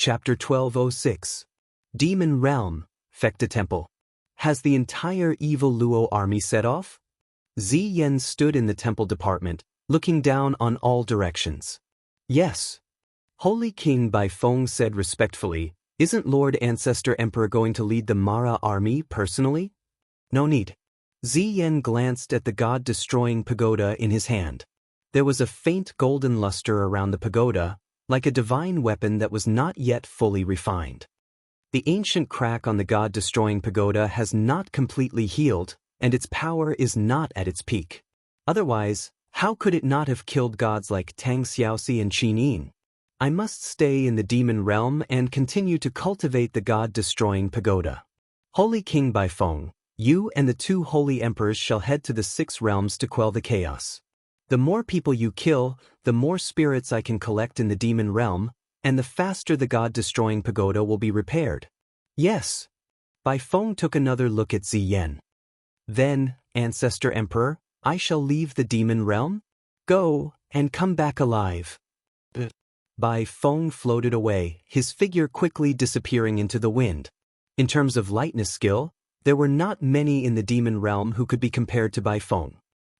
Chapter 1206. Demon Realm, Fekta Temple. Has the entire evil Luo army set off? Ziyan stood in the temple department, looking down on all directions. Yes. Holy King Baifeng said respectfully, isn't Lord Ancestor Emperor going to lead the Mara army personally? No need. Ziyan glanced at the god-destroying pagoda in his hand. There was a faint golden luster around the pagoda, like a divine weapon that was not yet fully refined. The ancient crack on the god-destroying pagoda has not completely healed, and its power is not at its peak. Otherwise, how could it not have killed gods like Tang Xiaoxi and Qin Yin? I must stay in the demon realm and continue to cultivate the god-destroying pagoda. Holy King Baifeng, you and the 2 holy emperors shall head to the 6 realms to quell the chaos. The more people you kill, the more spirits I can collect in the demon realm, and the faster the god-destroying pagoda will be repaired. Yes. Baifeng took another look at Ziyan. Then, Ancestor Emperor, I shall leave the demon realm? Go, and come back alive. Baifeng floated away, his figure quickly disappearing into the wind. In terms of lightness skill, there were not many in the demon realm who could be compared to Baifeng.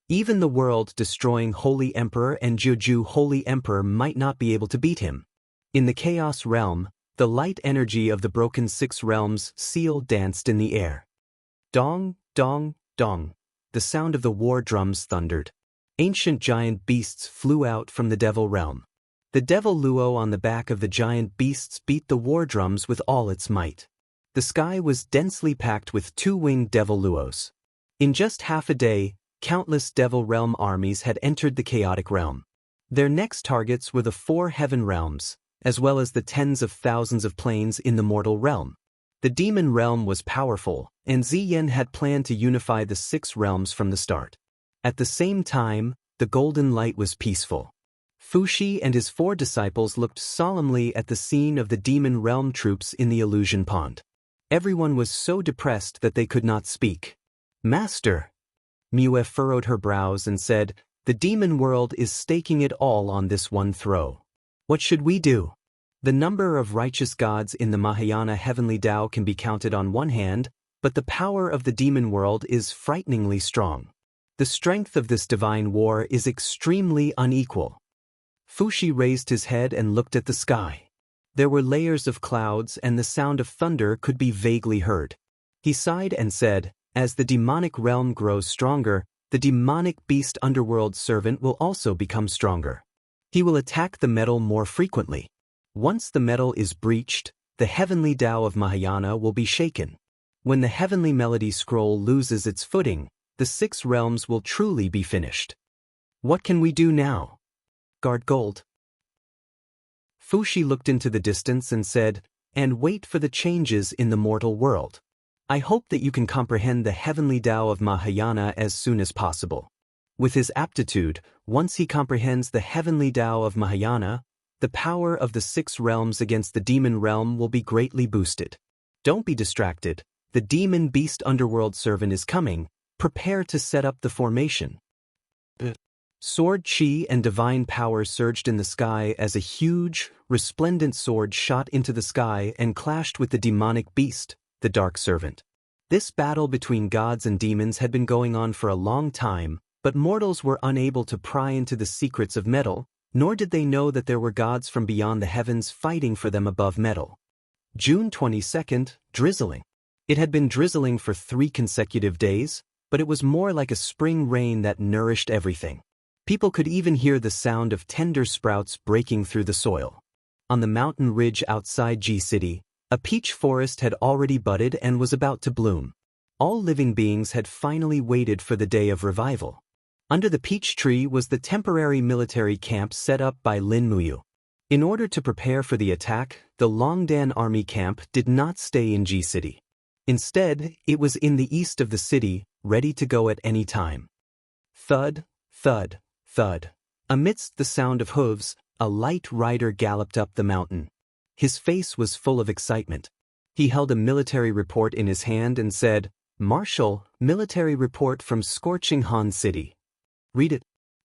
Even the world-destroying Holy Emperor and Juju Holy Emperor might not be able to beat him. In the Chaos Realm, the light energy of the broken 6 realms seal danced in the air. Dong, dong, dong. The sound of the war drums thundered. Ancient giant beasts flew out from the Devil Realm. The Devil Luo on the back of the giant beasts beat the war drums with all its might. The sky was densely packed with 2-winged Devil Luos. In just half a day, countless Devil Realm armies had entered the Chaotic Realm. Their next targets were the 4 Heaven Realms, as well as the tens of thousands of planes in the Mortal Realm. The Demon Realm was powerful, and Ziyan had planned to unify the 6 realms from the start. At the same time, the golden light was peaceful. Fuxi and his 4 disciples looked solemnly at the scene of the Demon Realm troops in the Illusion Pond. Everyone was so depressed that they could not speak. Master! Mue furrowed her brows and said, the demon world is staking it all on this one throw. What should we do? The number of righteous gods in the Mahayana heavenly Tao can be counted on one hand, but the power of the demon world is frighteningly strong. The strength of this divine war is extremely unequal. Fuxi raised his head and looked at the sky. There were layers of clouds and the sound of thunder could be vaguely heard. He sighed and said, as the demonic realm grows stronger, the demonic beast underworld servant will also become stronger. He will attack the metal more frequently. Once the metal is breached, the heavenly Tao of Mahayana will be shaken. When the heavenly melody scroll loses its footing, the 6 realms will truly be finished. What can we do now? Guard gold. Fuxi looked into the distance and said, and wait for the changes in the mortal world. I hope that you can comprehend the heavenly Tao of Mahayana as soon as possible. With his aptitude, once he comprehends the heavenly Tao of Mahayana, the power of the 6 realms against the demon realm will be greatly boosted. Don't be distracted. The demon beast underworld servant is coming. Prepare to set up the formation. Sword chi and divine power surged in the sky as a huge, resplendent sword shot into the sky and clashed with the demonic beast, the Dark Servant. This battle between gods and demons had been going on for a long time, but mortals were unable to pry into the secrets of metal, nor did they know that there were gods from beyond the heavens fighting for them above metal. June 22nd, drizzling. It had been drizzling for 3 consecutive days, but it was more like a spring rain that nourished everything. People could even hear the sound of tender sprouts breaking through the soil. On the mountain ridge outside G City, a peach forest had already budded and was about to bloom. All living beings had finally waited for the day of revival. Under the peach tree was the temporary military camp set up by Lin Muyu. In order to prepare for the attack, the Longdan army camp did not stay in G City. Instead, it was in the east of the city, ready to go at any time. Thud, thud, thud. Amidst the sound of hooves, a light rider galloped up the mountain. His face was full of excitement. He held a military report in his hand and said, Marshal, military report from Scorching Han City. Read it.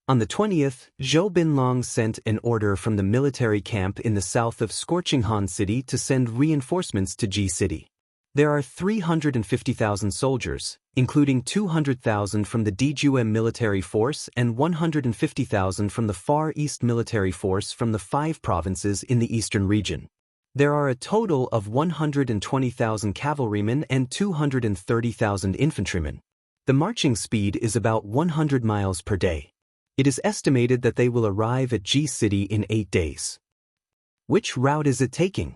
On the 20th, Zhou Binlong sent an order from the military camp in the south of Scorching Han City to send reinforcements to Ji City. There are 350,000 soldiers, including 200,000 from the Dijuem military force and 150,000 from the Far East military force from the 5 provinces in the eastern region. There are a total of 120,000 cavalrymen and 230,000 infantrymen. The marching speed is about 100 miles per day. It is estimated that they will arrive at Ji City in 8 days. Which route is it taking?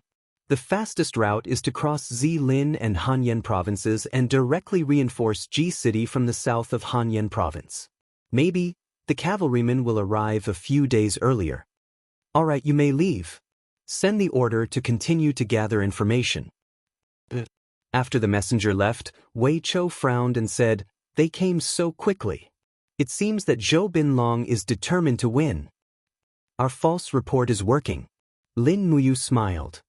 The fastest route is to cross Zilin and Hanyan provinces and directly reinforce Ji City from the south of Hanyan province. Maybe the cavalrymen will arrive a few days earlier. All right, you may leave. Send the order to continue to gather information. After the messenger left, Wei Chou frowned and said, "They came so quickly. It seems that Zhou Binlong is determined to win." Our false report is working. Lin Muyu smiled.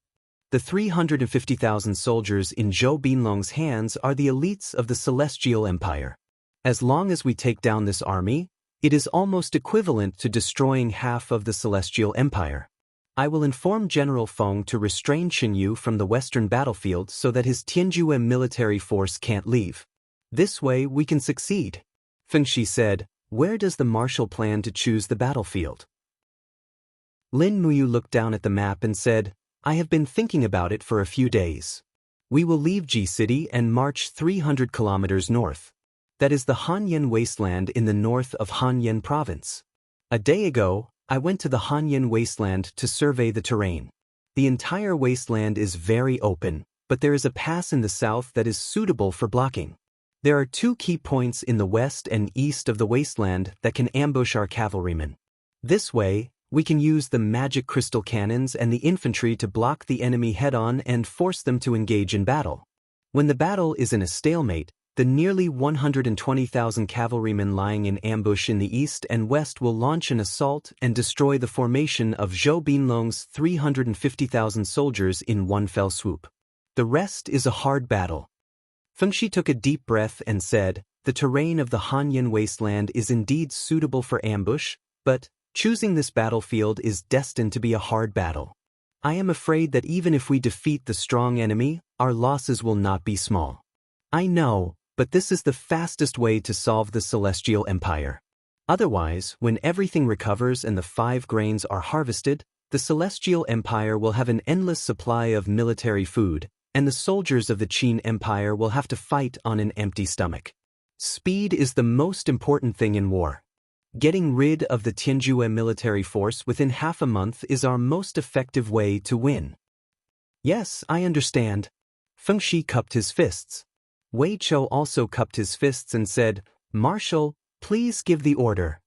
The 350,000 soldiers in Zhou Binlong's hands are the elites of the Celestial Empire. As long as we take down this army, it is almost equivalent to destroying half of the Celestial Empire. I will inform General Feng to restrain Qinyu from the western battlefield so that his Tianjuem military force can't leave. This way we can succeed. Feng Shi said, "Where does the marshal plan to choose the battlefield?" Lin Muyu looked down at the map and said, "I have been thinking about it for a few days. We will leave Ji City and march 300 kilometers north. That is the Hanyan wasteland in the north of Hanyan province. A day ago, I went to the Hanyan wasteland to survey the terrain. The entire wasteland is very open, but there is a pass in the south that is suitable for blocking. There are 2 key points in the west and east of the wasteland that can ambush our cavalrymen. This way, we can use the magic crystal cannons and the infantry to block the enemy head-on and force them to engage in battle. When the battle is in a stalemate, the nearly 120,000 cavalrymen lying in ambush in the east and west will launch an assault and destroy the formation of Zhou Binlong's 350,000 soldiers in one fell swoop. The rest is a hard battle." Feng Shi took a deep breath and said, "The terrain of the Hanyan wasteland is indeed suitable for ambush, but choosing this battlefield is destined to be a hard battle. I am afraid that even if we defeat the strong enemy, our losses will not be small." "I know, but this is the fastest way to solve the Celestial Empire. Otherwise, when everything recovers and the 5 grains are harvested, the Celestial Empire will have an endless supply of military food, and the soldiers of the Qin Empire will have to fight on an empty stomach. Speed is the most important thing in war. Getting rid of the Tianjue military force within half a month is our most effective way to win." "Yes, I understand." Feng Shi cupped his fists. Wei Chou also cupped his fists and said, "Marshal, please give the order."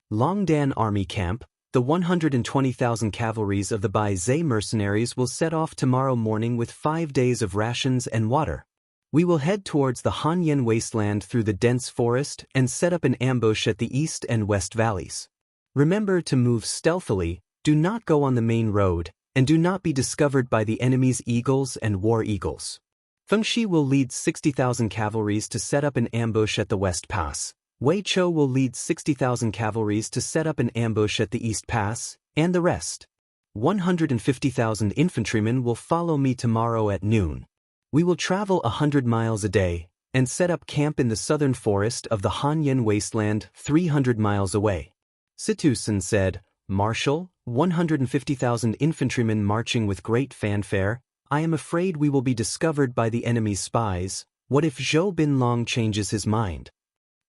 Longdan Army Camp, the 120,000 cavalries of the Bai Zhe mercenaries will set off tomorrow morning with 5 days of rations and water. We will head towards the Hanyan wasteland through the dense forest and set up an ambush at the east and west valleys. Remember to move stealthily, do not go on the main road, and do not be discovered by the enemy's eagles and war eagles. Feng Shi will lead 60,000 cavalries to set up an ambush at the West Pass. Wei Chou will lead 60,000 cavalries to set up an ambush at the East Pass, and the rest. 150,000 infantrymen will follow me tomorrow at noon. We will travel 100 miles a day, and set up camp in the southern forest of the Hanyan wasteland 300 miles away. Situsen said, "Marshal, 150,000 infantrymen marching with great fanfare. I am afraid we will be discovered by the enemy's spies. What if Zhou Binlong changes his mind?"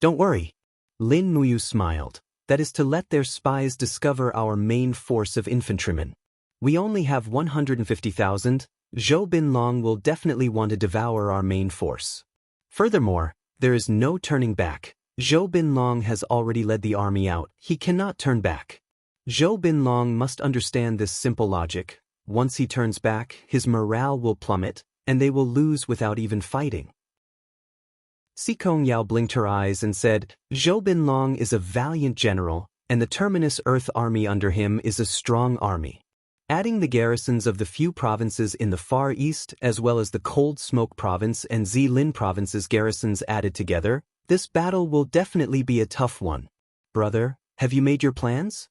"Don't worry." Lin Muyu smiled. "That is to let their spies discover our main force of infantrymen. We only have 150,000. Zhou Binlong will definitely want to devour our main force. Furthermore, there is no turning back. Zhou Binlong has already led the army out. He cannot turn back. Zhou Binlong must understand this simple logic. Once he turns back, his morale will plummet, and they will lose without even fighting." Sikong Yao blinked her eyes and said, "Zhou Binlong is a valiant general, and the Terminus Earth army under him is a strong army. Adding the garrisons of the few provinces in the Far East as well as the Cold Smoke province and Zilin province's garrisons added together, this battle will definitely be a tough one. Brother, Have you made your plans?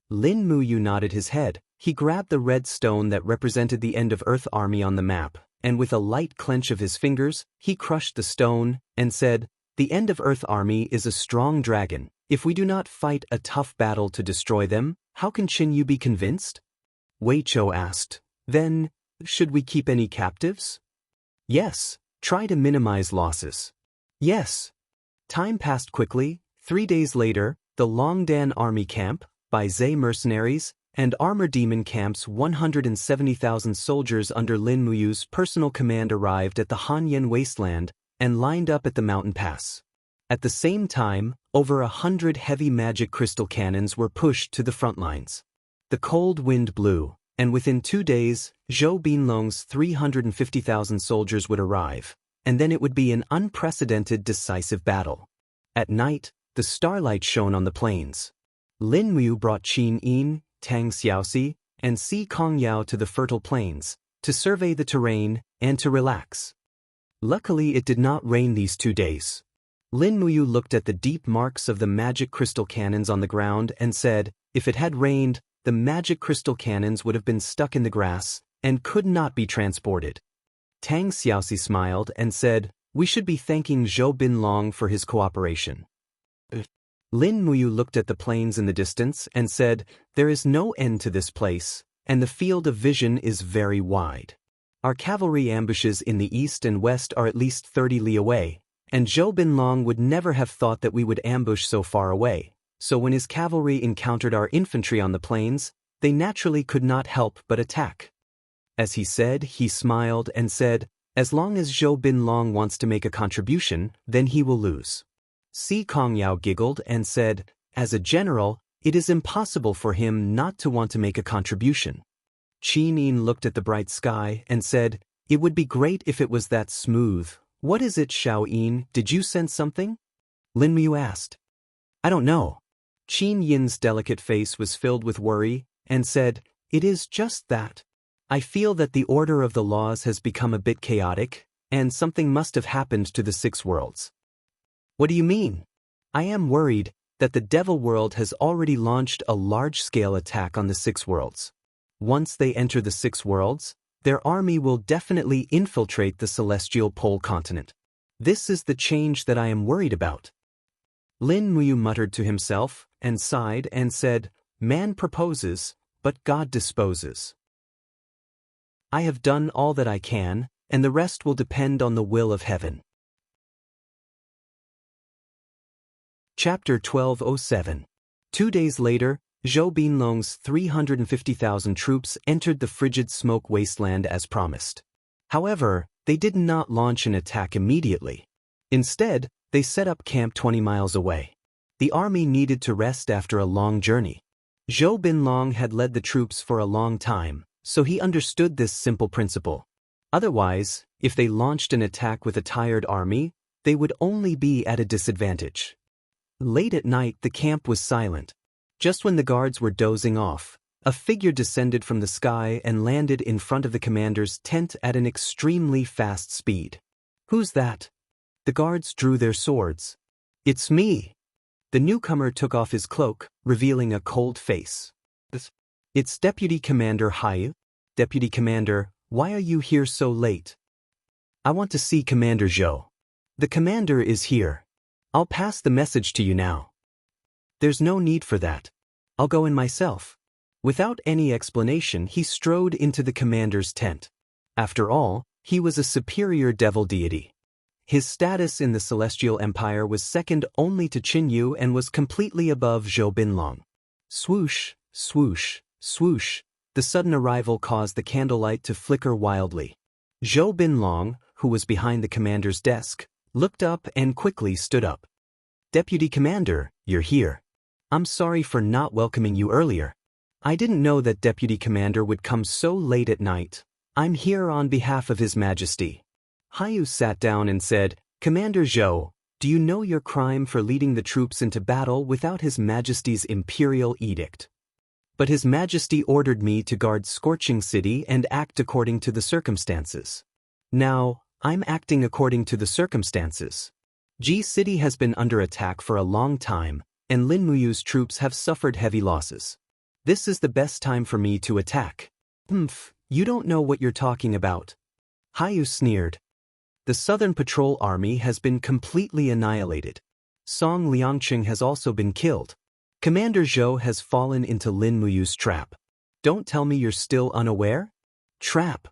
Lin Muyu nodded his head. He grabbed the red stone that represented the End of Earth army on the map, and with a light clench of his fingers, he crushed the stone and said, "The End of Earth army is a strong dragon. If we do not fight a tough battle to destroy them, how can Qin Yu be convinced?" Wei Chou asked, "Then, should we keep any captives?" "Yes, try to minimize losses." "Yes." Time passed quickly. 3 days later, the Longdan army camp, by Zhe mercenaries, and armor demon camp's 170,000 soldiers under Lin Muyu's personal command arrived at the Hanyan wasteland and lined up at the mountain pass. At the same time, over 100 heavy magic crystal cannons were pushed to the front lines. The cold wind blew, and within 2 days, Zhou Binlong's 350,000 soldiers would arrive, and then it would be an unprecedented decisive battle. At night, the starlight shone on the plains. Lin Muyu brought Qin Yin, Tang Xiaoxi, and Si Kongyao to the fertile plains, to survey the terrain and to relax. Luckily, it did not rain these 2 days. Lin Muyu looked at the deep marks of the magic crystal cannons on the ground and said, if it had rained, the magic crystal cannons would have been stuck in the grass and could not be transported. Tang Xiaoxi smiled and said, we should be thanking Zhou Binlong for his cooperation. Lin Muyu looked at the plains in the distance and said, there is no end to this place, and the field of vision is very wide. Our cavalry ambushes in the east and west are at least 30 li away, and Zhou Binlong would never have thought that we would ambush so far away, so when his cavalry encountered our infantry on the plains, they naturally could not help but attack. As he said, he smiled and said, as long as Zhou Binlong wants to make a contribution, then he will lose. Si Kongyao giggled and said, as a general, it is impossible for him not to want to make a contribution. Qin Yin looked at the bright sky and said, it would be great if it was that smooth. What is it, Xiao Yin? Did you sense something? Lin Muyu asked. I don't know. Qin Yin's delicate face was filled with worry and said, it is just that. I feel that the order of the laws has become a bit chaotic, and something must have happened to the 6 worlds. What do you mean? I am worried that the Devil World has already launched a large-scale attack on the 6 worlds. Once they enter the 6 worlds, their army will definitely infiltrate the celestial pole continent. This is the change that I am worried about. Lin Muyu muttered to himself and sighed and said, man proposes, but God disposes. I have done all that I can, and the rest will depend on the will of heaven. Chapter 1207. 2 days later, Zhou Binlong's 350,000 troops entered the frigid smoke wasteland as promised. However, they did not launch an attack immediately. Instead, they set up camp 20 miles away. The army needed to rest after a long journey. Zhou Binlong had led the troops for a long time, so he understood this simple principle. Otherwise, if they launched an attack with a tired army, they would only be at a disadvantage. Late at night, the camp was silent. Just when the guards were dozing off, a figure descended from the sky and landed in front of the commander's tent at an extremely fast speed. Who's that? The guards drew their swords. It's me. The newcomer took off his cloak, revealing a cold face. It's Deputy Commander Hayu. Deputy Commander, why are you here so late? I want to see Commander Zhou. The commander is here. I'll pass the message to you now. There's no need for that. I'll go in myself. Without any explanation, he strode into the commander's tent. After all, he was a superior devil deity. His status in the Celestial Empire was second only to Qin Yu and was completely above Zhou Binlong. Swoosh, swoosh, swoosh, the sudden arrival caused the candlelight to flicker wildly. Zhou Binlong, who was behind the commander's desk, looked up and quickly stood up. Deputy Commander, you're here. I'm sorry for not welcoming you earlier. I didn't know that Deputy Commander would come so late at night. I'm here on behalf of His Majesty. Hayu sat down and said, Commander Zhou, do you know your crime for leading the troops into battle without His Majesty's imperial edict? But His Majesty ordered me to guard Scorching City and act according to the circumstances. Now, I'm acting according to the circumstances. G City has been under attack for a long time, and Lin Muyu's troops have suffered heavy losses. This is the best time for me to attack. You don't know what you're talking about. Hayu sneered. The Southern Patrol Army has been completely annihilated. Song Liangqing has also been killed. Commander Zhou has fallen into Lin Muyu's trap. Don't tell me you're still unaware? Trap.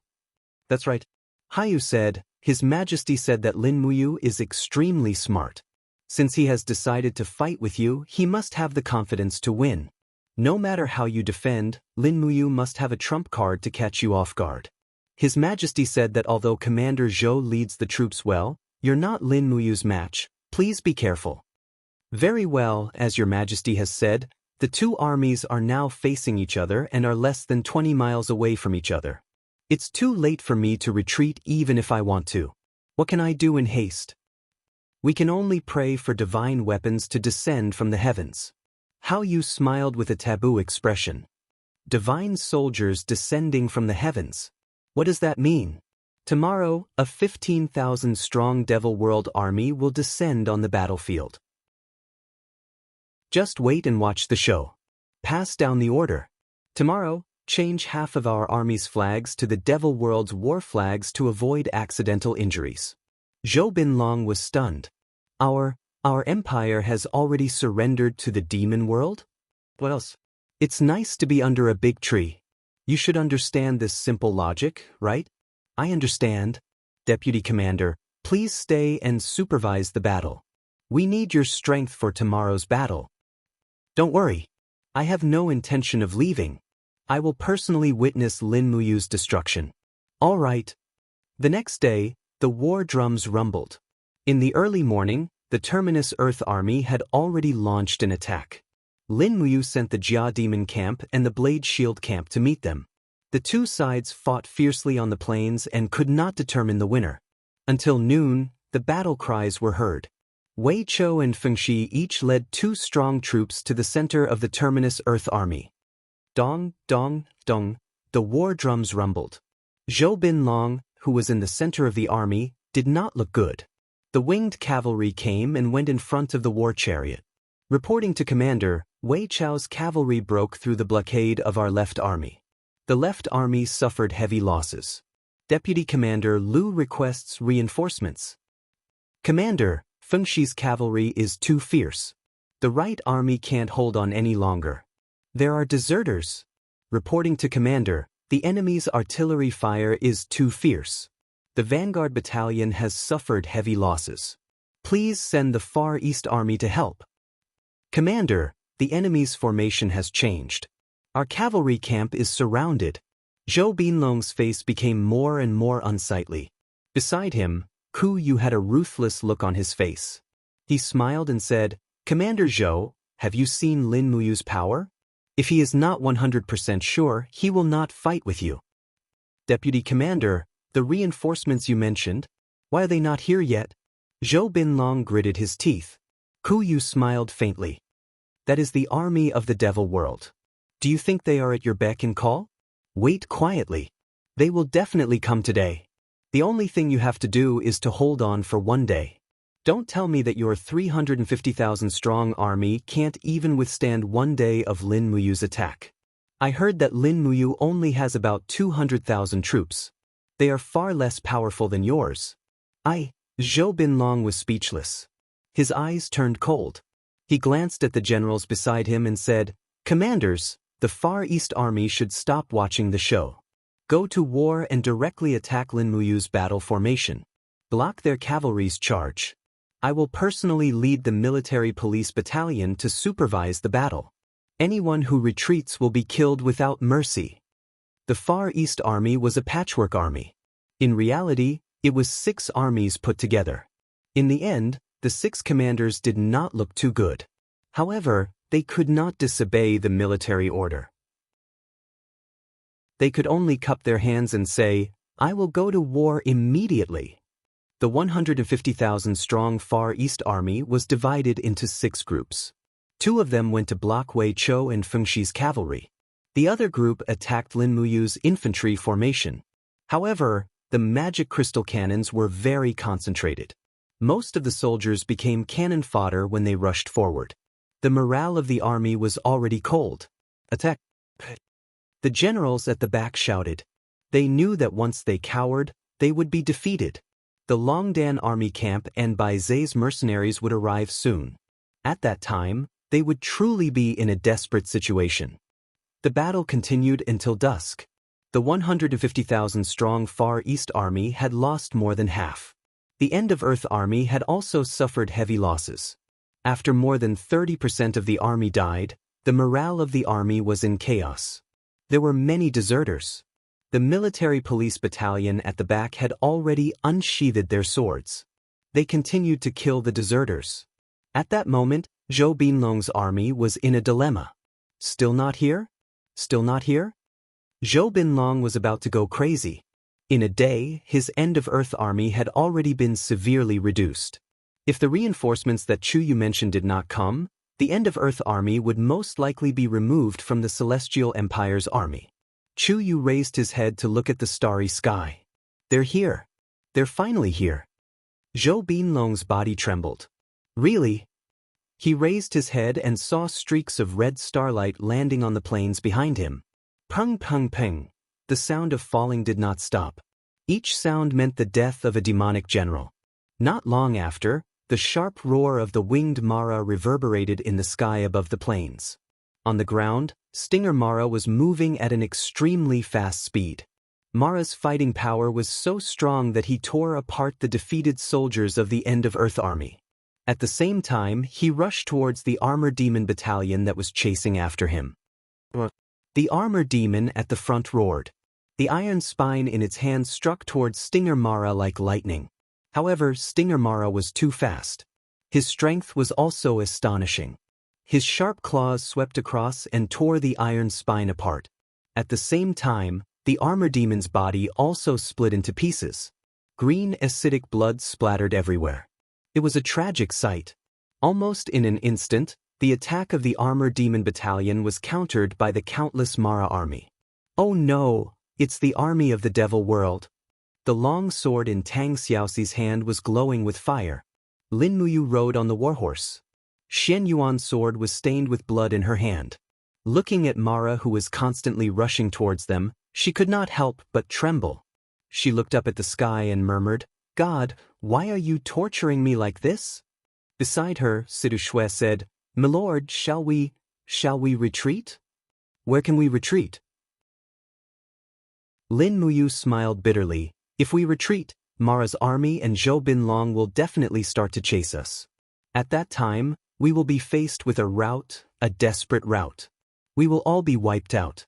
That's right. Hayu said, His Majesty said that Lin Muyu is extremely smart. Since he has decided to fight with you, he must have the confidence to win. No matter how you defend, Lin Muyu must have a trump card to catch you off guard. His Majesty said that although Commander Zhou leads the troops well, you're not Lin Muyu's match. Please be careful. Very well, as your Majesty has said, the two armies are now facing each other and are less than 20 miles away from each other. It's too late for me to retreat even if I want to. What can I do in haste? We can only pray for divine weapons to descend from the heavens. Hayu smiled with a taboo expression. Divine soldiers descending from the heavens. What does that mean? Tomorrow, a 15,000-strong Devil World army will descend on the battlefield. Just wait and watch the show. Pass down the order. Tomorrow, change half of our army's flags to the Devil World's war flags to avoid accidental injuries. Zhou Binlong was stunned. Our empire has already surrendered to the demon world? What else? It's nice to be under a big tree. You should understand this simple logic, right? I understand. Deputy Commander, please stay and supervise the battle. We need your strength for tomorrow's battle. Don't worry. I have no intention of leaving. I will personally witness Lin Muyu's destruction. All right. The next day, the war drums rumbled. In the early morning, the Terminus Earth Army had already launched an attack. Lin Muyu sent the Jia Demon Camp and the Blade Shield Camp to meet them. The two sides fought fiercely on the plains and could not determine the winner. Until noon, the battle cries were heard. Wei Chou and Fengxi each led 2 strong troops to the center of the Terminus Earth Army. Dong, dong, dong, the war drums rumbled. Zhou Binlong, who was in the center of the army, did not look good. The winged cavalry came and went in front of the war chariot. Reporting to Commander, Wei Chou's cavalry broke through the blockade of our left army. The left army suffered heavy losses. Deputy Commander Lu requests reinforcements. Commander, Fengxi's cavalry is too fierce. The right army can't hold on any longer. There are deserters. Reporting to Commander, the enemy's artillery fire is too fierce. The Vanguard Battalion has suffered heavy losses. Please send the Far East Army to help. Commander, the enemy's formation has changed. Our cavalry camp is surrounded. Zhou Binlong's face became more and more unsightly. Beside him, Ku Yu had a ruthless look on his face. He smiled and said, Commander Zhou, have you seen Lin Muyu's power? If he is not 100% sure, he will not fight with you. Deputy Commander, the reinforcements you mentioned, why are they not here yet? Zhou Binlong gritted his teeth. Ku Yu smiled faintly. That is the army of the Devil World. Do you think they are at your beck and call? Wait quietly. They will definitely come today. The only thing you have to do is to hold on for one day. Don't tell me that your 350,000-strong army can't even withstand one day of Lin Muyu's attack. I heard that Lin Muyu only has about 200,000 troops. They are far less powerful than yours. Zhou Binlong was speechless. His eyes turned cold. He glanced at the generals beside him and said, Commanders, the Far East Army should stop watching the show. Go to war and directly attack Lin Muyu's battle formation. Block their cavalry's charge. I will personally lead the military police battalion to supervise the battle. Anyone who retreats will be killed without mercy. The Far East Army was a patchwork army. In reality, it was 6 armies put together. In the end, the 6 commanders did not look too good. However, they could not disobey the military order. They could only cup their hands and say, I will go to war immediately. The 150,000-strong Far East Army was divided into 6 groups. 2 of them went to block Wei Chou and Fengxi's cavalry. The other group attacked Lin Muyu's infantry formation. However, the magic crystal cannons were very concentrated. Most of the soldiers became cannon fodder when they rushed forward. The morale of the army was already cold. Attack! The generals at the back shouted. They knew that once they cowered, they would be defeated. The Longdan army camp and Bai Zhe's mercenaries would arrive soon. At that time, they would truly be in a desperate situation. The battle continued until dusk. The 150,000-strong Far East army had lost more than half. The End of Earth army had also suffered heavy losses. After more than 30% of the army died, the morale of the army was in chaos. There were many deserters. The military police battalion at the back had already unsheathed their swords. They continued to kill the deserters. At that moment, Zhou Binlong's army was in a dilemma. Still not here? Still not here? Zhou Binlong was about to go crazy. In a day, his End of Earth army had already been severely reduced. If the reinforcements that Chu Yu mentioned did not come, the End of Earth army would most likely be removed from the Celestial Empire's army. Chu Yu raised his head to look at the starry sky. They're here. They're finally here. Zhou Binlong's body trembled. Really? He raised his head and saw streaks of red starlight landing on the plains behind him. Pung pung pung. The sound of falling did not stop. Each sound meant the death of a demonic general. Not long after, the sharp roar of the winged Mara reverberated in the sky above the plains. On the ground, Stinger Mara was moving at an extremely fast speed. Mara's fighting power was so strong that he tore apart the defeated soldiers of the End of Earth army. At the same time, he rushed towards the armor demon battalion that was chasing after him. The armor demon at the front roared. The iron spine in its hand struck towards Stinger Mara like lightning. However, Stinger Mara was too fast. His strength was also astonishing. His sharp claws swept across and tore the iron spine apart. At the same time, the armor demon's body also split into pieces. Green acidic blood splattered everywhere. It was a tragic sight. Almost in an instant, the attack of the armor demon battalion was countered by the countless Mara army. Oh no, it's the army of the devil world. The long sword in Tang Xiaoxi's hand was glowing with fire. Lin Muyu rode on the warhorse. Xian Yuan's sword was stained with blood in her hand. Looking at Mara, who was constantly rushing towards them, she could not help but tremble. She looked up at the sky and murmured, "God, why are you torturing me like this?" Beside her, Sidu Shui said, "Milord, shall we retreat? Where can we retreat?" Lin Muyu smiled bitterly. "If we retreat, Mara's army and Zhou Binlong will definitely start to chase us. At that time, we will be faced with a rout, a desperate rout. We will all be wiped out.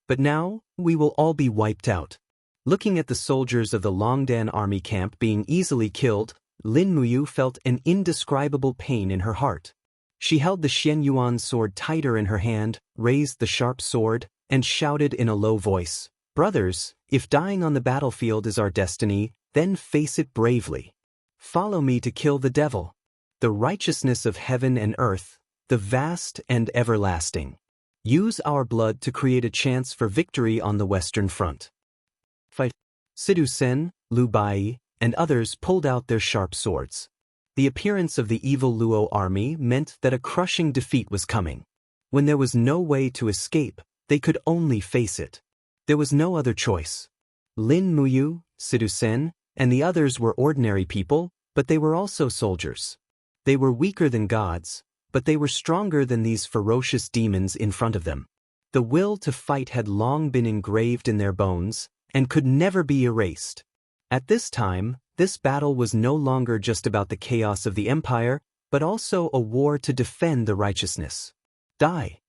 But now, we will all be wiped out." Looking at the soldiers of the Longdan army camp being easily killed, Lin Muyu felt an indescribable pain in her heart. She held the Xian Yuan sword tighter in her hand, raised the sharp sword, and shouted in a low voice, "Brothers, if dying on the battlefield is our destiny, then face it bravely. Follow me to kill the devil. The righteousness of heaven and earth, the vast and everlasting. Use our blood to create a chance for victory on the Western Front." Fight. Sidu Sen, Lu Bai, and others pulled out their sharp swords. The appearance of the evil Luo army meant that a crushing defeat was coming. When there was no way to escape, they could only face it. There was no other choice. Lin Muyu, Sidu Sen, and the others were ordinary people, but they were also soldiers. They were weaker than gods, but they were stronger than these ferocious demons in front of them. The will to fight had long been engraved in their bones, and could never be erased. At this time, this battle was no longer just about the chaos of the empire, but also a war to defend the righteousness. Die.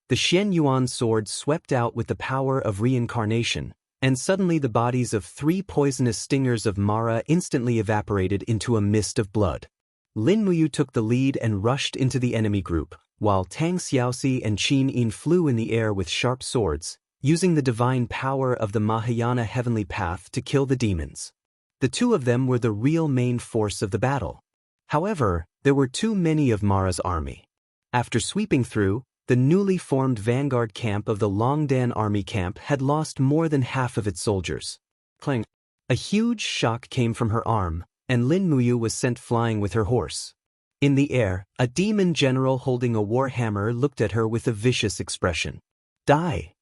The Xian Yuan sword swept out with the power of reincarnation, and suddenly the bodies of 3 poisonous stingers of Mara instantly evaporated into a mist of blood. Lin Muyu took the lead and rushed into the enemy group, while Tang Xiaoxi and Qin Yin flew in the air with sharp swords, using the divine power of the Mahayana heavenly path to kill the demons. The two of them were the real main force of the battle. However, there were too many of Mara's army. After sweeping through, the newly formed vanguard camp of the Longdan army camp had lost more than half of its soldiers. Clang! A huge shock came from her arm, and Lin Muyu was sent flying with her horse. In the air, a demon general holding a warhammer looked at her with a vicious expression. Die!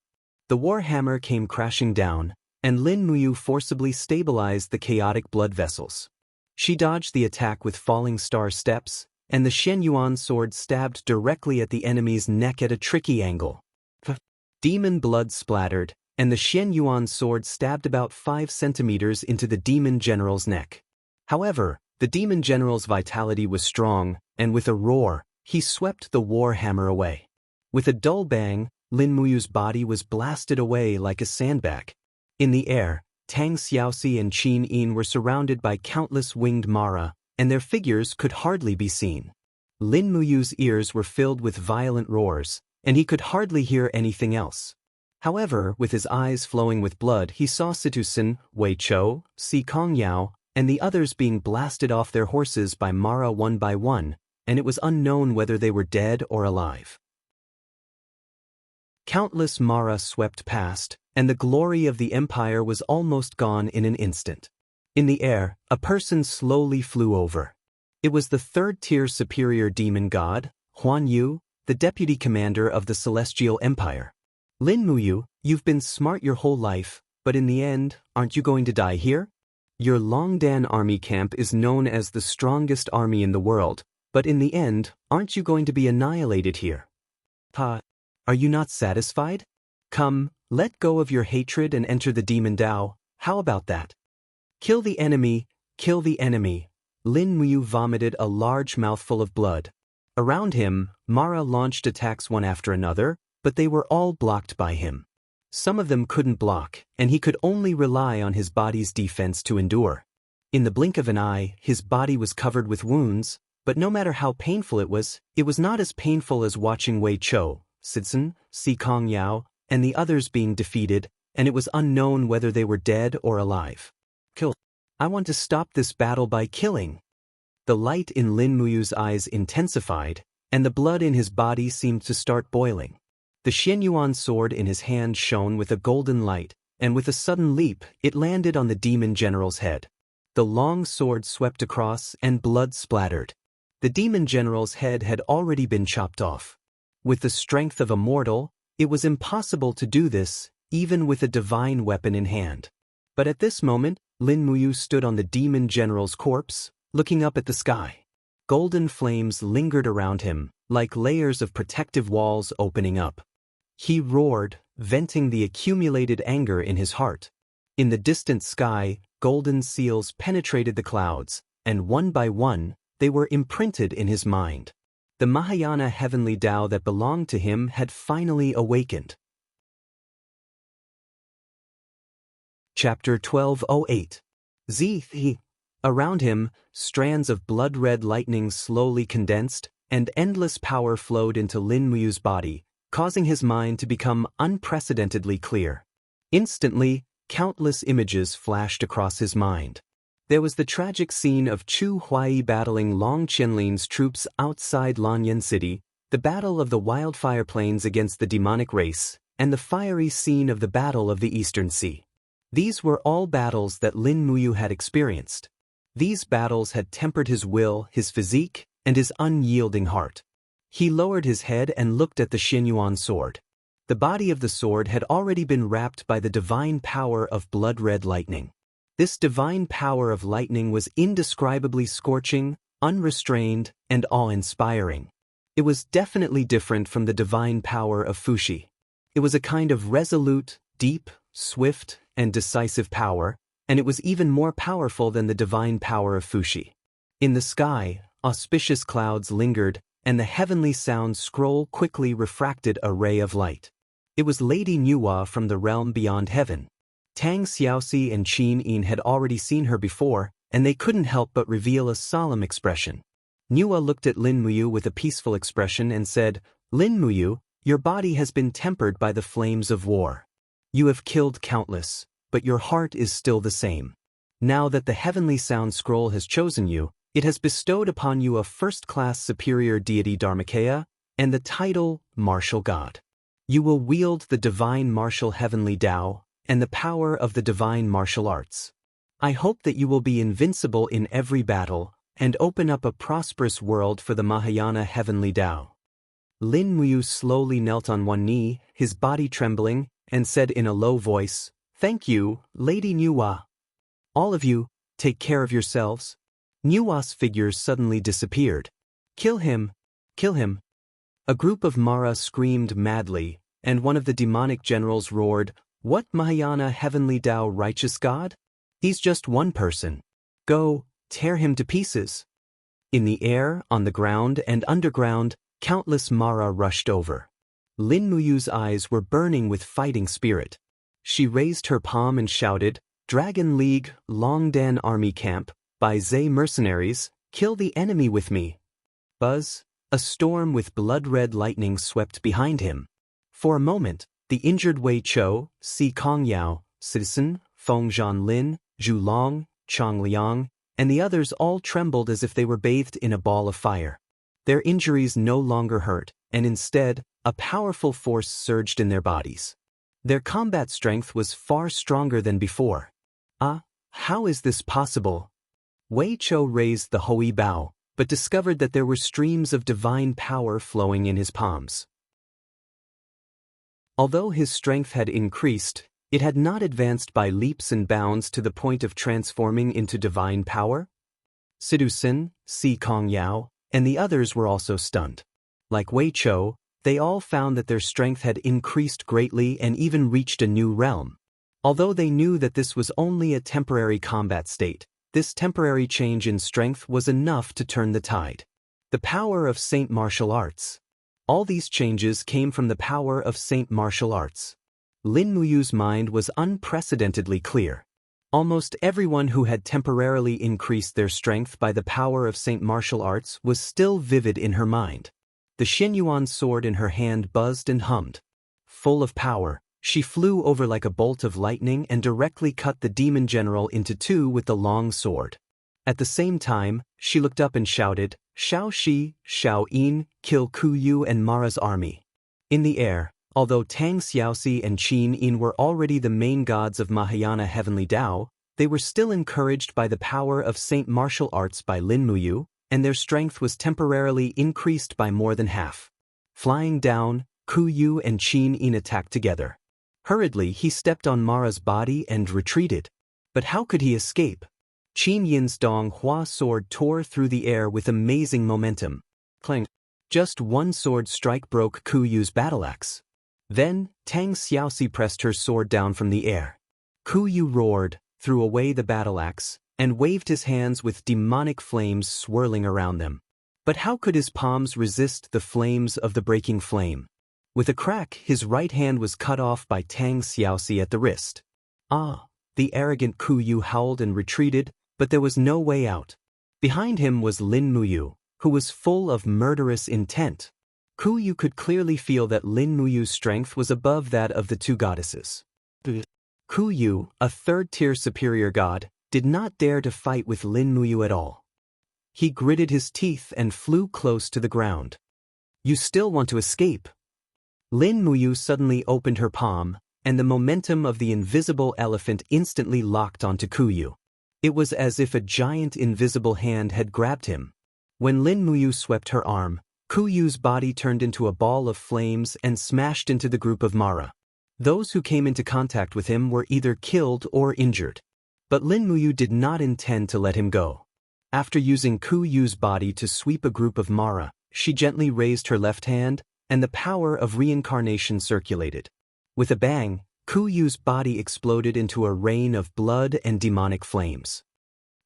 The warhammer came crashing down, and Lin Muyu forcibly stabilized the chaotic blood vessels. She dodged the attack with falling star steps, and the Xianyuan sword stabbed directly at the enemy's neck at a tricky angle. Demon blood splattered, and the Xianyuan sword stabbed about 5 centimeters into the demon general's neck. However, the demon general's vitality was strong, and with a roar, he swept the warhammer away. With a dull bang, Lin Muyu's body was blasted away like a sandbag. In the air, Tang Xiaoxi and Qin Yin were surrounded by countless winged Mara, and their figures could hardly be seen. Lin Muyu's ears were filled with violent roars, and he could hardly hear anything else. However, with his eyes flowing with blood, he saw Situsen, Wei Chou, Si Kongyao, and the others being blasted off their horses by Mara one by one, and it was unknown whether they were dead or alive. Countless Mara swept past, and the glory of the empire was almost gone in an instant. In the air, a person slowly flew over. It was the third-tier superior demon god, Huan Yu, the deputy commander of the Celestial Empire. Lin Muyu, you've been smart your whole life, but in the end, aren't you going to die here? Your Longdan army camp is known as the strongest army in the world, but in the end, aren't you going to be annihilated here? Are you not satisfied? Come, let go of your hatred and enter the demon Dao, how about that? Kill the enemy, kill the enemy. Lin Muyu vomited a large mouthful of blood. Around him, Mara launched attacks one after another, but they were all blocked by him. Some of them couldn't block, and he could only rely on his body's defense to endure. In the blink of an eye, his body was covered with wounds, but no matter how painful it was not as painful as watching Wei Chou, Sidson, Si Kongyao, and the others being defeated, and it was unknown whether they were dead or alive. Kill. I want to stop this battle by killing. The light in Lin Muyu's eyes intensified, and the blood in his body seemed to start boiling. The Xianyuan sword in his hand shone with a golden light, and with a sudden leap, it landed on the demon general's head. The long sword swept across and blood splattered. The demon general's head had already been chopped off. With the strength of a mortal, it was impossible to do this, even with a divine weapon in hand. But at this moment, Lin Muyu stood on the demon general's corpse, looking up at the sky. Golden flames lingered around him, like layers of protective walls opening up. He roared, venting the accumulated anger in his heart. In the distant sky, golden seals penetrated the clouds, and one by one, they were imprinted in his mind. The Mahayana heavenly Tao that belonged to him had finally awakened. Chapter 1208. Zi. Around him, strands of blood-red lightning slowly condensed, and endless power flowed into Lin Muyu's body, causing his mind to become unprecedentedly clear. Instantly, countless images flashed across his mind. There was the tragic scene of Chu Huai battling Long Qianlin's troops outside Lanyan City, the battle of the wildfire plains against the demonic race, and the fiery scene of the Battle of the Eastern Sea. These were all battles that Lin Muyu had experienced. These battles had tempered his will, his physique, and his unyielding heart. He lowered his head and looked at the Xianyuan sword. The body of the sword had already been wrapped by the divine power of blood-red lightning. This divine power of lightning was indescribably scorching, unrestrained, and awe-inspiring. It was definitely different from the divine power of Fuxi. It was a kind of resolute, deep, swift, and decisive power, and it was even more powerful than the divine power of Fuxi. In the sky, auspicious clouds lingered, and the heavenly sound scroll quickly refracted a ray of light. It was Lady Nuwa from the realm beyond heaven. Tang Xiaoxi and Qin Yin had already seen her before, and they couldn't help but reveal a solemn expression. Nuwa looked at Lin Muyu with a peaceful expression and said, "Lin Muyu, your body has been tempered by the flames of war. You have killed countless, but your heart is still the same. Now that the heavenly sound scroll has chosen you, it has bestowed upon you a first-class superior deity Dharmakaya, and the title Martial God. You will wield the divine martial heavenly Tao, and the power of the divine martial arts. I hope that you will be invincible in every battle, and open up a prosperous world for the Mahayana heavenly Tao. Lin Muyu slowly knelt on one knee, his body trembling, and said in a low voice, "Thank you, Lady Nuwa. All of you, take care of yourselves." Nuwa's figure suddenly disappeared. "Kill him! Kill him!" A group of Mara screamed madly, and one of the demonic generals roared, "What Mahayana heavenly Tao righteous God? He's just one person. Go, tear him to pieces." In the air, on the ground, and underground, countless Mara rushed over. Lin Muyu's eyes were burning with fighting spirit. She raised her palm and shouted, "Dragon League, Longdan Army Camp, by Zay mercenaries, kill the enemy with me." Buzz, a storm with blood-red lightning swept behind him. For a moment, the injured Wei Chou, Si Kongyao, Citizen, Feng Zhanlin, Zhu Long, Chang Liang, and the others all trembled as if they were bathed in a ball of fire. Their injuries no longer hurt, and instead, a powerful force surged in their bodies. Their combat strength was far stronger than before. How is this possible? Wei Chou raised the Hui Bao, but discovered that there were streams of divine power flowing in his palms. Although his strength had increased, it had not advanced by leaps and bounds to the point of transforming into divine power. Sidusin, Si Kongyao, and the others were also stunned. Like Wei Chou, they all found that their strength had increased greatly and even reached a new realm. Although they knew that this was only a temporary combat state, this temporary change in strength was enough to turn the tide. The power of Saint Martial Arts. All these changes came from the power of Saint Martial Arts. Lin Muyu's mind was unprecedentedly clear. Almost everyone who had temporarily increased their strength by the power of Saint Martial Arts was still vivid in her mind. The Xinyuan sword in her hand buzzed and hummed. Full of power, she flew over like a bolt of lightning and directly cut the demon general into two with the long sword. At the same time, she looked up and shouted, "Xiao Shi, Xiao Yin, kill Ku Yu and Mara's army." In the air, although Tang Xiaoxi and Qin Yin were already the main gods of Mahayana heavenly Tao, they were still encouraged by the power of Saint Martial Arts by Lin Muyu, and their strength was temporarily increased by more than half. Flying down, Ku Yu and Qin Yin attacked together. Hurriedly, he stepped on Mara's body and retreated. But how could he escape? Qin Yin's Dong Hua sword tore through the air with amazing momentum. Clang! Just one sword strike broke Ku Yu's battle-axe. Then, Tang Xiaoxi pressed her sword down from the air. Ku Yu roared, threw away the battle-axe, and waved his hands with demonic flames swirling around them. But how could his palms resist the flames of the breaking flame? With a crack, his right hand was cut off by Tang Xiaoxi at the wrist. The arrogant Ku Yu howled and retreated, but there was no way out. Behind him was Lin Muyu, who was full of murderous intent. Ku Yu could clearly feel that Lin Muyu's strength was above that of the two goddesses. Ku Yu, a third-tier superior god, did not dare to fight with Lin Muyu at all. He gritted his teeth and flew close to the ground. "You still want to escape?" Lin Muyu suddenly opened her palm, and the momentum of the invisible elephant instantly locked onto Ku Yu. It was as if a giant invisible hand had grabbed him. When Lin Muyu swept her arm, Ku Yu's body turned into a ball of flames and smashed into the group of Mara. Those who came into contact with him were either killed or injured. But Lin Muyu did not intend to let him go. After using Ku Yu's body to sweep a group of Mara, she gently raised her left hand, and the power of reincarnation circulated. With a bang, Ku Yu's body exploded into a rain of blood and demonic flames.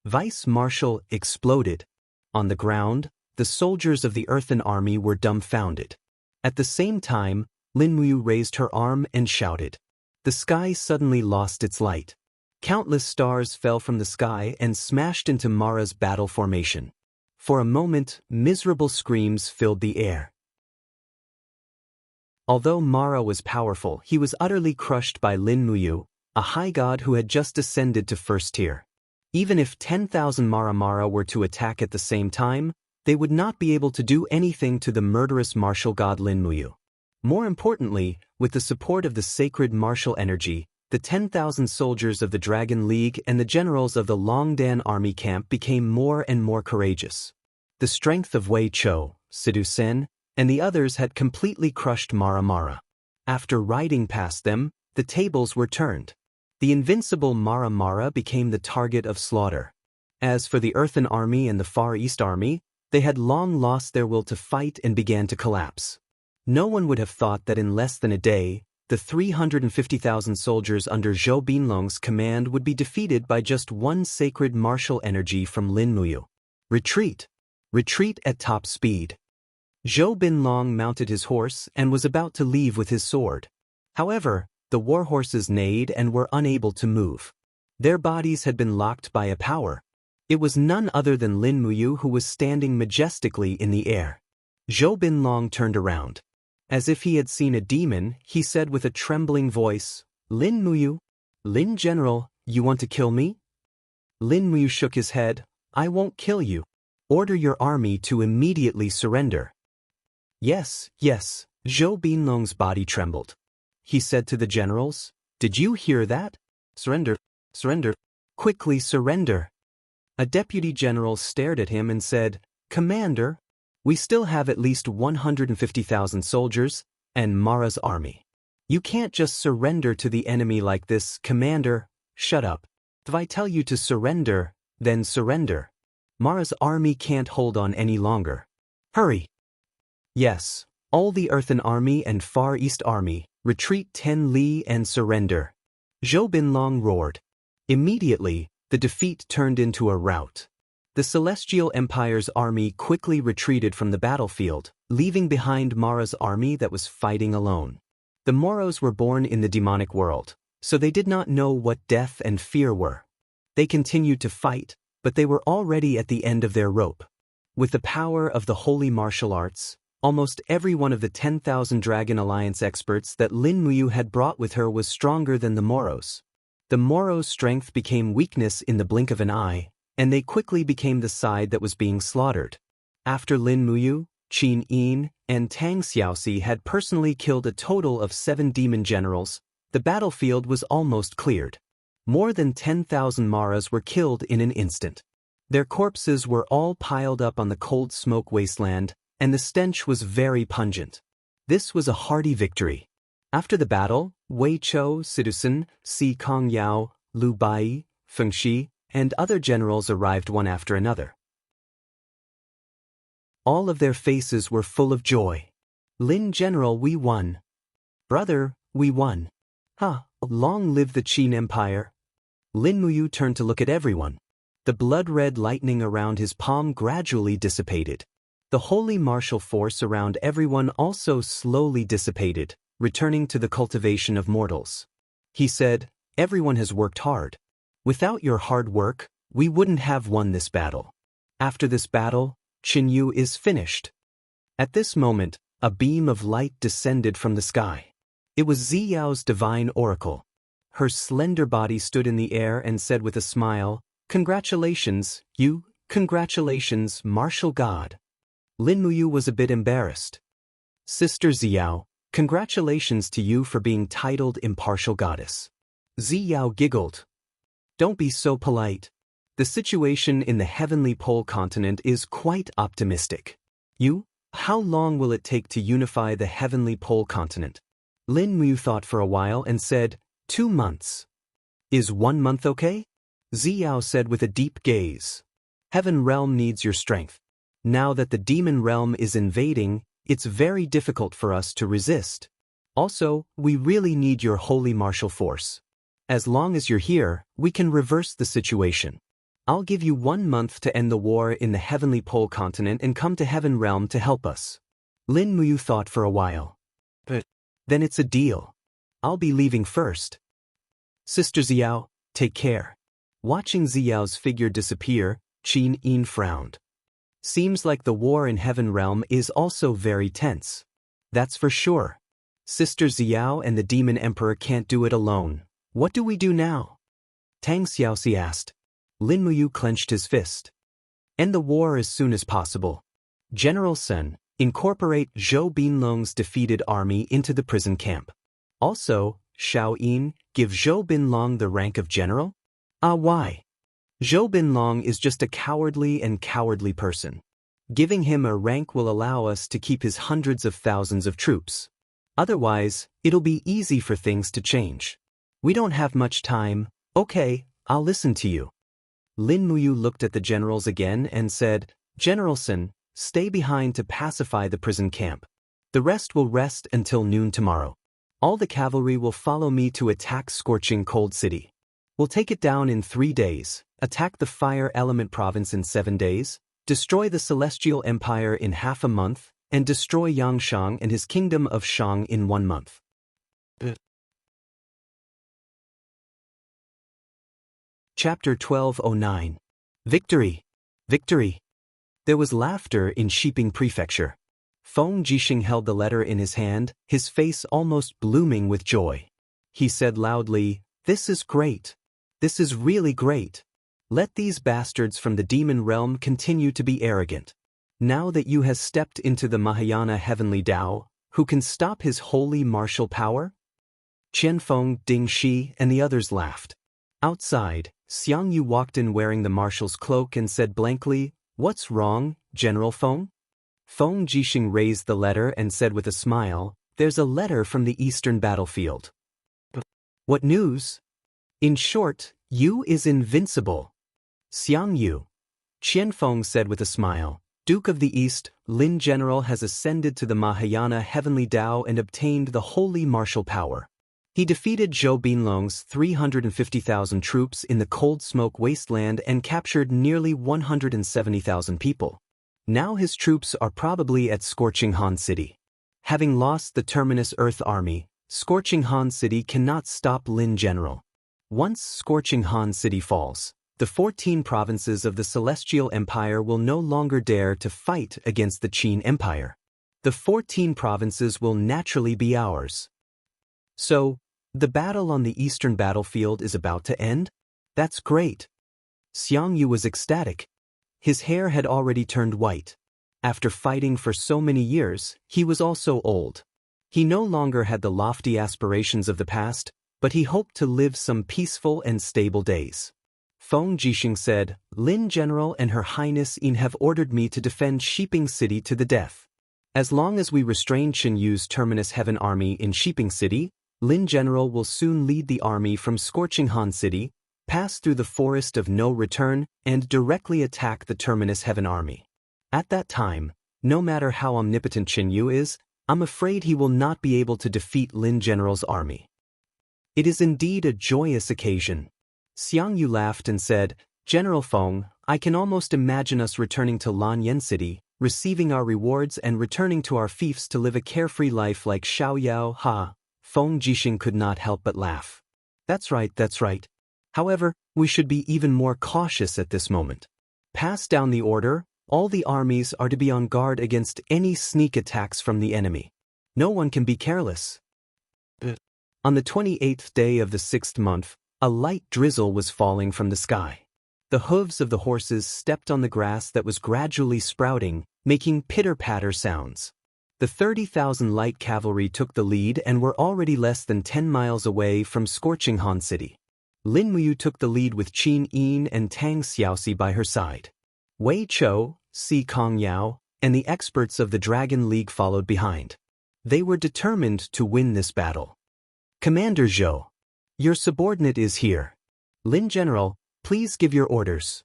Vice Marshal exploded. On the ground, the soldiers of the Earthen Army were dumbfounded. At the same time, Lin Muyu raised her arm and shouted. The sky suddenly lost its light. Countless stars fell from the sky and smashed into Mara's battle formation. For a moment, miserable screams filled the air. Although Mara was powerful, he was utterly crushed by Lin Muyu, a high god who had just ascended to first tier. Even if 10,000 Mara were to attack at the same time, they would not be able to do anything to the murderous martial god Lin Muyu. More importantly, with the support of the sacred martial energy, the 10,000 soldiers of the Dragon League and the generals of the Longdan army camp became more and more courageous. The strength of Wei Chou, Sidu Sen, and the others had completely crushed Mara Mara. After riding past them, the tables were turned. The invincible Mara Mara became the target of slaughter. As for the Earthen Army and the Far East Army, they had long lost their will to fight and began to collapse. No one would have thought that in less than a day, the 350,000 soldiers under Zhou Binlong's command would be defeated by just one sacred martial energy from Lin Muyu. Retreat! Retreat at top speed. Zhou Binlong mounted his horse and was about to leave with his sword. However, the warhorses neighed and were unable to move. Their bodies had been locked by a power. It was none other than Lin Muyu who was standing majestically in the air. Zhou Binlong turned around. As if he had seen a demon, he said with a trembling voice, "Lin Muyu? Lin General, you want to kill me?" Lin Muyu shook his head. "I won't kill you. Order your army to immediately surrender." Yes, yes, Zhou Binlong's body trembled. He said to the generals, "Did you hear that? Surrender, surrender, quickly surrender." A deputy general stared at him and said, "Commander, we still have at least 150,000 soldiers and Mara's army. You can't just surrender to the enemy like this, Commander." "Shut up. If I tell you to surrender, then surrender. Mara's army can't hold on any longer. Hurry." "Yes, all the Earthen Army and Far East Army, retreat 10 li and surrender." Zhou Binlong roared. Immediately, the defeat turned into a rout. The Celestial Empire's army quickly retreated from the battlefield, leaving behind Mara's army that was fighting alone. The Moros were born in the demonic world, so they did not know what death and fear were. They continued to fight, but they were already at the end of their rope. With the power of the holy martial arts, almost every one of the 10,000 Dragon Alliance experts that Lin Muyu had brought with her was stronger than the Moros. The Moros' strength became weakness in the blink of an eye, and they quickly became the side that was being slaughtered. After Lin Muyu, Qin Yin, and Tang Xiaoxi had personally killed a total of 7 demon generals, the battlefield was almost cleared. More than 10,000 Maras were killed in an instant. Their corpses were all piled up on the cold smoke wasteland, and the stench was very pungent. This was a hearty victory. After the battle, Wei Chou, Sidusen, Si Kong Yao, Lu Bai, Feng Shi, and other generals arrived one after another. All of their faces were full of joy. "Lin General, we won. Brother, we won. Ha, long live the Qin Empire." Lin Muyu turned to look at everyone. The blood-red lightning around his palm gradually dissipated. The holy martial force around everyone also slowly dissipated, returning to the cultivation of mortals. He said, "Everyone has worked hard. Without your hard work, we wouldn't have won this battle. After this battle, Qinyu is finished." At this moment, a beam of light descended from the sky. It was Ziyao's divine oracle. Her slender body stood in the air and said with a smile, "Congratulations, you, congratulations, martial god." Lin Muyu was a bit embarrassed. "Sister Ziyao, congratulations to you for being titled impartial goddess." Ziyao giggled. "Don't be so polite. The situation in the heavenly pole continent is quite optimistic. How long will it take to unify the heavenly pole continent?" Lin Muyu thought for a while and said, 2 months. "Is 1 month okay?" Ziyao said with a deep gaze. "Heaven realm needs your strength. Now that the demon realm is invading, it's very difficult for us to resist. Also, we really need your holy martial force. As long as you're here, we can reverse the situation. I'll give you 1 month to end the war in the heavenly pole continent and come to heaven realm to help us." Lin Muyu thought for a while. "But then it's a deal. I'll be leaving first." "Sister Ziyao, take care." Watching Ziyao's figure disappear, Qin Yin frowned. "Seems like the war in heaven realm is also very tense." "That's for sure. Sister Ziyao and the demon emperor can't do it alone. What do we do now?" Tang Xiaoxi asked. Lin Muyu clenched his fist. "End the war as soon as possible. General Sun, incorporate Zhou Binlong's defeated army into the prison camp. Also, Xiao Yin, give Zhou Binlong the rank of general? Ah, why? Zhou Binlong is just a cowardly person. Giving him a rank will allow us to keep his hundreds of thousands of troops. Otherwise, it'll be easy for things to change. We don't have much time. Okay, I'll listen to you. Lin Muyu looked at the generals again and said, General Sun, stay behind to pacify the prison camp. The rest will rest until noon tomorrow. All the cavalry will follow me to attack Scorching Cold City. We'll take it down in 3 days, attack the Fire Element Province in 7 days, destroy the Celestial Empire in half a month, and destroy Yangshang and his kingdom of Shang in 1 month. Chapter 1209. Victory! Victory! There was laughter in Shiping Prefecture. Feng Jixing held the letter in his hand, his face almost blooming with joy. He said loudly, This is great. This is really great. Let these bastards from the demon realm continue to be arrogant. Now that you have stepped into the Mahayana heavenly Tao, who can stop his holy martial power? Qianfeng, Ding Shi, and the others laughed. Outside, Xiang Yu walked in wearing the marshal's cloak and said blankly, What's wrong, General Feng? Feng Jixing raised the letter and said with a smile, There's a letter from the eastern battlefield. What news? In short, Yu is invincible. Xiang Yu. Qianfeng said with a smile, Duke of the East, Lin General has ascended to the Mahayana heavenly Tao and obtained the holy martial power. He defeated Zhou Binlong's 350,000 troops in the Cold Smoke Wasteland and captured nearly 170,000 people. Now his troops are probably at Scorching Han City. Having lost the Terminus Earth Army, Scorching Han City cannot stop Lin General. Once Scorching Han City falls, the 14 provinces of the Celestial Empire will no longer dare to fight against the Qin Empire. The 14 provinces will naturally be ours. So, the battle on the eastern battlefield is about to end? That's great. Xiang Yu was ecstatic. His hair had already turned white. After fighting for so many years, he was also old. He no longer had the lofty aspirations of the past, but he hoped to live some peaceful and stable days. Feng Jixing said, Lin General and Her Highness Yin have ordered me to defend Shiping City to the death. As long as we restrain Qin Yu's Terminus Heaven Army in Shiping City, Lin General will soon lead the army from Scorching Han City, pass through the Forest of No Return, and directly attack the Terminus Heaven Army. At that time, no matter how omnipotent Qin Yu is, I'm afraid he will not be able to defeat Lin General's army. It is indeed a joyous occasion. Xiang Yu laughed and said, General Feng, I can almost imagine us returning to Lanyan City, receiving our rewards and returning to our fiefs to live a carefree life like Xiaoyao. Ha! Feng Jixing could not help but laugh. That's right, that's right. However, we should be even more cautious at this moment. Pass down the order, all the armies are to be on guard against any sneak attacks from the enemy. No one can be careless. On the 28th day of the 6th month, a light drizzle was falling from the sky. The hooves of the horses stepped on the grass that was gradually sprouting, making pitter-patter sounds. The 30,000 light cavalry took the lead and were already less than 10 miles away from Scorching Han City. Lin Muyu took the lead with Qin Yin and Tang Xiaoxi by her side. Wei Chou, Si Kong Yao, and the experts of the Dragon League followed behind. They were determined to win this battle. Commander Zhou, your subordinate is here. Lin General, please give your orders.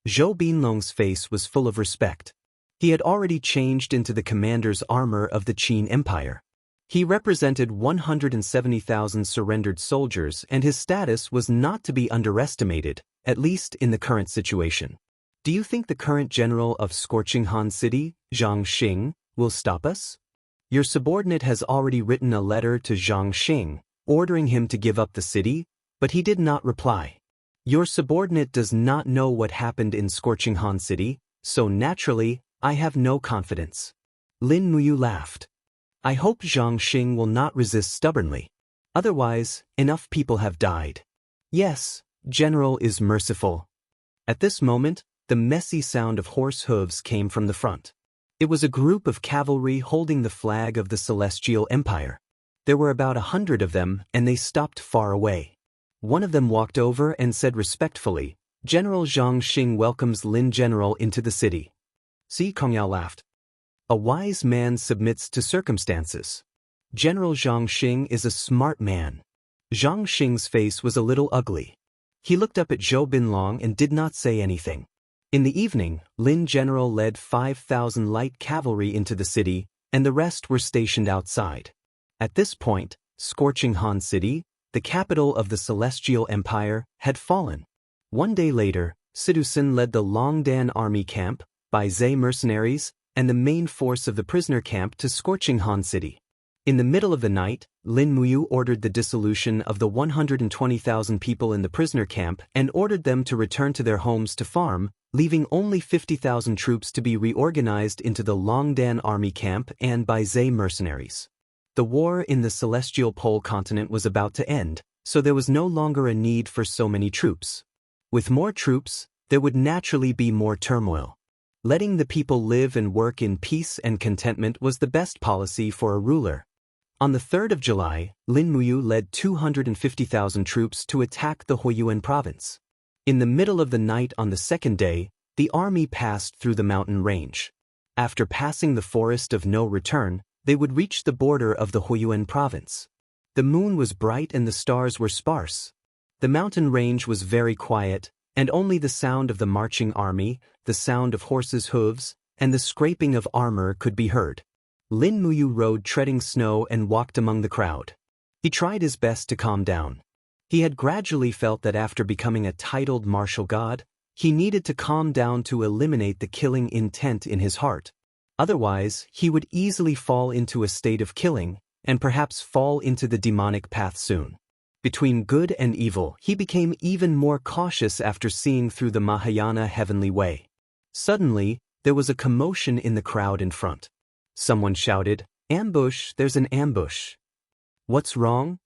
Zhou Binlong's face was full of respect. He had already changed into the commander's armor of the Qin Empire. He represented 170,000 surrendered soldiers, and his status was not to be underestimated, at least in the current situation. Do you think the current general of Scorching Han City, Zhang Xing, will stop us? Your subordinate has already written a letter to Zhang Xing, ordering him to give up the city, but he did not reply. Your subordinate does not know what happened in Scorching Han City, so naturally, I have no confidence. Lin Muyu laughed. I hope Zhang Xing will not resist stubbornly. Otherwise, enough people have died. Yes, General is merciful. At this moment, the messy sound of horse hooves came from the front. It was a group of cavalry holding the flag of the Celestial Empire. There were about 100 of them, and they stopped far away. One of them walked over and said respectfully, "General Zhang Xing welcomes Lin General into the city." Si Kongyao laughed. "A wise man submits to circumstances. General Zhang Xing is a smart man." Zhang Xing's face was a little ugly. He looked up at Zhou Binlong and did not say anything. In the evening, Lin General led 5,000 light cavalry into the city, and the rest were stationed outside. At this point, scorching Han City, the capital of the Celestial Empire, had fallen. One day later, Sidusin led the Longdan army camp, by Zhe mercenaries, and the main force of the prisoner camp to scorching Han City. In the middle of the night, Lin Muyu ordered the dissolution of the 120,000 people in the prisoner camp and ordered them to return to their homes to farm, leaving only 50,000 troops to be reorganized into the Longdan army camp and by Zhe mercenaries. The war in the Celestial Pole continent was about to end, so there was no longer a need for so many troops. With more troops, there would naturally be more turmoil. Letting the people live and work in peace and contentment was the best policy for a ruler. On the 3rd of July, Lin Muyu led 250,000 troops to attack the Huiyuan province. In the middle of the night on the second day, the army passed through the mountain range. After passing the forest of no return, they would reach the border of the Huiyuan province. The moon was bright and the stars were sparse. The mountain range was very quiet, and only the sound of the marching army, the sound of horses' hooves, and the scraping of armor could be heard. Lin Muyu rode treading snow and walked among the crowd. He tried his best to calm down. He had gradually felt that after becoming a titled martial god, he needed to calm down to eliminate the killing intent in his heart. Otherwise, he would easily fall into a state of killing, and perhaps fall into the demonic path soon. Between good and evil, he became even more cautious after seeing through the Mahayana heavenly way. Suddenly, there was a commotion in the crowd in front. Someone shouted, "Ambush, there's an ambush." "What's wrong?"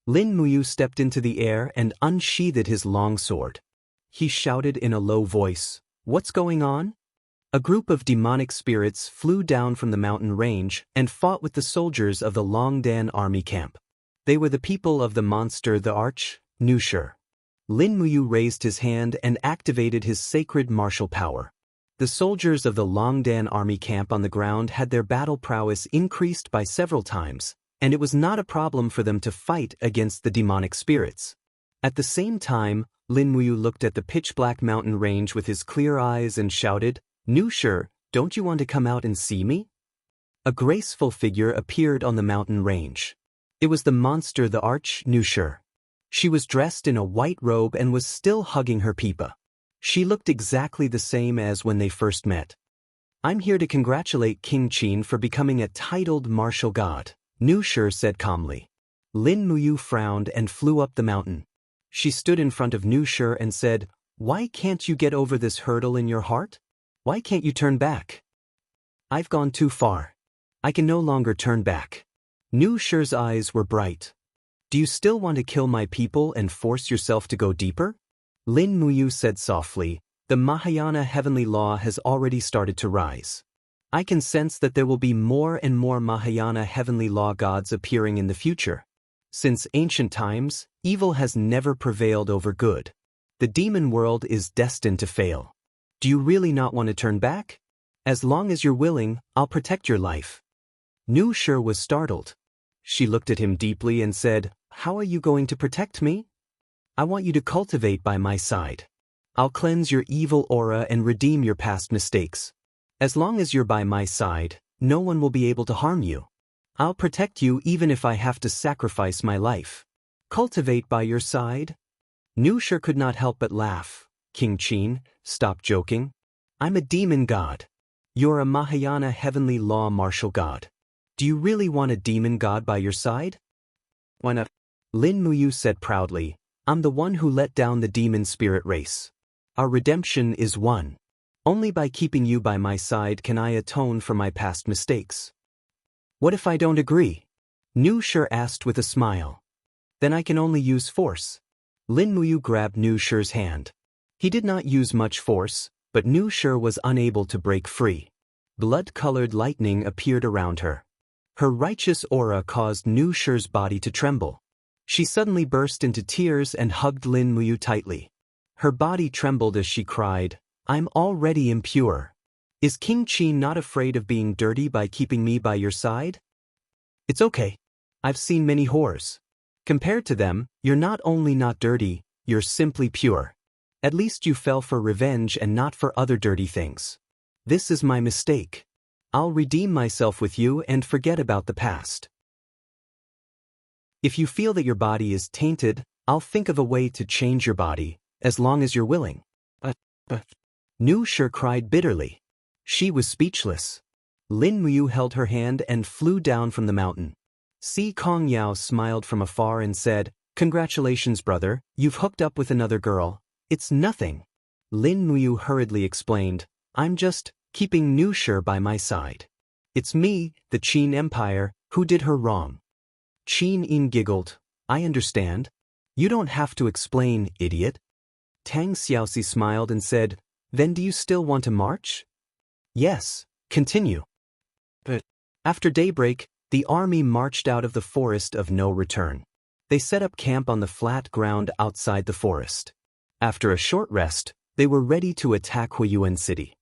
Lin Muyu stepped into the air and unsheathed his long sword. He shouted in a low voice, "What's going on?" A group of demonic spirits flew down from the mountain range and fought with the soldiers of the Longdan army camp. They were the people of the monster the Arch, Nushur. Lin Muyu raised his hand and activated his sacred martial power. The soldiers of the Longdan army camp on the ground had their battle prowess increased by several times, and it was not a problem for them to fight against the demonic spirits. At the same time, Lin Muyu looked at the pitch-black mountain range with his clear eyes and shouted, "Nushur, don't you want to come out and see me?" A graceful figure appeared on the mountain range. It was the monster the Arch, Nushur. She was dressed in a white robe and was still hugging her pipa. She looked exactly the same as when they first met. "I'm here to congratulate King Qin for becoming a titled martial god," Nushur said calmly. Lin Muyu frowned and flew up the mountain. She stood in front of Nushur and said, "Why can't you get over this hurdle in your heart? Why can't you turn back?" "I've gone too far. I can no longer turn back." Nushur's eyes were bright. "Do you still want to kill my people and force yourself to go deeper?" Lin Muyu said softly, "The Mahayana heavenly law has already started to rise. I can sense that there will be more and more Mahayana heavenly law gods appearing in the future. Since ancient times, evil has never prevailed over good. The demon world is destined to fail. Do you really not want to turn back? As long as you're willing, I'll protect your life." Nushur was startled. She looked at him deeply and said, "How are you going to protect me?" "I want you to cultivate by my side. I'll cleanse your evil aura and redeem your past mistakes. As long as you're by my side, no one will be able to harm you. I'll protect you even if I have to sacrifice my life. Cultivate by your side?" Nushur could not help but laugh. "King Qin, stop joking. I'm a demon god. You're a Mahayana heavenly law martial god. Do you really want a demon god by your side?" "Why not?" Lin Muyu said proudly, "I'm the one who let down the demon spirit race. Our redemption is won. Only by keeping you by my side can I atone for my past mistakes." "What if I don't agree?" Nushur asked with a smile. "Then I can only use force." Lin Muyu grabbed Nushur's hand. He did not use much force, but Nushur was unable to break free. Blood-colored lightning appeared around her. Her righteous aura caused Nu Shi's body to tremble. She suddenly burst into tears and hugged Lin Muyu tightly. Her body trembled as she cried, "I'm already impure. Is King Qin not afraid of being dirty by keeping me by your side?" "It's okay. I've seen many whores. Compared to them, you're not only not dirty, you're simply pure. At least you fell for revenge and not for other dirty things. This is my mistake. I'll redeem myself with you and forget about the past. If you feel that your body is tainted, I'll think of a way to change your body, as long as you're willing." But Nu Shi cried bitterly. She was speechless. Lin Muyu held her hand and flew down from the mountain. Si Kong Yao smiled from afar and said, "Congratulations, brother, you've hooked up with another girl. It's nothing." Lin Muyu hurriedly explained, "I'm just keeping Nu Shi by my side. It's me, the Qin Empire, who did her wrong." Qin Yin giggled, "I understand. You don't have to explain, idiot." Tang Xiaoxi smiled and said, "Then do you still want to march?" "Yes, continue." But after daybreak, the army marched out of the forest of no return. They set up camp on the flat ground outside the forest. After a short rest, they were ready to attack Huiyuan City.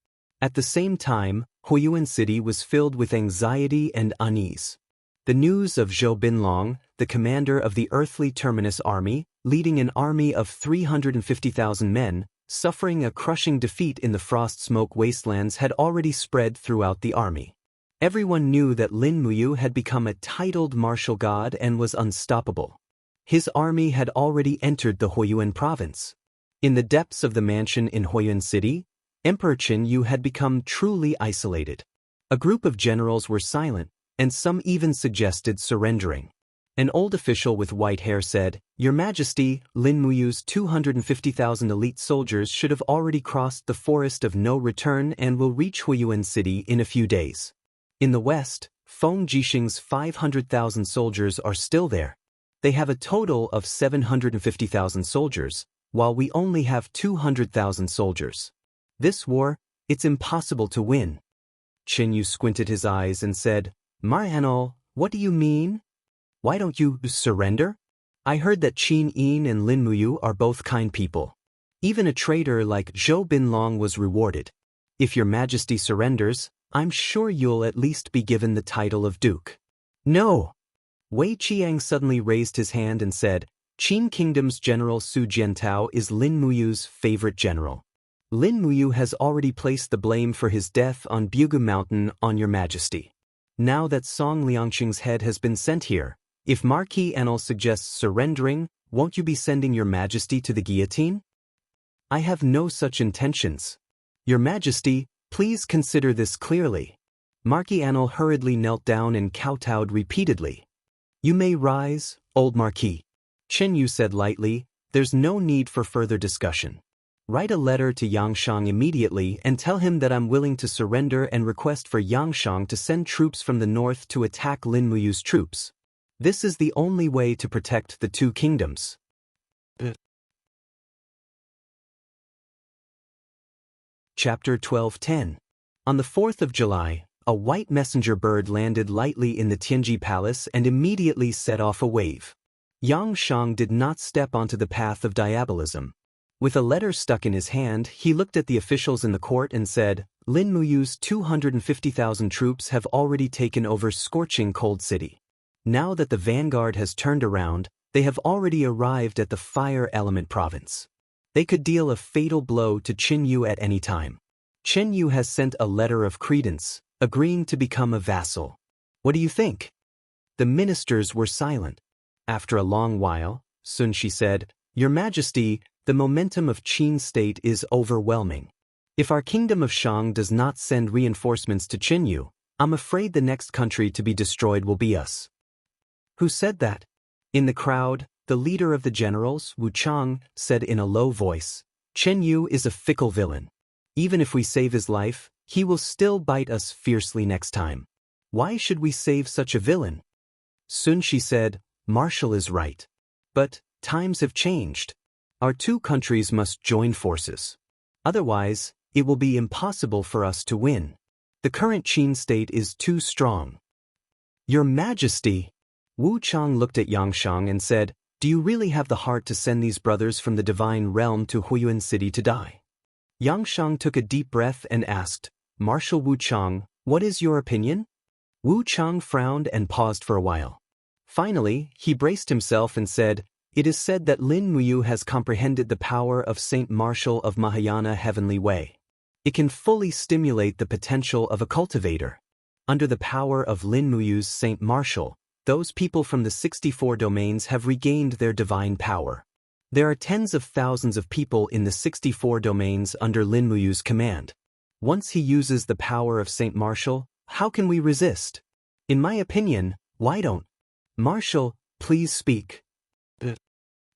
At the same time, Huiyuan City was filled with anxiety and unease. The news of Zhou Binlong, the commander of the earthly terminus army, leading an army of 350,000 men, suffering a crushing defeat in the frost smoke wastelands, had already spread throughout the army. Everyone knew that Lin Muyu had become a titled martial god and was unstoppable. His army had already entered the Huiyuan province. In the depths of the mansion in Huiyuan City, Emperor Qin Yu had become truly isolated. A group of generals were silent, and some even suggested surrendering. An old official with white hair said, "Your Majesty, Lin Muyu's 250,000 elite soldiers should have already crossed the forest of no return and will reach Huiyuan City in a few days. In the west, Feng Jixing's 500,000 soldiers are still there. They have a total of 750,000 soldiers, while we only have 200,000 soldiers. This war, it's impossible to win." Qin Yu squinted his eyes and said, "Marianol, what do you mean? Why don't you surrender? I heard that Qin Yin and Lin Muyu are both kind people. Even a traitor like Zhou Binlong was rewarded. If your Majesty surrenders, I'm sure you'll at least be given the title of Duke." "No!" Wei Qiang suddenly raised his hand and said, "Qin Kingdom's General Su Jiantao is Lin Muyu's favorite general. Lin Muyu has already placed the blame for his death on Bugu Mountain on your Majesty. Now that Song Liangqing's head has been sent here, if Marquis Enel suggests surrendering, won't you be sending your Majesty to the guillotine?" "I have no such intentions. Your Majesty, please consider this clearly." Marquis Enel hurriedly knelt down and kowtowed repeatedly. "You may rise, old Marquis." Qin Yu said lightly, "There's no need for further discussion. Write a letter to Yangshang immediately and tell him that I'm willing to surrender and request for Yangshang to send troops from the north to attack Lin Muyu's troops. This is the only way to protect the two kingdoms." Chapter 12:10. On the 4th of July, a white messenger bird landed lightly in the Tianji Palace and immediately set off a wave. Yangshang did not step onto the path of diabolism. With a letter stuck in his hand, he looked at the officials in the court and said, "Lin Muyu's 250,000 troops have already taken over scorching cold city. Now that the vanguard has turned around, they have already arrived at the fire element province. They could deal a fatal blow to Qin Yu at any time. Qin Yu has sent a letter of credence, agreeing to become a vassal. What do you think?" The ministers were silent. After a long while, Sun Shi said, "Your Majesty, the momentum of Qin's state is overwhelming. If our kingdom of Shang does not send reinforcements to Qin Yu, I'm afraid the next country to be destroyed will be us." "Who said that?" In the crowd, the leader of the generals, Wu Chang, said in a low voice, "Qin Yu is a fickle villain. Even if we save his life, he will still bite us fiercely next time. Why should we save such a villain?" Sun Shi said, "Marshall is right. But times have changed. Our two countries must join forces. Otherwise, it will be impossible for us to win. The current Qin state is too strong." Your Majesty! Wu Chang looked at Xianxia and said, do you really have the heart to send these brothers from the divine realm to Huiyuan City to die? Xianxia took a deep breath and asked, Marshal Wu Chang, what is your opinion? Wu Chang frowned and paused for a while. Finally, he braced himself and said, it is said that Lin Muyu has comprehended the power of Saint Marshal of Mahayana Heavenly Way. It can fully stimulate the potential of a cultivator. Under the power of Lin Muyu's Saint Marshal, those people from the 64 domains have regained their divine power. There are tens of thousands of people in the 64 domains under Lin Muyu's command. Once he uses the power of Saint Marshal, how can we resist? In my opinion, why don't Marshal, please speak.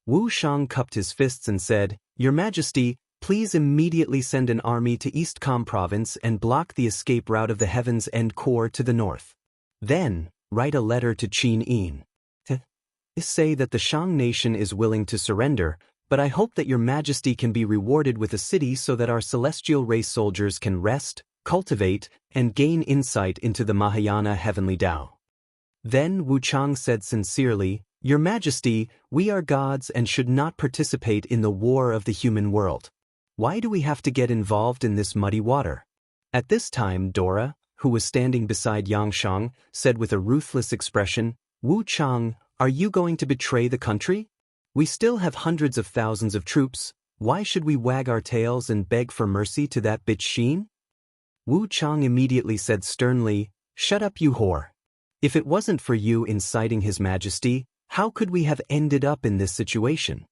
Wu Shang cupped his fists and said, Your Majesty, please immediately send an army to East Com Province and block the escape route of the Heaven's End Corps to the north. Then, write a letter to Qin Yin. Say that the Shang nation is willing to surrender, but I hope that Your Majesty can be rewarded with a city so that our celestial race soldiers can rest, cultivate, and gain insight into the Mahayana Heavenly Tao. Then Wu Chang said sincerely, Your Majesty, we are gods and should not participate in the war of the human world. Why do we have to get involved in this muddy water? At this time Dora, who was standing beside Xianxia, said with a ruthless expression, Wu Chang, are you going to betray the country? We still have hundreds of thousands of troops, why should we wag our tails and beg for mercy to that bitch Xin? Wu Chang immediately said sternly, Shut up you whore. If it wasn't for you inciting His Majesty, how could we have ended up in this situation?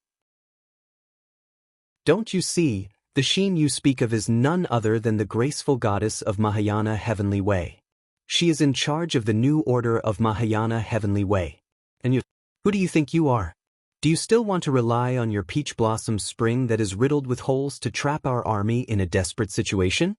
Don't you see, the Xin you speak of is none other than the graceful goddess of Mahayana Heavenly Way. She is in charge of the new order of Mahayana Heavenly Way. And who do you think you are? Do you still want to rely on your peach blossom spring that is riddled with holes to trap our army in a desperate situation?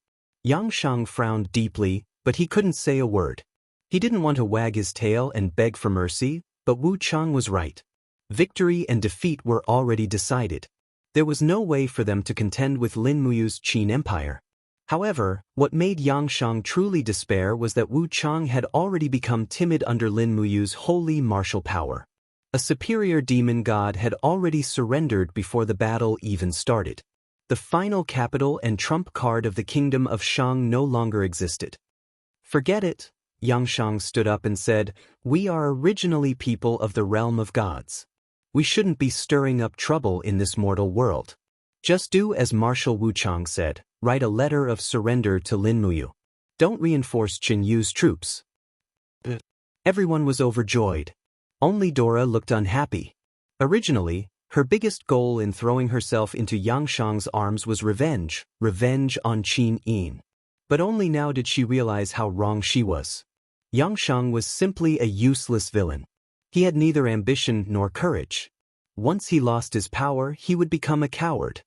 Xianxia frowned deeply, but he couldn't say a word. He didn't want to wag his tail and beg for mercy, but Wu Chang was right. Victory and defeat were already decided. There was no way for them to contend with Lin Muyu's Qin Empire. However, what made Xianxia truly despair was that Wu Chang had already become timid under Lin Muyu's holy martial power. A superior demon god had already surrendered before the battle even started. The final capital and trump card of the kingdom of Shang no longer existed. Forget it, Xianxia stood up and said, we are originally people of the realm of gods. We shouldn't be stirring up trouble in this mortal world. Just do as Marshal Wu Chang said, write a letter of surrender to Lin Muyu. Don't reinforce Qin Yu's troops. Everyone was overjoyed. Only Dora looked unhappy. Originally, her biggest goal in throwing herself into Xianxia's arms was revenge on Qin Yin. But only now did she realize how wrong she was. Xianxia was simply a useless villain. He had neither ambition nor courage. Once he lost his power, he would become a coward.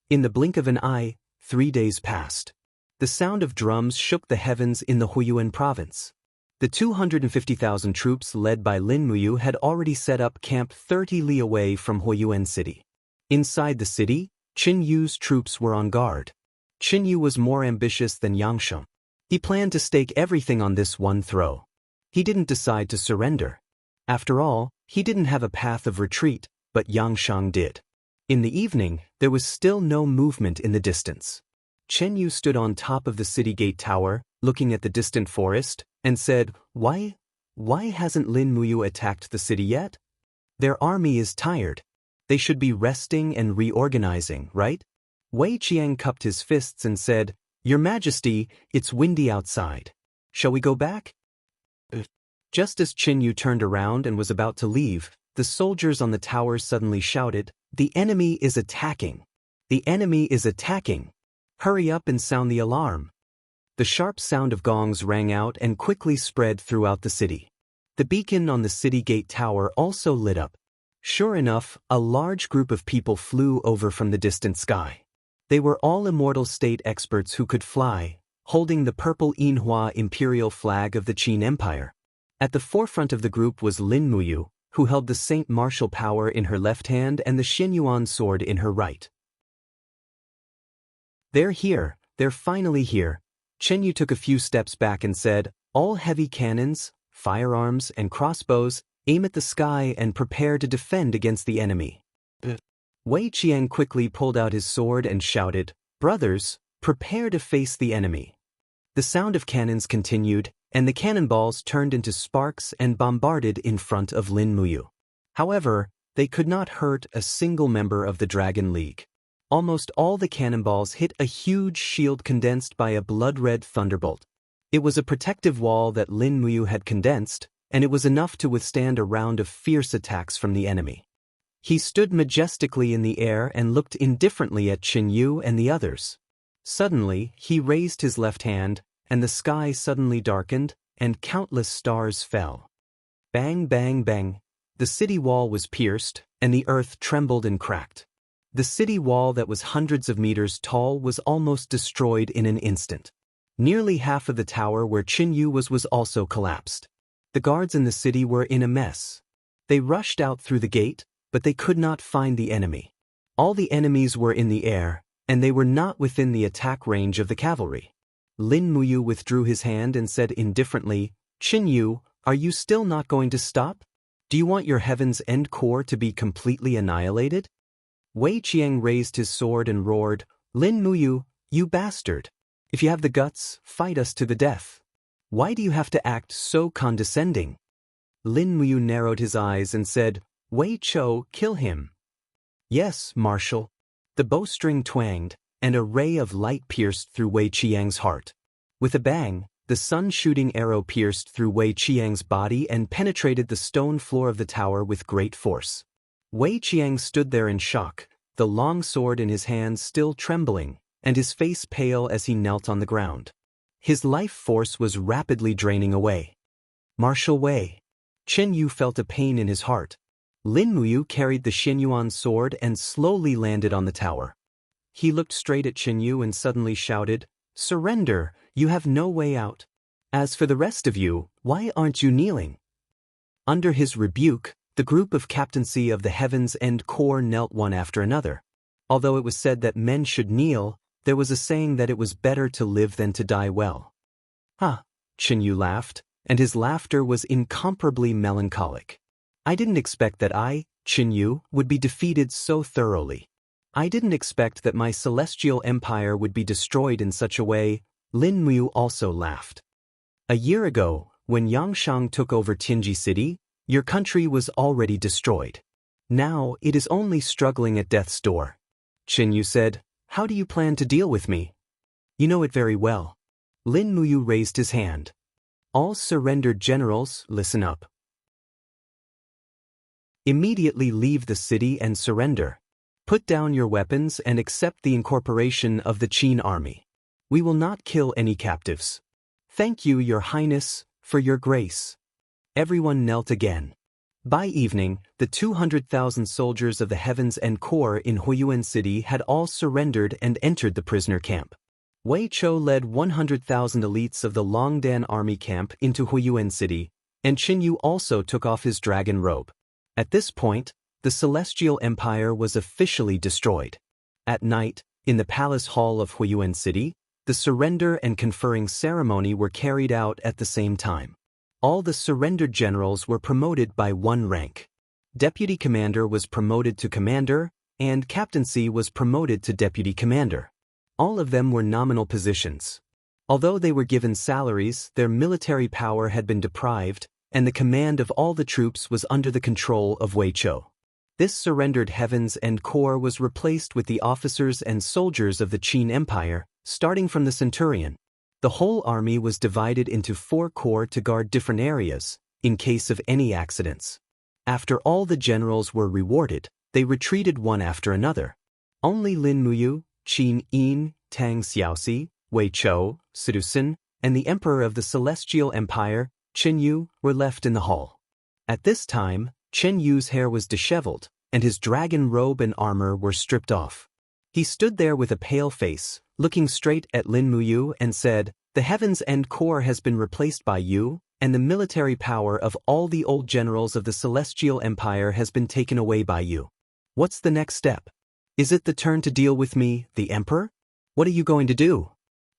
In the blink of an eye, 3 days passed. The sound of drums shook the heavens in the Huiyuan province. The 250,000 troops led by Lin Muyu had already set up camp 30 li away from Huiyuan City. Inside the city, Qin Yu's troops were on guard. Qin Yu was more ambitious than Xianxia. He planned to stake everything on this one throw. He didn't decide to surrender. After all, he didn't have a path of retreat, but Xianxia did. In the evening, there was still no movement in the distance. Chen Yu stood on top of the city gate tower, looking at the distant forest, and said, Why hasn't Lin Muyu attacked the city yet? Their army is tired. They should be resting and reorganizing, right? Wei Qiang cupped his fists and said, Your Majesty, it's windy outside. Shall we go back? Just as Qin Yu turned around and was about to leave, the soldiers on the tower suddenly shouted, The enemy is attacking! The enemy is attacking! Hurry up and sound the alarm! The sharp sound of gongs rang out and quickly spread throughout the city. The beacon on the city gate tower also lit up. Sure enough, a large group of people flew over from the distant sky. They were all immortal state experts who could fly, holding the purple Yinhua imperial flag of the Qin Empire. At the forefront of the group was Lin Muyu, who held the Saint Martial power in her left hand and the Xianyuan sword in her right. They're here, they're finally here. Chen Yu took a few steps back and said, All heavy cannons, firearms and crossbows, aim at the sky and prepare to defend against the enemy. Wei Qiang quickly pulled out his sword and shouted, "Brothers, prepare to face the enemy." The sound of cannons continued, and the cannonballs turned into sparks and bombarded in front of Lin Muyu. However, they could not hurt a single member of the Dragon League. Almost all the cannonballs hit a huge shield condensed by a blood-red thunderbolt. It was a protective wall that Lin Muyu had condensed, and it was enough to withstand a round of fierce attacks from the enemy. He stood majestically in the air and looked indifferently at Qin Yu and the others. Suddenly, he raised his left hand, and the sky suddenly darkened, and countless stars fell. Bang, bang, bang. The city wall was pierced, and the earth trembled and cracked. The city wall that was hundreds of meters tall was almost destroyed in an instant. Nearly half of the tower where Qin Yu was also collapsed. The guards in the city were in a mess. They rushed out through the gate, but they could not find the enemy. All the enemies were in the air, and they were not within the attack range of the cavalry. Lin Muyu withdrew his hand and said indifferently, "Qin Yu, are you still not going to stop? Do you want your Heaven's End core to be completely annihilated?" Wei Qiang raised his sword and roared, "Lin Muyu, you bastard! If you have the guts, fight us to the death. Why do you have to act so condescending?" Lin Muyu narrowed his eyes and said, "Wei Chou, kill him." "Yes, Marshal." The bowstring twanged, and a ray of light pierced through Wei Qiang's heart. With a bang, the sun-shooting arrow pierced through Wei Qiang's body and penetrated the stone floor of the tower with great force. Wei Qiang stood there in shock, the long sword in his hands still trembling, and his face pale as he knelt on the ground. His life force was rapidly draining away. "Marshal Wei." Qin Yu felt a pain in his heart. Lin Muyu carried the Xinyuan sword and slowly landed on the tower. He looked straight at Qin Yu and suddenly shouted, "Surrender, you have no way out. As for the rest of you, why aren't you kneeling?" Under his rebuke, the group of captaincy of the Heaven's End Corps knelt one after another. Although it was said that men should kneel, there was a saying that it was better to live than to die well. "Ha!" Qin Yu laughed, and his laughter was incomparably melancholic. "I didn't expect that I, Qin Yu, would be defeated so thoroughly. I didn't expect that my celestial empire would be destroyed in such a way." Lin Muyu also laughed. "A year ago, when Yangshang took over Tianji City, your country was already destroyed. Now it is only struggling at death's door." Qin Yu said, "How do you plan to deal with me?" "You know it very well." Lin Muyu raised his hand. "All surrendered generals, listen up. Immediately leave the city and surrender. Put down your weapons and accept the incorporation of the Qin army. We will not kill any captives. Thank you, Your Highness, for your grace." Everyone knelt again. By evening, the 200,000 soldiers of the Heaven's End Corps in Huiyuan City had all surrendered and entered the prisoner camp. Wei Chou led 100,000 elites of the Longdan army camp into Huiyuan City, and Qin Yu also took off his dragon robe. At this point, the Celestial Empire was officially destroyed. At night, in the palace hall of Huiyuan City, the surrender and conferring ceremony were carried out at the same time. All the surrendered generals were promoted by one rank. Deputy commander was promoted to commander, and captaincy was promoted to deputy commander. All of them were nominal positions. Although they were given salaries, their military power had been deprived, and the command of all the troops was under the control of Wei Chou. This surrendered Heaven's End Corps was replaced with the officers and soldiers of the Qin Empire, starting from the centurion. The whole army was divided into 4 corps to guard different areas, in case of any accidents. After all the generals were rewarded, they retreated one after another. Only Lin Muyu, Qin Yin, Tang Xiaoxi, Wei Chou, Sidusun, and the Emperor of the Celestial Empire, Qin Yu, were left in the hall. At this time, Qin Yu's hair was disheveled, and his dragon robe and armor were stripped off. He stood there with a pale face, looking straight at Lin Muyu and said, "The Heaven's End Corps has been replaced by you, and the military power of all the old generals of the Celestial Empire has been taken away by you. What's the next step? Is it the turn to deal with me, the Emperor? What are you going to do?"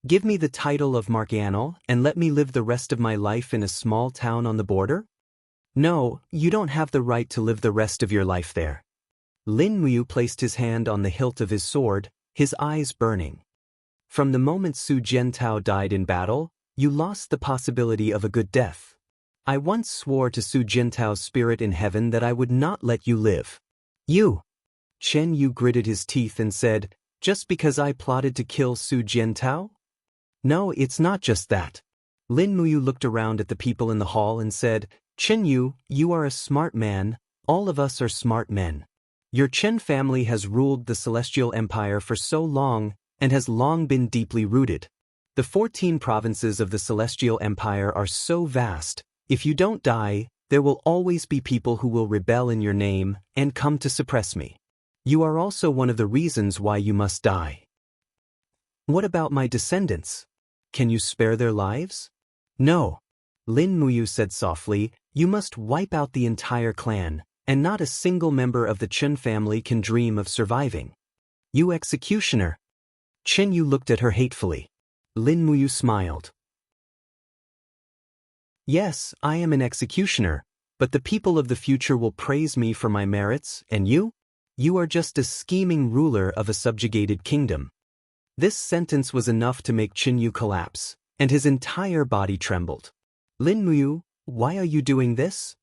Give me the title of Marquianal and let me live the rest of my life in a small town on the border? No, you don't have the right to live the rest of your life there. Lin Muyu placed his hand on the hilt of his sword, his eyes burning. From the moment Su Jiantao died in battle, you lost the possibility of a good death. I once swore to Su Jiantao's spirit in heaven that I would not let you live. You! Chen Yu gritted his teeth and said, just because I plotted to kill Su Jiantao? No, it's not just that. Lin Muyu looked around at the people in the hall and said, Chen Yu, you are a smart man, all of us are smart men. Your Chen family has ruled the Celestial Empire for so long and has long been deeply rooted. The 14 provinces of the Celestial Empire are so vast, if you don't die, there will always be people who will rebel in your name and come to suppress me. You are also one of the reasons why you must die. What about my descendants? Can you spare their lives? No. Lin Muyu said softly, you must wipe out the entire clan, and not a single member of the Chen family can dream of surviving. You executioner. Chen Yu looked at her hatefully. Lin Muyu smiled. Yes, I am an executioner, but the people of the future will praise me for my merits, and you? You are just a scheming ruler of a subjugated kingdom. This sentence was enough to make Chen Yu collapse, and his entire body trembled. Lin Muyu, why are you doing this?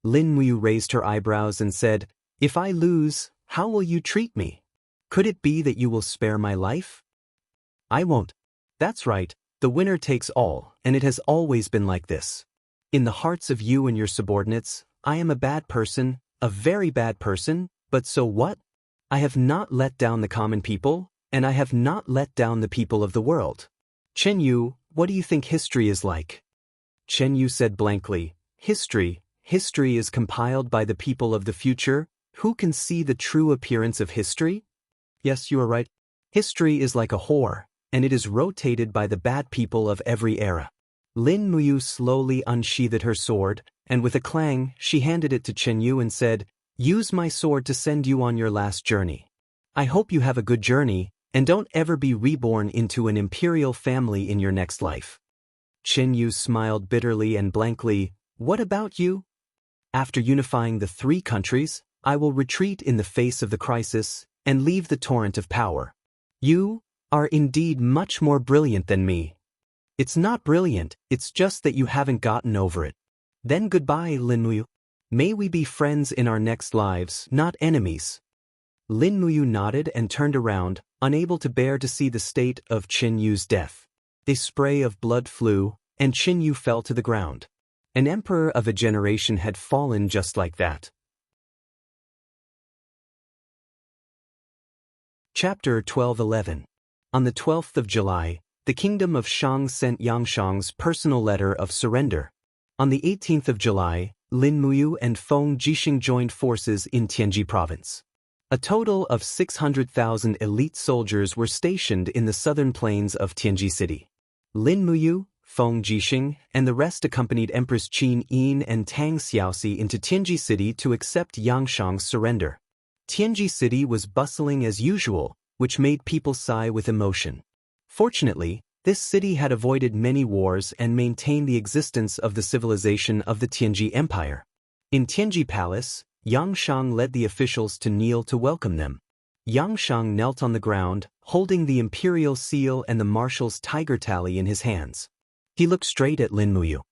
Lin Muyu raised her eyebrows and said, if I lose, how will you treat me? Could it be that you will spare my life? I won't. That's right, the winner takes all, and it has always been like this. In the hearts of you and your subordinates, I am a bad person, a very bad person, but so what? I have not let down the common people, and I have not let down the people of the world. Chen Yu, what do you think history is like? Chen Yu said blankly, History is compiled by the people of the future. Who can see the true appearance of history? Yes, you are right. History is like a whore, and it is rotated by the bad people of every era. Lin Muyu slowly unsheathed her sword, and with a clang, she handed it to Chen Yu and said, use my sword to send you on your last journey. I hope you have a good journey, and don't ever be reborn into an imperial family in your next life. Chen Yu smiled bitterly and blankly, what about you? After unifying the 3 countries, I will retreat in the face of the crisis and leave the torrent of power. You are indeed much more brilliant than me. It's not brilliant, it's just that you haven't gotten over it. Then goodbye, Lin Muyu. May we be friends in our next lives, not enemies. Lin Muyu nodded and turned around, unable to bear to see the state of Chen Yu's death. A spray of blood flew, and Chen Yu fell to the ground. An emperor of a generation had fallen just like that. Chapter 12:11. On the 12th of July, the kingdom of Shang sent Yangshang's personal letter of surrender. On the 18th of July, Lin Muyu and Feng Jixing joined forces in Tianji province. A total of 600,000 elite soldiers were stationed in the southern plains of Tianji city. Lin Muyu, Feng Jixing, and the rest accompanied Empress Qin Yin and Tang Xiaoxi into Tianji city to accept Yangshang's surrender. Tianji city was bustling as usual, which made people sigh with emotion. Fortunately, this city had avoided many wars and maintained the existence of the civilization of the Tianji Empire. In Tianji Palace, Yangshang led the officials to kneel to welcome them. Yangshang knelt on the ground, holding the imperial seal and the marshal's tiger tally in his hands. He looked straight at Lin Muyu.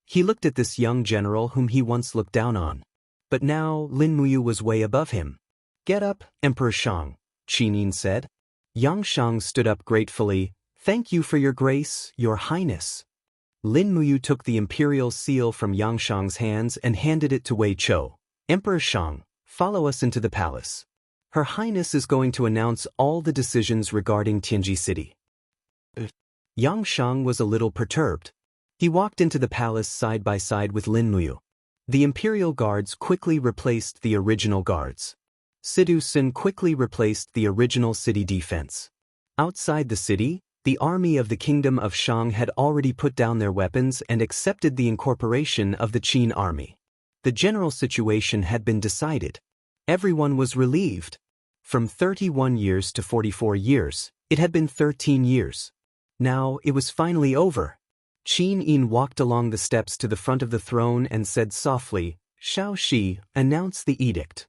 He looked at this young general whom he once looked down on. But now Lin Muyu was way above him. Get up, Emperor Shang, Qin Yin said. Yangshang stood up gratefully. Thank you for your grace, your highness. Lin Muyu took the imperial seal from Yangshang's hands and handed it to Wei Chou. Emperor Shang, follow us into the palace. Her Highness is going to announce all the decisions regarding Tianji city. Yangshang was a little perturbed. He walked into the palace side by side with Lin Muyu. The imperial guards quickly replaced the original guards. Sidu Sun quickly replaced the original city defense. Outside the city, the army of the kingdom of Shang had already put down their weapons and accepted the incorporation of the Qin army. The general situation had been decided. Everyone was relieved. From 31 years to 44 years, it had been 13 years. Now it was finally over. Qin Yin walked along the steps to the front of the throne and said softly, "Shao Shi, announce the edict."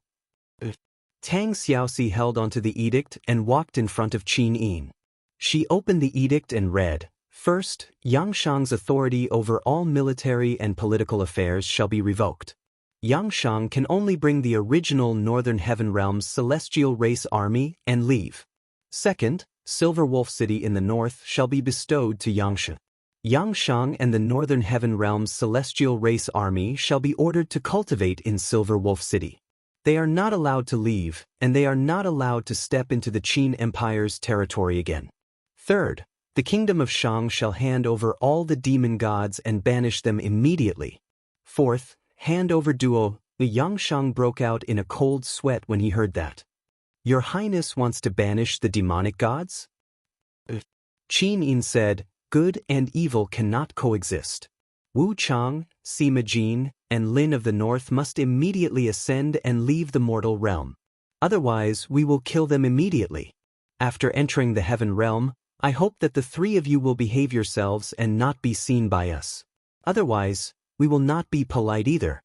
Tang Xiaoxi held onto the edict and walked in front of Qin Yin. She opened the edict and read, "First, Yangshang's authority over all military and political affairs shall be revoked. Yangshang can only bring the original Northern Heaven Realm's celestial race army and leave. Second, Silver Wolf City in the north shall be bestowed to Yangshan. Yangshang and the Northern Heaven Realm's celestial race army shall be ordered to cultivate in Silver Wolf City. They are not allowed to leave, and they are not allowed to step into the Qin Empire's territory again. Third, the kingdom of Shang shall hand over all the demon gods and banish them immediately. Fourth, hand over duo." The Yangshang broke out in a cold sweat when he heard that. "Your Highness wants to banish the demonic gods?" Qin Yin said, "Good and evil cannot coexist. Wu Chang, Sima Jin, and Lin of the North must immediately ascend and leave the mortal realm. Otherwise, we will kill them immediately. After entering the heaven realm, I hope that the three of you will behave yourselves and not be seen by us. Otherwise, we will not be polite either.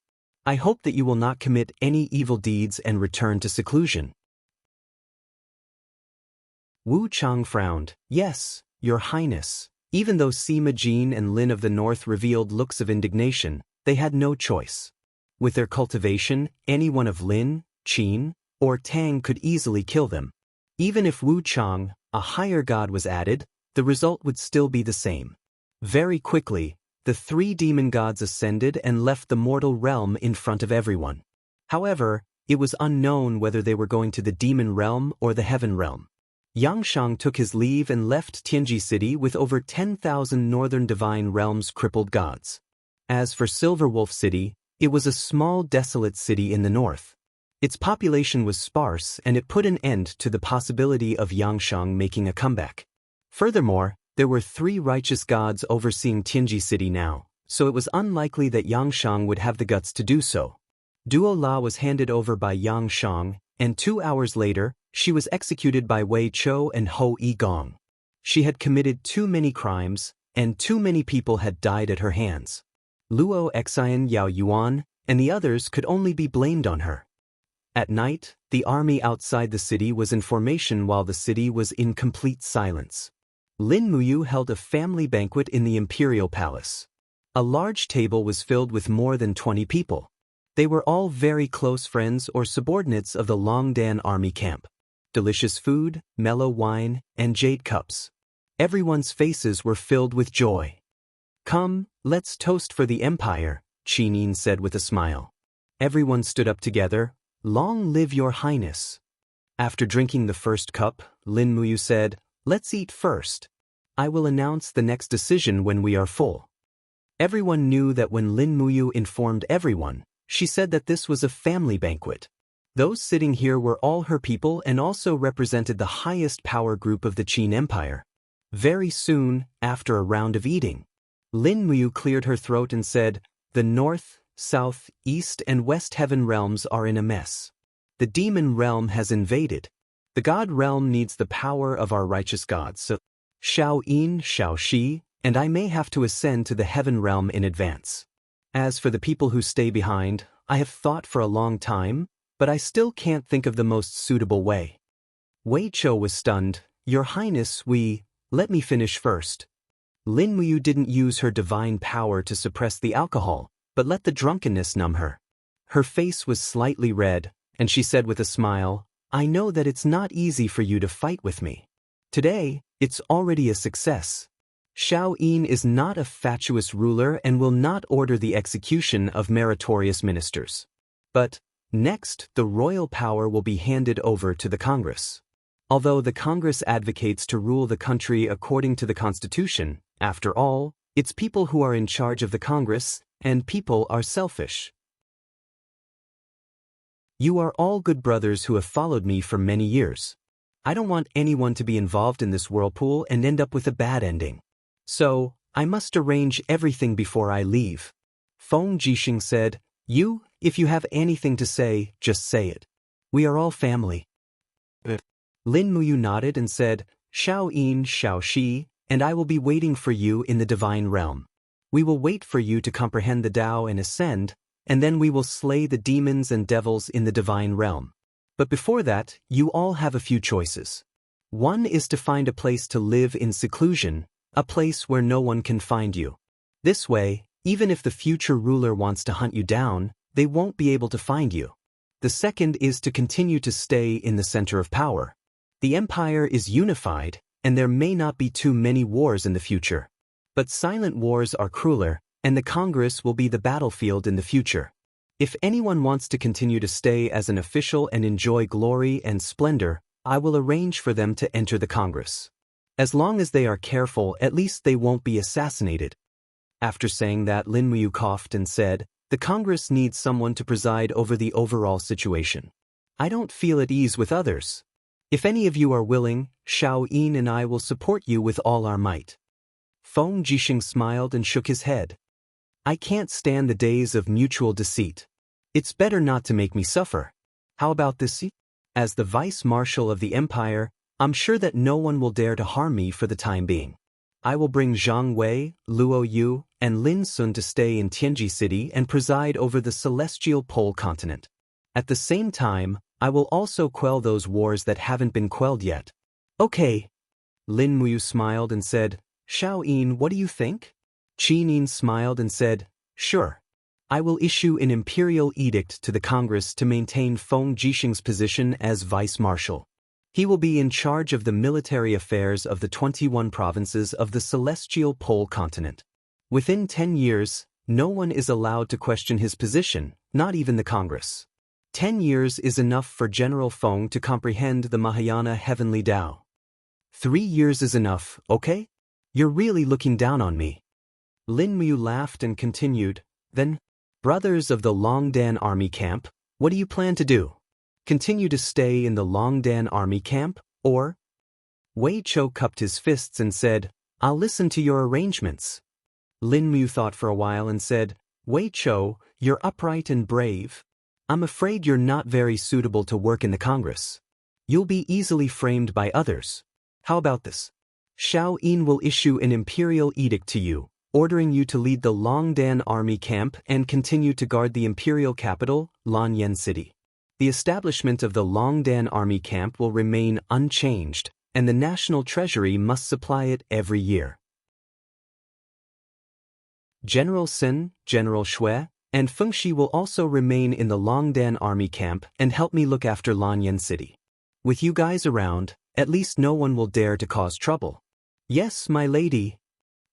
I hope that you will not commit any evil deeds and return to seclusion." Wu Chang frowned. "Yes, Your Highness." Even though Sima Jin and Lin of the North revealed looks of indignation, they had no choice. With their cultivation, anyone of Lin, Qin, or Tang could easily kill them. Even if Wu Chang, a higher god, was added, the result would still be the same. Very quickly, the three demon gods ascended and left the mortal realm in front of everyone. However, it was unknown whether they were going to the demon realm or the heaven realm. Yangshang took his leave and left Tianji City with over 10,000 Northern Divine Realms crippled gods. As for Silver Wolf City, it was a small desolate city in the north. Its population was sparse and it put an end to the possibility of Yangshang making a comeback. Furthermore, there were 3 righteous gods overseeing Tianji City now, so it was unlikely that Yangshang would have the guts to do so. Duo La was handed over by Yangshang, and 2 hours later, she was executed by Wei Chou and Ho Yigong. She had committed too many crimes, and too many people had died at her hands. Luo Xian, Yao Yuan, and the others could only be blamed on her. At night, the army outside the city was in formation while the city was in complete silence. Lin Muyu held a family banquet in the imperial palace. A large table was filled with more than 20 people. They were all very close friends or subordinates of the Longdan army camp. Delicious food, mellow wine, and jade cups. Everyone's faces were filled with joy. "Come, let's toast for the empire," Qin Yin said with a smile. Everyone stood up together. "Long live your highness." After drinking the first cup, Lin Muyu said, "Let's eat first. I will announce the next decision when we are full." Everyone knew that when Lin Muyu informed everyone, she said that this was a family banquet. Those sitting here were all her people and also represented the highest power group of the Qin Empire. Very soon, after a round of eating, Lin Muyu cleared her throat and said, "The north, south, east, and west heaven realms are in a mess. The demon realm has invaded. The god realm needs the power of our righteous gods, so Shao Yin, Shao Shi, and I may have to ascend to the heaven realm in advance. As for the people who stay behind, I have thought for a long time, but I still can't think of the most suitable way." Wei Chou was stunned. "Your Highness, let me finish first." Lin Muyu didn't use her divine power to suppress the alcohol, but let the drunkenness numb her. Her face was slightly red, and she said with a smile, "I know that it's not easy for you to fight with me. Today, it's already a success. Shao Yin is not a fatuous ruler and will not order the execution of meritorious ministers. But next, the royal power will be handed over to the Congress. Although the Congress advocates to rule the country according to the Constitution, after all, it's people who are in charge of the Congress, and people are selfish. You are all good brothers who have followed me for many years. I don't want anyone to be involved in this whirlpool and end up with a bad ending. So, I must arrange everything before I leave." Feng Jixing said, If you have anything to say, just say it. We are all family." Lin Muyu nodded and said, "Shao Yin, Shao Shi, and I will be waiting for you in the divine realm. We will wait for you to comprehend the Tao and ascend, and then we will slay the demons and devils in the divine realm. But before that, you all have a few choices. One is to find a place to live in seclusion, a place where no one can find you. This way, even if the future ruler wants to hunt you down, they won't be able to find you. The second is to continue to stay in the center of power. The empire is unified, and there may not be too many wars in the future. But silent wars are crueler, and the Congress will be the battlefield in the future. If anyone wants to continue to stay as an official and enjoy glory and splendor, I will arrange for them to enter the Congress. As long as they are careful, at least they won't be assassinated. After saying that, Lin Muyu coughed and said, the Congress needs someone to preside over the overall situation. I don't feel at ease with others. If any of you are willing, Xiao Yin and I will support you with all our might. Feng Jixing smiled and shook his head. I can't stand the days of mutual deceit. It's better not to make me suffer. How about this? As the vice marshal of the empire, I'm sure that no one will dare to harm me for the time being. I will bring Zhang Wei, Luo Yu, and Lin Sun to stay in Tianji City and preside over the celestial pole continent. At the same time, I will also quell those wars that haven't been quelled yet. Okay. Lin Muyu smiled and said, Xiao Yin, what do you think? Qin Yin smiled and said, sure. I will issue an imperial edict to the Congress to maintain Feng Jixing's position as vice marshal. He will be in charge of the military affairs of the 21 provinces of the celestial pole continent. Within 10 years, no one is allowed to question his position, not even the Congress. 10 years is enough for General Feng to comprehend the Mahayana heavenly Tao. 3 years is enough, okay? You're really looking down on me. Lin Muyu laughed and continued, then, brothers of the Longdan army camp, what do you plan to do? Continue to stay in the Longdan army camp, or? Wei Chou cupped his fists and said, I'll listen to your arrangements. Lin Muyu thought for a while and said, Wei Chou, you're upright and brave. I'm afraid you're not very suitable to work in the Congress. You'll be easily framed by others. How about this? Xiao Yin will issue an imperial edict to you, ordering you to lead the Longdan army camp and continue to guard the imperial capital, Lanyan City. The establishment of the Longdan army camp will remain unchanged, and the national treasury must supply it every year. General Sun, General Shui, and Feng Shi will also remain in the Longdan army camp and help me look after Lanyan City. With you guys around, at least no one will dare to cause trouble. Yes, my lady.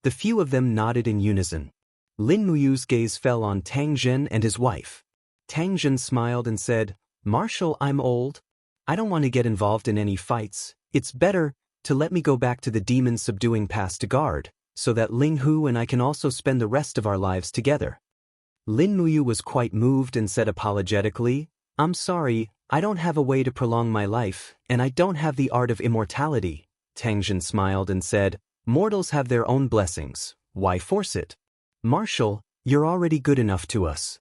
The few of them nodded in unison. Lin Muyu's gaze fell on Tang Zhen and his wife. Tang Zhen smiled and said, Marshal, I'm old. I don't want to get involved in any fights. It's better to let me go back to the demon subduing pass to guard, so that Ling Hu and I can also spend the rest of our lives together. Lin Muyu was quite moved and said apologetically, I'm sorry, I don't have a way to prolong my life, and I don't have the art of immortality. Tang Zhen smiled and said, mortals have their own blessings, why force it? Marshal, you're already good enough to us.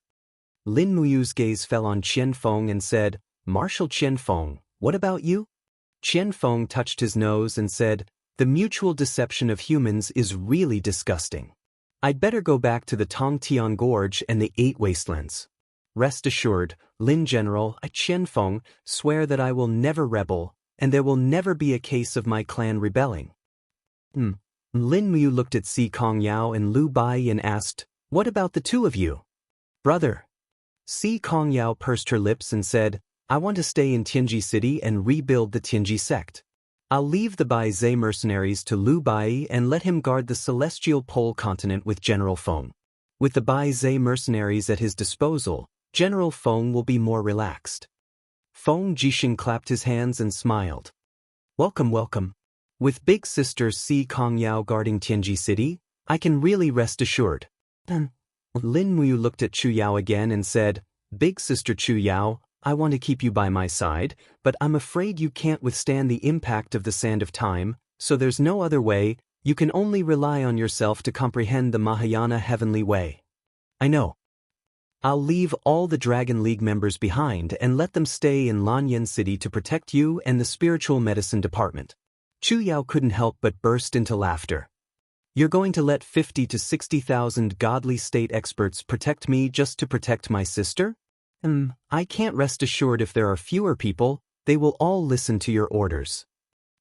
Lin Muyu's gaze fell on Qian Feng and said, Marshal Qian Feng, what about you? Qian Feng touched his nose and said, the mutual deception of humans is really disgusting. I'd better go back to the Tongtian Gorge and the 8 Wastelands. Rest assured, Lin General, I Qian Feng, swear that I will never rebel, and there will never be a case of my clan rebelling. Lin Muyu looked at Si Kongyao and Lu Bai and asked, what about the two of you? Brother. Si Kongyao pursed her lips and said, I want to stay in Tianji City and rebuild the Tianji sect. I'll leave the Bai Zhe mercenaries to Lu Bai and let him guard the celestial pole continent with General Feng. With the Bai Zhe mercenaries at his disposal, General Feng will be more relaxed. Feng Jixing clapped his hands and smiled. Welcome, welcome. With big sister Si Kongyao guarding Tianji City, I can really rest assured. Lin Muyu looked at Chu Yao again and said, Big sister Chu Yao, I want to keep you by my side, but I'm afraid you can't withstand the impact of the sand of time, so there's no other way, you can only rely on yourself to comprehend the Mahayana heavenly way. I know. I'll leave all the Dragon League members behind and let them stay in Lanyan City to protect you and the spiritual medicine department. Chu Yao couldn't help but burst into laughter. You're going to let 50 to 60,000 godly state experts protect me just to protect my sister? I can't rest assured if there are fewer people, they will all listen to your orders.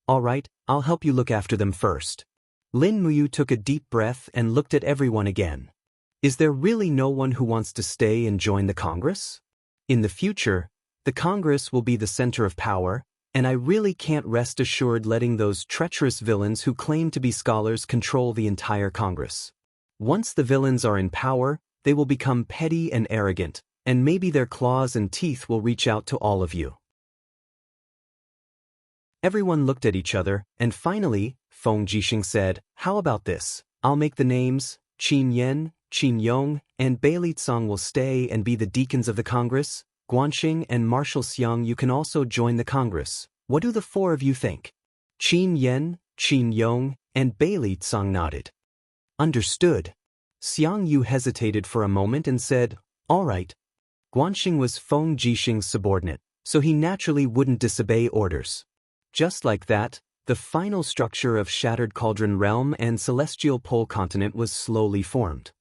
All right, I'll help you look after them first. Lin Muyu took a deep breath and looked at everyone again. Is there really no one who wants to stay and join the Congress? In the future, the Congress will be the center of power, and I really can't rest assured letting those treacherous villains who claim to be scholars control the entire Congress. Once the villains are in power, they will become petty and arrogant, and maybe their claws and teeth will reach out to all of you. Everyone looked at each other, and finally, Feng Jixing said, how about this? I'll make the names, Qin Yan, Qin Yong, and Bailey Tsang will stay and be the deacons of the Congress. Guanxing and Marshal Xiang, you can also join the Congress. What do the four of you think? Qin Yan, Qin Yong, and Bailey Tsang nodded. Understood. Xiang Yu hesitated for a moment and said, all right. Guanxing was Feng Jixing's subordinate, so he naturally wouldn't disobey orders. Just like that, the final structure of Shattered Cauldron Realm and Celestial Pole Continent was slowly formed.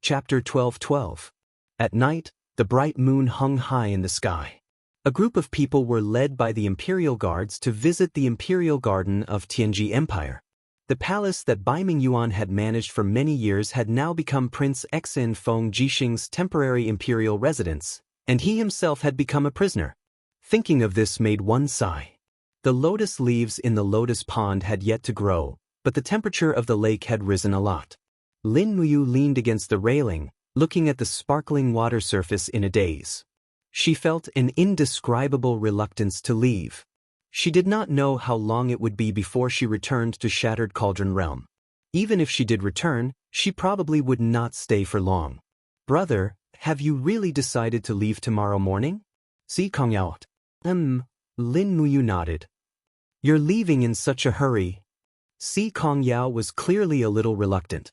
Chapter 12:12. At night, the bright moon hung high in the sky. A group of people were led by the Imperial Guards to visit the Imperial Garden of Tianji Empire. The palace that Bai Mingyuan had managed for many years had now become Prince Xin Feng Jixing's temporary imperial residence, and he himself had become a prisoner. Thinking of this made one sigh. The lotus leaves in the lotus pond had yet to grow, but the temperature of the lake had risen a lot. Lin Muyu leaned against the railing, looking at the sparkling water surface in a daze. She felt an indescribable reluctance to leave. She did not know how long it would be before she returned to Shattered Cauldron Realm. Even if she did return, she probably would not stay for long. Brother, have you really decided to leave tomorrow morning? Si Kongyao. Lin Muyu nodded. You're leaving in such a hurry. Si Kongyao was clearly a little reluctant.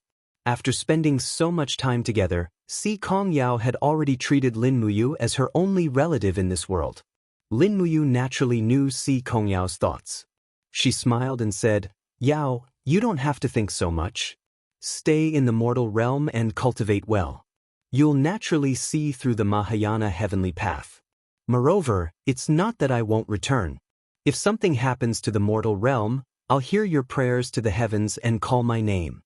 After spending so much time together, Si Kongyao had already treated Lin Muyu as her only relative in this world. Lin Muyu naturally knew Si Kongyao's thoughts. She smiled and said, Yao, you don't have to think so much. Stay in the mortal realm and cultivate well. You'll naturally see through the Mahayana heavenly path. Moreover, it's not that I won't return. If something happens to the mortal realm, I'll hear your prayers to the heavens and call my name.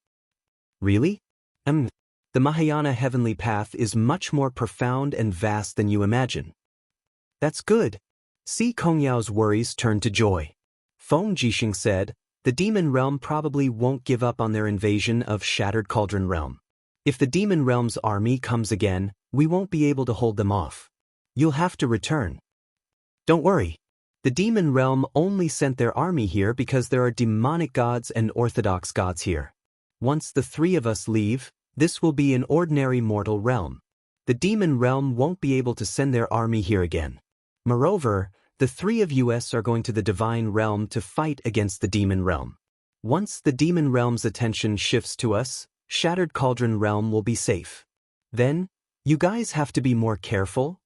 Really? The Mahayana heavenly path is much more profound and vast than you imagine. That's good. Si Kongyao's worries turned to joy. Feng Jixing said, the demon realm probably won't give up on their invasion of Shattered Cauldron Realm. If the demon realm's army comes again, we won't be able to hold them off. You'll have to return. Don't worry. The demon realm only sent their army here because there are demonic gods and orthodox gods here. Once the three of us leave, this will be an ordinary mortal realm. The demon realm won't be able to send their army here again. Moreover, the three of us are going to the divine realm to fight against the demon realm. Once the demon realm's attention shifts to us, Shattered Cauldron Realm will be safe. Then, you guys have to be more careful.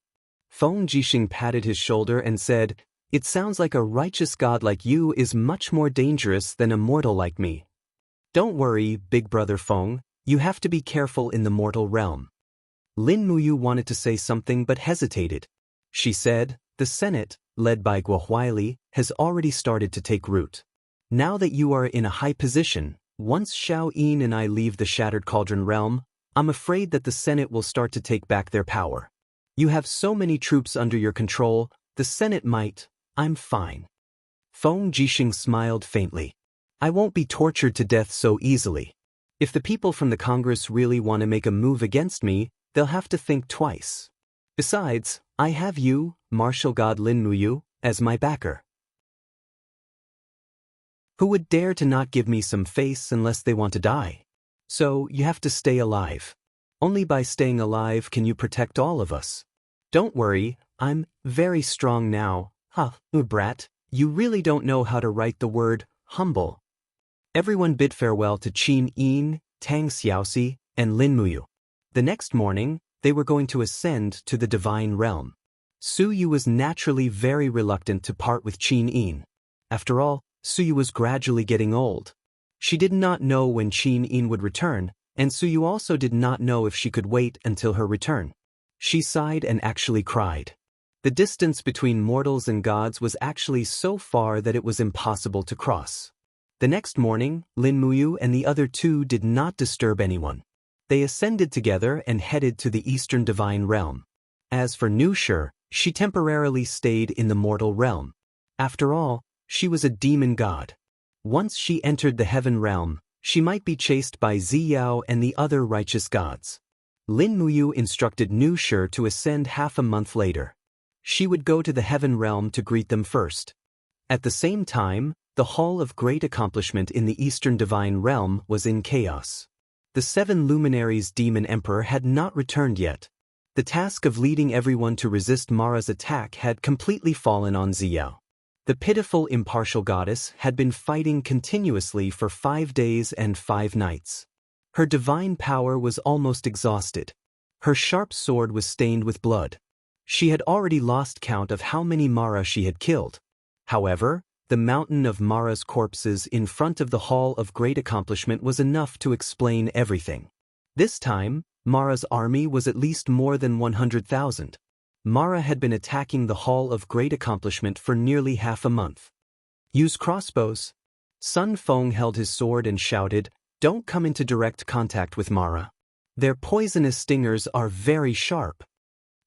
Feng Jixing patted his shoulder and said, it sounds like a righteous god like you is much more dangerous than a mortal like me. Don't worry, big brother Feng, you have to be careful in the mortal realm. Lin Muyu wanted to say something but hesitated. She said, the Senate, led by Guo Huaili, has already started to take root. Now that you are in a high position, once Xiao Yin and I leave the Shattered Cauldron Realm, I'm afraid that the Senate will start to take back their power. You have so many troops under your control, the Senate might. I'm fine. Feng Jixing smiled faintly. I won't be tortured to death so easily. If the people from the Congress really want to make a move against me, they'll have to think twice. Besides, I have you, martial god Lin Muyu, as my backer. Who would dare to not give me some face unless they want to die? So, you have to stay alive. Only by staying alive can you protect all of us. Don't worry, I'm very strong now. Brat, you really don't know how to write the word humble. Everyone bid farewell to Qin Yin, Tang Xiaoxi, and Lin Muyu. The next morning, they were going to ascend to the divine realm. Suyu was naturally very reluctant to part with Qin Yin. After all, Suyu was gradually getting old. She did not know when Qin Yin would return, and Suyu also did not know if she could wait until her return. She sighed and actually cried. The distance between mortals and gods was actually so far that it was impossible to cross. The next morning, Lin Muyu and the other two did not disturb anyone. They ascended together and headed to the Eastern Divine Realm. As for Nu Shi, she temporarily stayed in the mortal realm. After all, she was a demon god. Once she entered the heaven realm, she might be chased by Ziyao and the other righteous gods. Lin Muyu instructed Nu Shi to ascend half a month later. She would go to the heaven realm to greet them first. At the same time, the Hall of Great Accomplishment in the Eastern Divine Realm was in chaos. The 7 luminaries demon emperor had not returned yet. The task of leading everyone to resist Mara's attack had completely fallen on Ziyao. The pitiful impartial goddess had been fighting continuously for 5 days and 5 nights. Her divine power was almost exhausted. Her sharp sword was stained with blood. She had already lost count of how many Mara she had killed. However, the mountain of Mara's corpses in front of the Hall of Great Accomplishment was enough to explain everything. This time, Mara's army was at least more than 100,000. Mara had been attacking the Hall of Great Accomplishment for nearly half a month. Use crossbows. Sun Feng held his sword and shouted, "Don't come into direct contact with Mara. Their poisonous stingers are very sharp."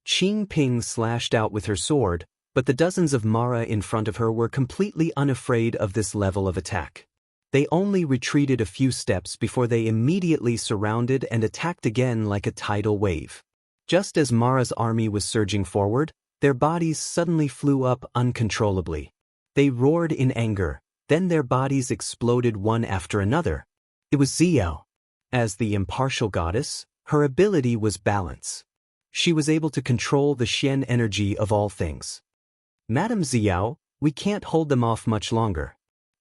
Qing Ping slashed out with her sword, but the dozens of Mara in front of her were completely unafraid of this level of attack. They only retreated a few steps before they immediately surrounded and attacked again like a tidal wave. Just as Mara's army was surging forward, their bodies suddenly flew up uncontrollably. They roared in anger, then their bodies exploded one after another. It was Ziyao. As the impartial goddess, her ability was balance. She was able to control the Xian energy of all things. "Madam Ziyao, we can't hold them off much longer."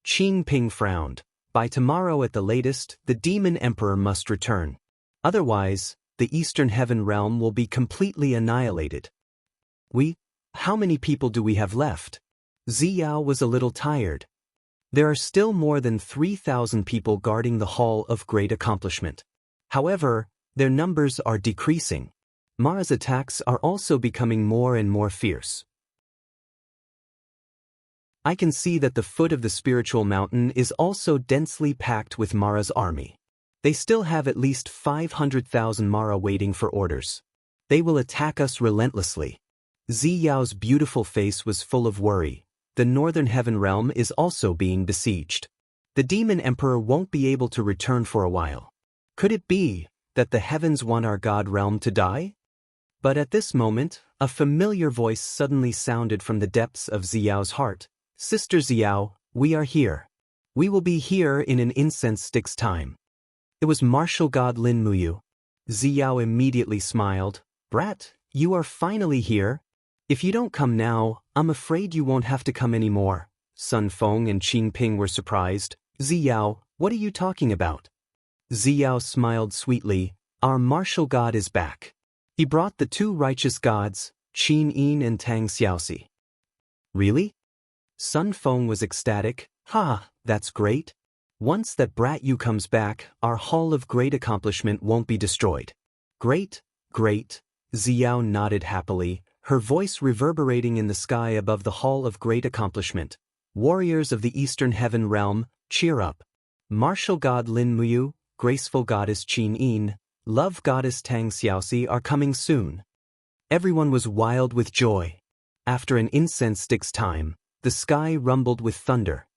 Qing Ping frowned. "By tomorrow at the latest, the demon emperor must return. Otherwise, the Eastern Heaven realm will be completely annihilated." How many people do we have left?" Ziyao was a little tired. "There are still more than 3,000 people guarding the Hall of Great Accomplishment. However, their numbers are decreasing. Mara's attacks are also becoming more and more fierce. I can see that the foot of the spiritual mountain is also densely packed with Mara's army. They still have at least 500,000 Mara waiting for orders. They will attack us relentlessly." Ziyao's beautiful face was full of worry. The Northern Heaven realm is also being besieged. The demon emperor won't be able to return for a while. Could it be that the heavens want our god realm to die? But at this moment, a familiar voice suddenly sounded from the depths of Ziyao's heart. "Sister Ziyao, we are here. We will be here in an incense stick's time." It was martial god Lin Muyu. Ziyao immediately smiled. "Brat, you are finally here. If you don't come now, I'm afraid you won't have to come anymore." Sun Feng and Qing Ping were surprised. "Ziyao, what are you talking about?" Ziyao smiled sweetly. "Our martial god is back. He brought the 2 righteous gods, Qin Yin and Tang Xiaoxi." "Really?" Sun Feng was ecstatic. "Ha, that's great. Once that brat Yu comes back, our Hall of Great Accomplishment won't be destroyed." "Great, great." Ziyao nodded happily, her voice reverberating in the sky above the Hall of Great Accomplishment. "Warriors of the Eastern Heaven realm, cheer up. Martial god Lin Muyu, graceful goddess Qin Yin, love goddess Tang Xiaoxi are coming soon." Everyone was wild with joy. After an incense stick's time, the sky rumbled with thunder.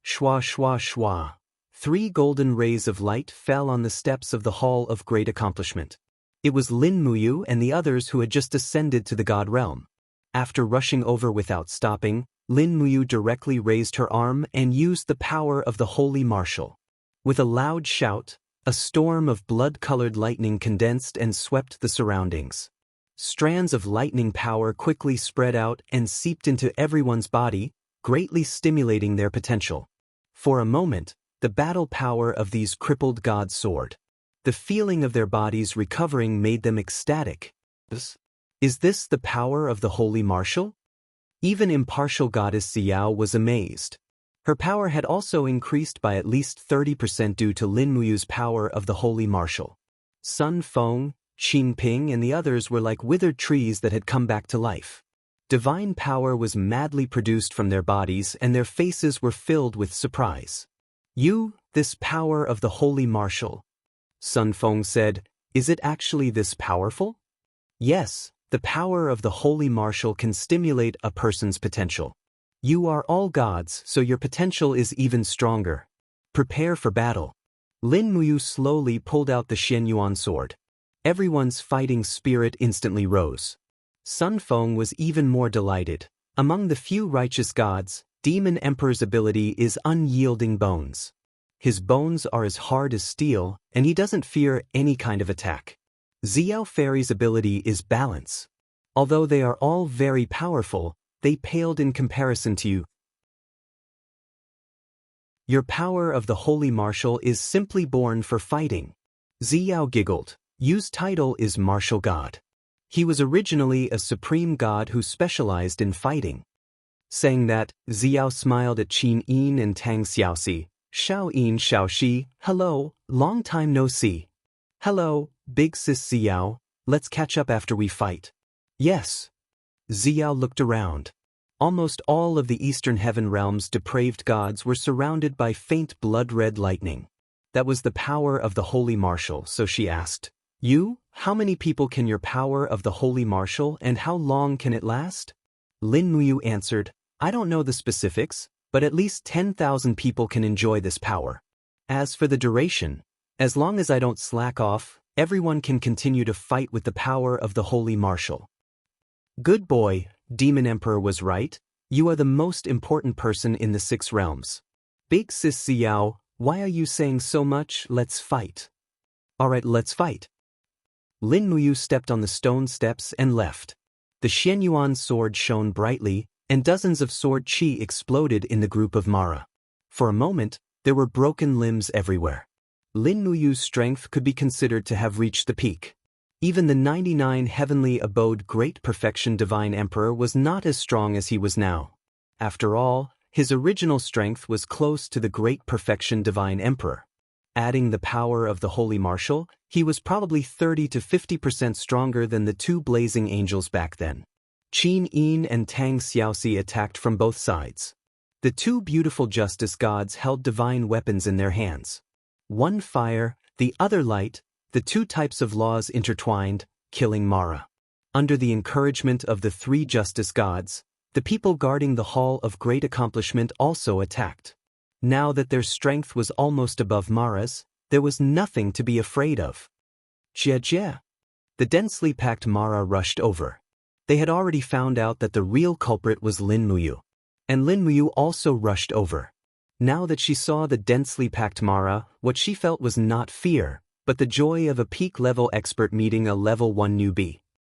Shwa shwa shwa. 3 golden rays of light fell on the steps of the Hall of Great Accomplishment. It was Lin Muyu and the others who had just ascended to the god realm. After rushing over without stopping, Lin Muyu directly raised her arm and used the power of the holy martial. With a loud shout, a storm of blood-colored lightning condensed and swept the surroundings. Strands of lightning power quickly spread out and seeped into everyone's body, greatly stimulating their potential. For a moment, the battle power of these crippled gods soared. The feeling of their bodies recovering made them ecstatic. Is this the power of the holy martial? Even impartial goddess Xiao was amazed. Her power had also increased by at least 30% due to Lin Muyu's power of the holy martial. Sun Feng, Qin Ping and the others were like withered trees that had come back to life. Divine power was madly produced from their bodies and their faces were filled with surprise. This power of the holy martial. Sun Feng said, is it actually this powerful? Yes, the power of the holy martial can stimulate a person's potential. You are all gods, so your potential is even stronger. Prepare for battle. Lin Muyu slowly pulled out the Xianyuan sword. Everyone's fighting spirit instantly rose. Sun Feng was even more delighted. Among the few righteous gods, Demon Emperor's ability is unyielding bones. His bones are as hard as steel, and he doesn't fear any kind of attack. Xiao Fairy's ability is balance. Although they are all very powerful, they paled in comparison to you. Your power of the holy martial is simply born for fighting. Xiao giggled. Yu's title is martial god. He was originally a supreme god who specialized in fighting. Saying that, Xiao smiled at Qin Yin and Tang Xiaoxi. Xiao Yin Xiaoxi, hello, long time no see. Hello, big sis Xiao, let's catch up after we fight. Yes. Xiao looked around. Almost all of the Eastern Heaven Realm's depraved gods were surrounded by faint blood-red lightning. That was the power of the holy martial, so she asked, how many people can your power of the holy martial and how long can it last? Lin Muyu answered, I don't know the specifics, but at least 10,000 people can enjoy this power. As for the duration, as long as I don't slack off, everyone can continue to fight with the power of the holy martial. Good boy, Demon Emperor was right. You are the most important person in the 6 realms. Big sis Xiao, why are you saying so much? Let's fight. Alright, let's fight. Lin Muyu stepped on the stone steps and left. The Xianyuan sword shone brightly, and dozens of sword qi exploded in the group of Mara. For a moment, there were broken limbs everywhere. Lin Muyu's strength could be considered to have reached the peak. Even the 99 heavenly abode Great Perfection Divine Emperor was not as strong as he was now. After all, his original strength was close to the Great Perfection Divine Emperor. Adding the power of the holy martial, he was probably 30 to 50% stronger than the 2 blazing angels back then. Qin Yin and Tang Xiaoxi attacked from both sides. The 2 beautiful justice gods held divine weapons in their hands. One fire, the other light, the 2 types of laws intertwined, killing Mara. Under the encouragement of the 3 justice gods, the people guarding the Hall of Great Accomplishment also attacked. Now that their strength was almost above Mara's, there was nothing to be afraid of. Jia. The densely packed Mara rushed over. They had already found out that the real culprit was Lin Muyu. And Lin Muyu also rushed over. Now that she saw the densely packed Mara, what she felt was not fear, but the joy of a peak-level expert meeting a level 1 newbie.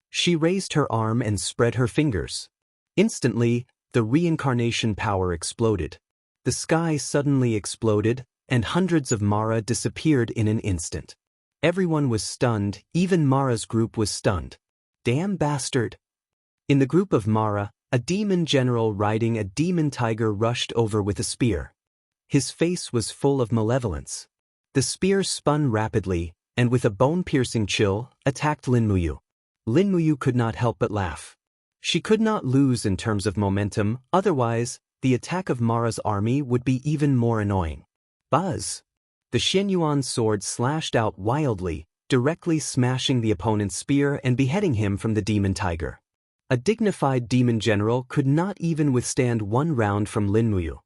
She raised her arm and spread her fingers. Instantly, the reincarnation power exploded. The sky suddenly exploded, and hundreds of Mara disappeared in an instant. Everyone was stunned, even Mara's group was stunned. Damn bastard! In the group of Mara, a demon general riding a demon tiger rushed over with a spear. His face was full of malevolence. The spear spun rapidly, and with a bone-piercing chill, attacked Lin Muyu. Lin Muyu could not help but laugh. She could not lose in terms of momentum, otherwise, the attack of Mara's army would be even more annoying. Buzz! The Xianyuan sword slashed out wildly, directly smashing the opponent's spear and beheading him from the demon tiger. A dignified demon general could not even withstand 1 round from Lin Muyu.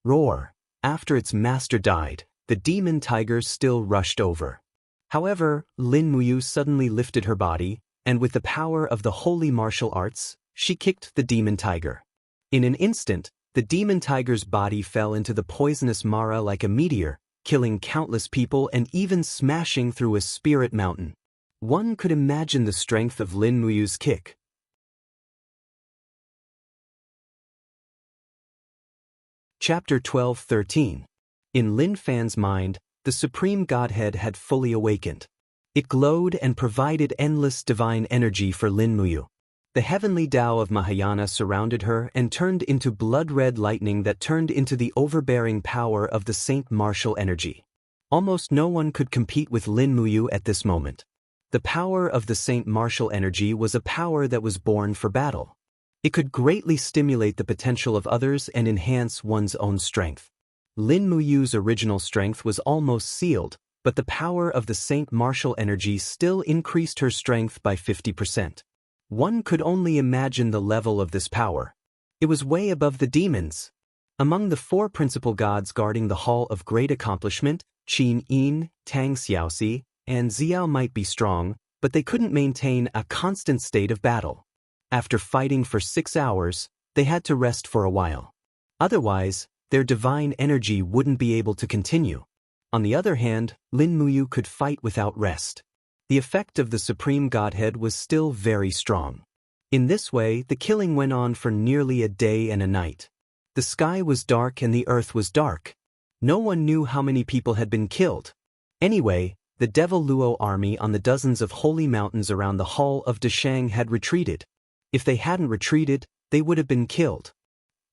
Roar! After its master died, the demon tiger still rushed over. However, Lin Muyu suddenly lifted her body, and with the power of the holy martial arts, she kicked the demon tiger. In an instant, the demon tiger's body fell into the poisonous Mara like a meteor, killing countless people and even smashing through a spirit mountain. One could imagine the strength of Lin Muyu's kick. Chapter 12-13. In Lin Fan's mind, the Supreme Godhead had fully awakened. It glowed and provided endless divine energy for Lin Muyu. The heavenly Tao of Mahayana surrounded her and turned into blood-red lightning that turned into the overbearing power of the Saint Martial energy. Almost no one could compete with Lin Muyu at this moment. The power of the Saint Martial energy was a power that was born for battle. It could greatly stimulate the potential of others and enhance one's own strength. Lin Muyu's original strength was almost sealed, but the power of the Saint Martial energy still increased her strength by 50%. One could only imagine the level of this power. It was way above the demons. Among the 4 principal gods guarding the Hall of Great Accomplishment, Qin Yin, Tang Xiaoxi, and Xiao might be strong, but they couldn't maintain a constant state of battle. After fighting for 6 hours, they had to rest for a while. Otherwise, their divine energy wouldn't be able to continue. On the other hand, Lin Muyu could fight without rest. The effect of the Supreme Godhead was still very strong. In this way, the killing went on for nearly a day and a night. The sky was dark and the earth was dark. No one knew how many people had been killed. Anyway, the Devil Luo army on the dozens of holy mountains around the Hall of Deshang had retreated. If they hadn't retreated, they would have been killed.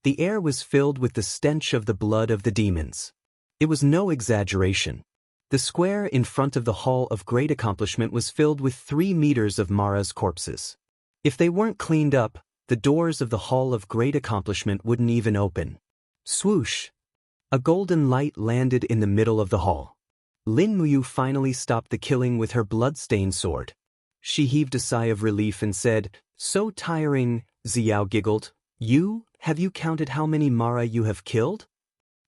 The air was filled with the stench of the blood of the demons. It was no exaggeration. The square in front of the Hall of Great Accomplishment was filled with 3 meters of Mara's corpses. If they weren't cleaned up, the doors of the Hall of Great Accomplishment wouldn't even open. Swoosh! A golden light landed in the middle of the hall. Lin Muyu finally stopped the killing with her blood-stained sword. She heaved a sigh of relief and said, "So tiring," Xiao giggled. Have you counted how many Mara you have killed?"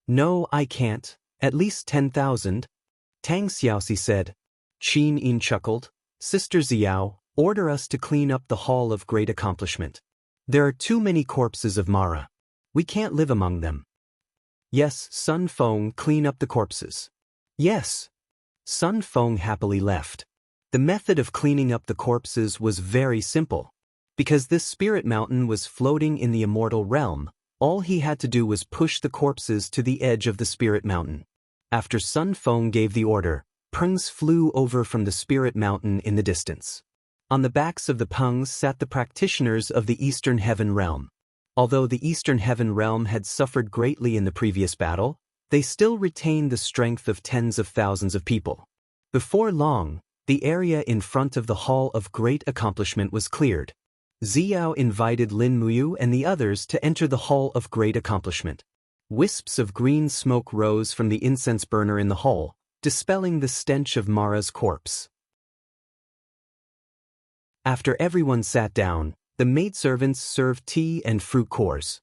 "No, I can't. At least 10,000. Tang Xiaoxi said. Qin Yin chuckled. "Sister Xiao, order us to clean up the Hall of Great Accomplishment. There are too many corpses of Mara. We can't live among them." "Yes, Sun Feng, clean up the corpses." "Yes." Sun Feng happily left. The method of cleaning up the corpses was very simple. Because this spirit mountain was floating in the immortal realm, all he had to do was push the corpses to the edge of the spirit mountain. After Sun Feng gave the order, pungs flew over from the spirit mountain in the distance. On the backs of the pungs sat the practitioners of the Eastern Heaven Realm. Although the Eastern Heaven Realm had suffered greatly in the previous battle, they still retained the strength of tens of thousands of people. Before long, the area in front of the Hall of Great Accomplishment was cleared. Xiao invited Lin Muyu and the others to enter the Hall of Great Accomplishment. Wisps of green smoke rose from the incense burner in the hall, dispelling the stench of Mara's corpse. After everyone sat down, the maidservants served tea and fruit cores.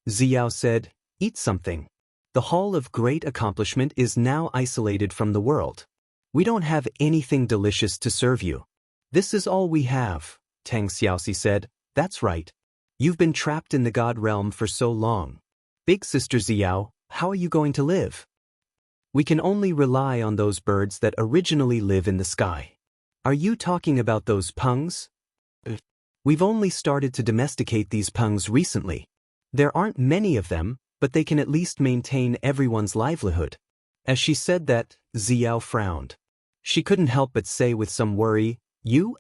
Xiao said, "Eat something. The Hall of Great Accomplishment is now isolated from the world. We don't have anything delicious to serve you." "This is all we have," Tang Xiaoxi said. "That's right. You've been trapped in the God realm for so long. Big Sister Xiao, how are you going to live?" "We can only rely on those birds that originally live in the sky." "Are you talking about those pungs?" "We've only started to domesticate these pungs recently. There aren't many of them, but they can at least maintain everyone's livelihood." As she said that, Xiao frowned. She couldn't help but say with some worry,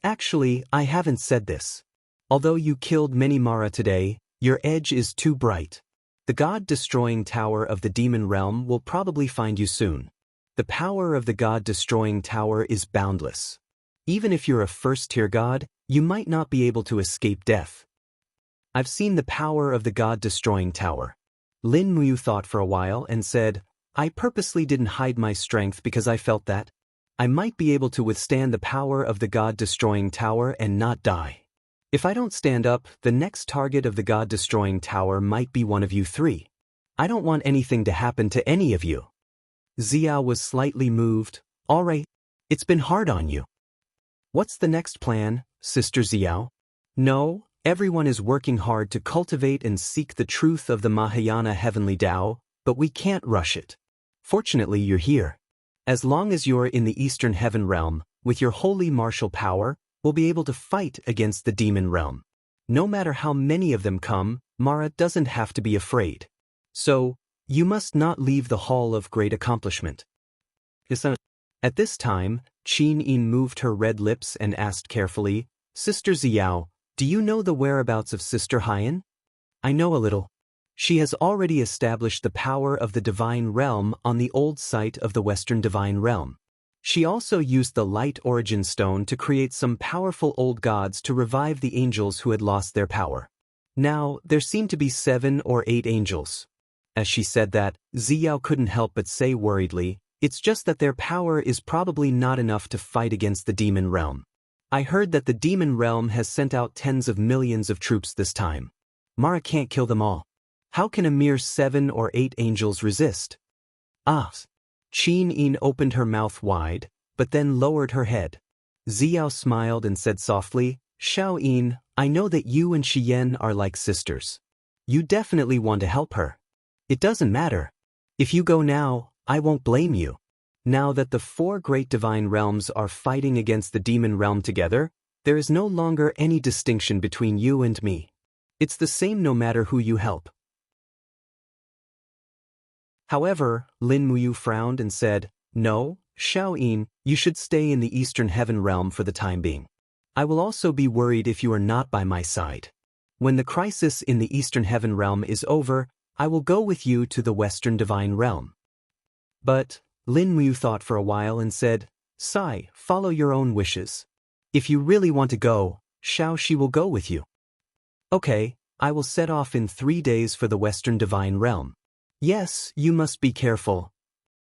Actually, I haven't said this. Although you killed many Mara today, your edge is too bright. The God-destroying tower of the demon realm will probably find you soon. The power of the God-destroying tower is boundless. Even if you're a first-tier god, you might not be able to escape death. I've seen the power of the God-destroying tower. Lin Muyu thought for a while and said, I purposely didn't hide my strength because I felt that I might be able to withstand the power of the God-destroying tower and not die. If I don't stand up, the next target of the God-destroying tower might be one of you three. I don't want anything to happen to any of you. Xiao was slightly moved. All right, it's been hard on you. What's the next plan, Sister Xiao? No, everyone is working hard to cultivate and seek the truth of the Mahayana Heavenly Tao, but we can't rush it. Fortunately, you're here. As long as you're in the Eastern Heaven Realm, with your holy martial power, we'll be able to fight against the demon realm. No matter how many of them come, Mara doesn't have to be afraid. So, you must not leave the Hall of Great Accomplishment. At this time, Qin Yin moved her red lips and asked carefully, Sister Xiao, do you know the whereabouts of Sister Haiyan? I know a little. She has already established the power of the Divine Realm on the old site of the Western Divine Realm. She also used the Light Origin Stone to create some powerful old gods to revive the angels who had lost their power. Now, there seem to be 7 or 8 angels. As she said that, Xiao couldn't help but say worriedly, it's just that their power is probably not enough to fight against the demon realm. I heard that the demon realm has sent out tens of millions of troops this time. Mara can't kill them all. How can a mere 7 or 8 angels resist? Ah! Qin Yin opened her mouth wide, but then lowered her head. Xiao smiled and said softly, Xiao Yin, I know that you and Xian are like sisters. You definitely want to help her. It doesn't matter. If you go now, I won't blame you. Now that the 4 great divine realms are fighting against the demon realm together, there is no longer any distinction between you and me. It's the same no matter who you help. However, Lin Muyu frowned and said, No, Xiao Yin, you should stay in the Eastern Heaven realm for the time being. I will also be worried if you are not by my side. When the crisis in the Eastern Heaven realm is over, I will go with you to the Western Divine Realm. But, Lin Muyu thought for a while and said, Sai, follow your own wishes. If you really want to go, Xiao will go with you. Okay, I will set off in 3 days for the Western Divine Realm. Yes, you must be careful.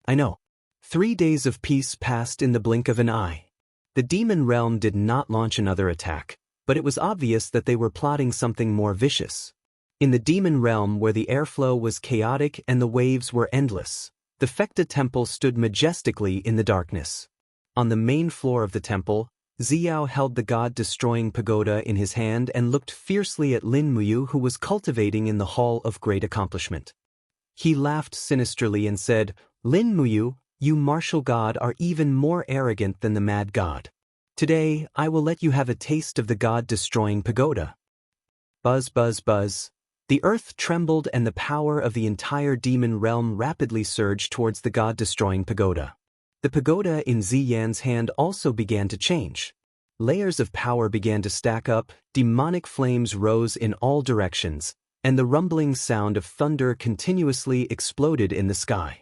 I know. 3 days of peace passed in the blink of an eye. The demon realm did not launch another attack, but it was obvious that they were plotting something more vicious. In the demon realm where the airflow was chaotic and the waves were endless, the Fekta temple stood majestically in the darkness. On the main floor of the temple, Xiao held the god-destroying pagoda in his hand and looked fiercely at Lin Muyu, who was cultivating in the Hall of Great Accomplishment. He laughed sinisterly and said, Lin Muyu, you martial god are even more arrogant than the mad god. Today, I will let you have a taste of the god-destroying pagoda. Buzz, buzz, buzz. The earth trembled and the power of the entire demon realm rapidly surged towards the god-destroying pagoda. The pagoda in Ziyan's hand also began to change. Layers of power began to stack up, demonic flames rose in all directions, and the rumbling sound of thunder continuously exploded in the sky.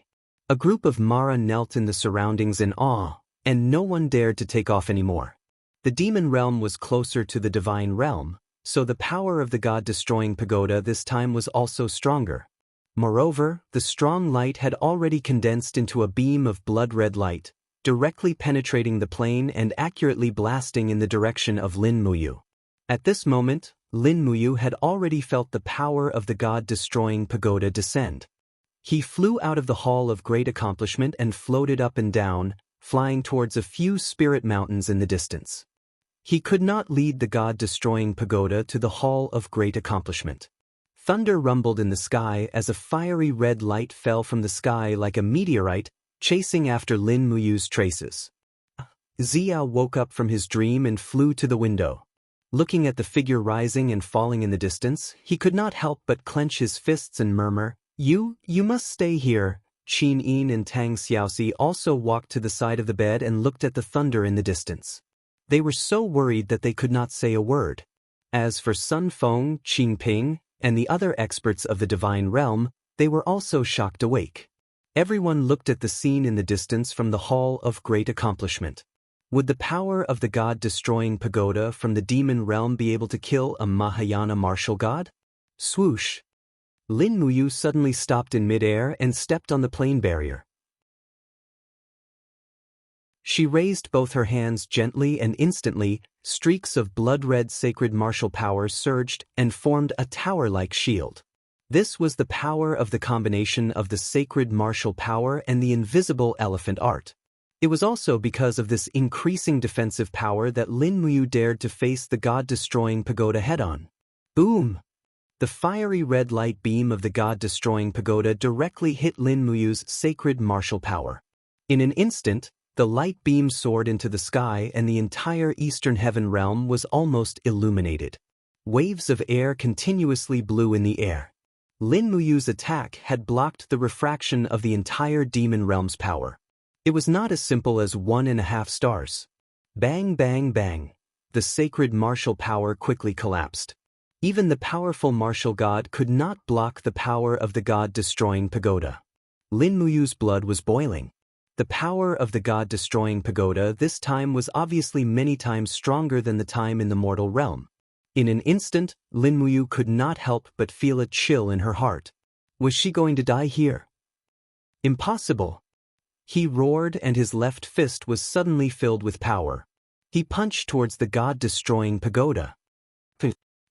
A group of Mara knelt in the surroundings in awe, and no one dared to take off anymore. The demon realm was closer to the divine realm, so the power of the god-destroying pagoda this time was also stronger. Moreover, the strong light had already condensed into a beam of blood-red light, directly penetrating the plane and accurately blasting in the direction of Lin Muyu. At this moment, Lin Muyu had already felt the power of the god-destroying pagoda descend. He flew out of the Hall of Great Accomplishment and floated up and down, flying towards a few spirit mountains in the distance. He could not lead the god-destroying pagoda to the Hall of Great Accomplishment. Thunder rumbled in the sky as a fiery red light fell from the sky like a meteorite, chasing after Lin Muyu's traces. Xiao woke up from his dream and flew to the window. Looking at the figure rising and falling in the distance, he could not help but clench his fists and murmur, You must stay here." Qin Yin and Tang Xiaoxi also walked to the side of the bed and looked at the thunder in the distance. They were so worried that they could not say a word. As for Sun Feng, Qing Ping, and the other experts of the divine realm, they were also shocked awake. Everyone looked at the scene in the distance from the Hall of Great Accomplishment. Would the power of the god-destroying pagoda from the demon realm be able to kill a Mahayana martial god? Swoosh! Lin Muyu suddenly stopped in midair and stepped on the plane barrier. She raised both her hands gently and instantly, streaks of blood-red sacred martial power surged and formed a tower-like shield. This was the power of the combination of the sacred martial power and the invisible elephant art. It was also because of this increasing defensive power that Lin Muyu dared to face the god-destroying pagoda head-on. Boom! The fiery red light beam of the god-destroying pagoda directly hit Lin Muyu's sacred martial power. In an instant, the light beam soared into the sky and the entire Eastern Heaven realm was almost illuminated. Waves of air continuously blew in the air. Lin Muyu's attack had blocked the refraction of the entire demon realm's power. It was not as simple as 1.5 stars. Bang, bang, bang. The sacred martial power quickly collapsed. Even the powerful martial god could not block the power of the god-destroying pagoda. Lin Muyu's blood was boiling. The power of the god-destroying pagoda this time was obviously many times stronger than the time in the mortal realm. In an instant, Lin Muyu could not help but feel a chill in her heart. Was she going to die here? Impossible! He roared, and his left fist was suddenly filled with power. He punched towards the god-destroying pagoda.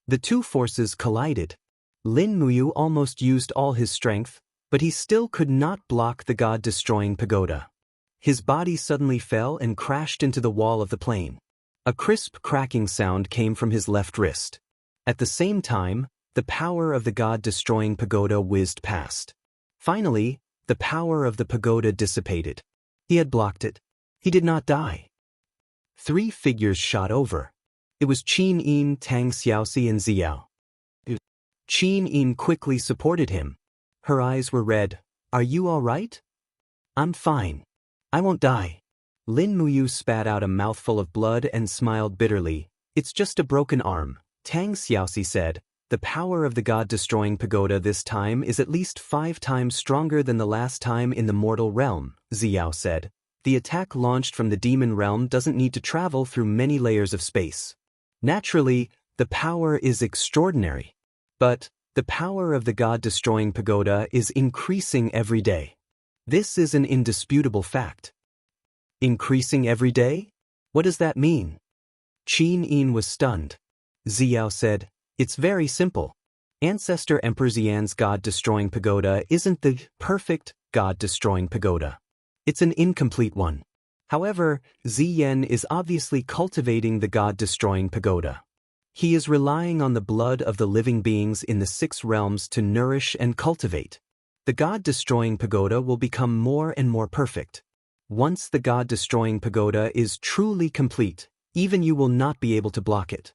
The two forces collided. Lin Muyu almost used all his strength, but he still could not block the god-destroying pagoda. His body suddenly fell and crashed into the wall of the plane. A crisp cracking sound came from his left wrist. At the same time, the power of the god-destroying pagoda whizzed past. Finally, the power of the pagoda dissipated. He had blocked it. He did not die. 3 figures shot over. It was Qin Yin, Tang Xiaoxi, and Xiao. Qin Yin quickly supported him. Her eyes were red. Are you all right? I'm fine. I won't die. Lin Muyu spat out a mouthful of blood and smiled bitterly. It's just a broken arm, Tang Xiaoxi said. The power of the god-destroying pagoda this time is at least 5 times stronger than the last time in the mortal realm, Xiao said. The attack launched from the demon realm doesn't need to travel through many layers of space. Naturally, the power is extraordinary. But the power of the god-destroying pagoda is increasing every day. This is an indisputable fact. Increasing every day? What does that mean? Qin Yin was stunned. Xiao said, it's very simple. Ancestor Emperor Xian's god-destroying pagoda isn't the perfect god-destroying pagoda. It's an incomplete one. However, Xian is obviously cultivating the god-destroying pagoda. He is relying on the blood of the living beings in the 6 realms to nourish and cultivate. The god-destroying pagoda will become more and more perfect. Once the god-destroying pagoda is truly complete, even you will not be able to block it.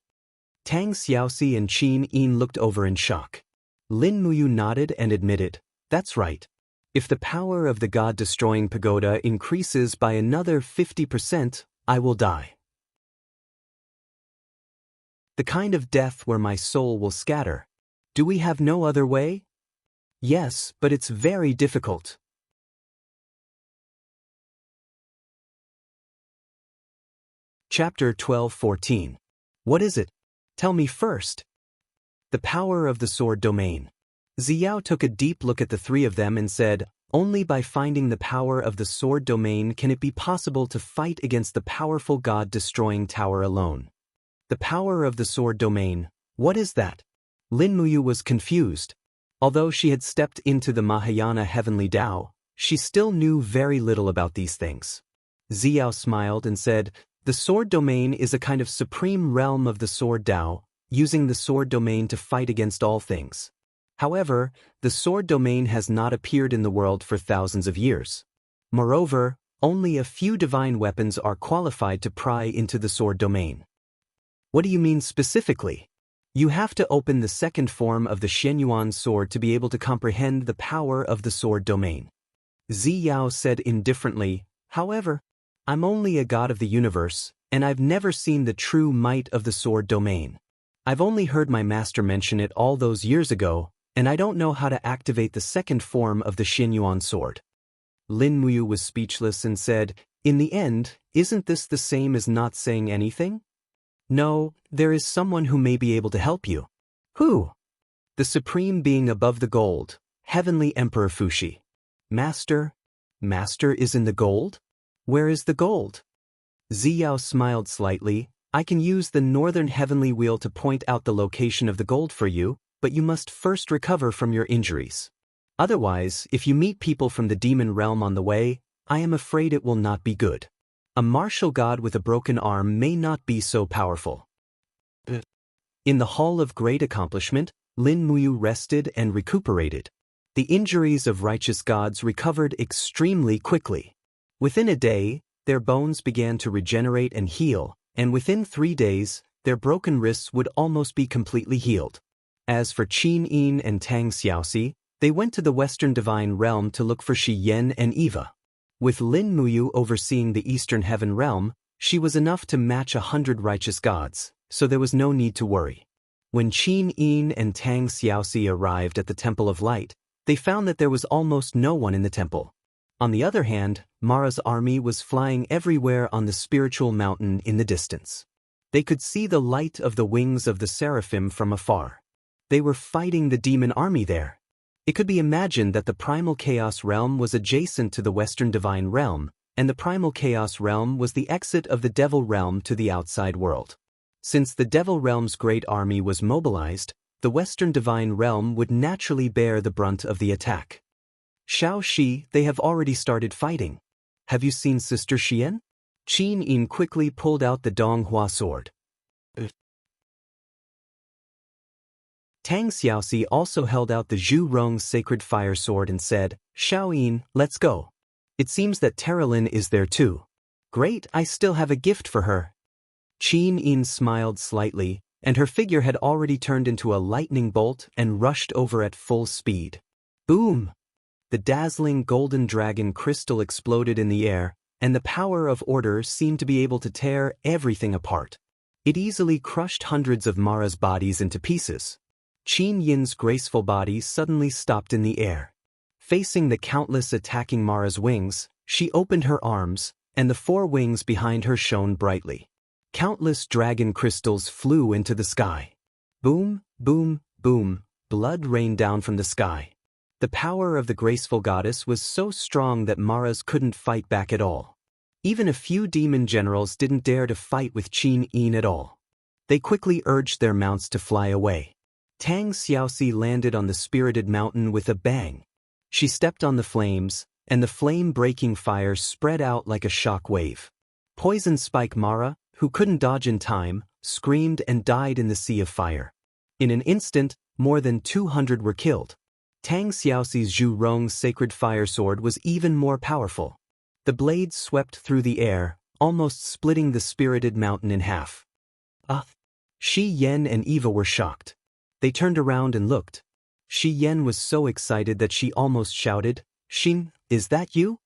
Tang Xiaoxi and Qin Yin looked over in shock. Lin Muyu nodded and admitted, that's right. If the power of the god-destroying pagoda increases by another 50%, I will die. The kind of death where my soul will scatter. Do we have no other way? Yes, but it's very difficult. Chapter 12:14. What is it? Tell me first. The power of the sword domain. Xiao took a deep look at the 3 of them and said, only by finding the power of the sword domain can it be possible to fight against the powerful god-destroying tower alone. The power of the sword domain, what is that? Lin Muyu was confused. Although she had stepped into the Mahayana heavenly Tao, she still knew very little about these things. Xiao smiled and said, the sword domain is a kind of supreme realm of the sword Tao, using the sword domain to fight against all things. However, the sword domain has not appeared in the world for thousands of years. Moreover, only a few divine weapons are qualified to pry into the sword domain. What do you mean specifically? You have to open the second form of the Xianyuan sword to be able to comprehend the power of the sword domain. Xiao said indifferently, however, I'm only a god of the universe, and I've never seen the true might of the sword domain. I've only heard my master mention it all those years ago, and I don't know how to activate the second form of the Xianyuan sword. Lin Muyu was speechless and said, in the end, isn't this the same as not saying anything? No, there is someone who may be able to help you. Who? The supreme being above the gold, Heavenly Emperor Fuxi. Master? Master is in the gold? Where is the gold? Xiao smiled slightly. I can use the northern heavenly wheel to point out the location of the gold for you, but you must first recover from your injuries. Otherwise, if you meet people from the demon realm on the way, I am afraid it will not be good. A martial god with a broken arm may not be so powerful. In the Hall of Great Accomplishment, Lin Muyu rested and recuperated. The injuries of righteous gods recovered extremely quickly. Within a day, their bones began to regenerate and heal, and within 3 days, their broken wrists would almost be completely healed. As for Qin Yin and Tang Xiaoxi, they went to the Western Divine Realm to look for Shi Yan and Eva. With Lin Muyu overseeing the Eastern Heaven Realm, she was enough to match 100 righteous gods, so there was no need to worry. When Qin Yin and Tang Xiaoxi arrived at the Temple of Light, they found that there was almost no one in the temple. On the other hand, Mara's army was flying everywhere on the spiritual mountain in the distance. They could see the light of the wings of the seraphim from afar. They were fighting the demon army there. It could be imagined that the primal chaos realm was adjacent to the Western divine realm, and the primal chaos realm was the exit of the devil realm to the outside world. Since the devil realm's great army was mobilized, the Western divine realm would naturally bear the brunt of the attack. Xiaoxi, they have already started fighting. Have you seen Sister Xian? Qin Yin quickly pulled out the Donghua sword. Tang Xiaoxi also held out the Zhu Rong's sacred fire sword and said, Xiao Yin, let's go. It seems that Terralin is there too. Great, I still have a gift for her. Qin Yin smiled slightly, and her figure had already turned into a lightning bolt and rushed over at full speed. Boom! The dazzling golden dragon crystal exploded in the air, and the power of order seemed to be able to tear everything apart. It easily crushed hundreds of Mara's bodies into pieces. Qin Yin's graceful body suddenly stopped in the air. Facing the countless attacking Mara's wings, she opened her arms, and the four wings behind her shone brightly. Countless dragon crystals flew into the sky. Boom, boom, boom, blood rained down from the sky. The power of the graceful goddess was so strong that Mara's couldn't fight back at all. Even a few demon generals didn't dare to fight with Qin Yin at all. They quickly urged their mounts to fly away. Tang Xiaoxi landed on the spirited mountain with a bang. She stepped on the flames, and the flame-breaking fire spread out like a shock wave. Poison Spike Mara, who couldn't dodge in time, screamed and died in the sea of fire. In an instant, more than 200 were killed. Tang Xiaoxi's Zhu Rong's sacred fire sword was even more powerful. The blade swept through the air, almost splitting the spirited mountain in half. Shi Yan and Eva were shocked. They turned around and looked. Shi Yan was so excited that she almost shouted, Xin, is that you?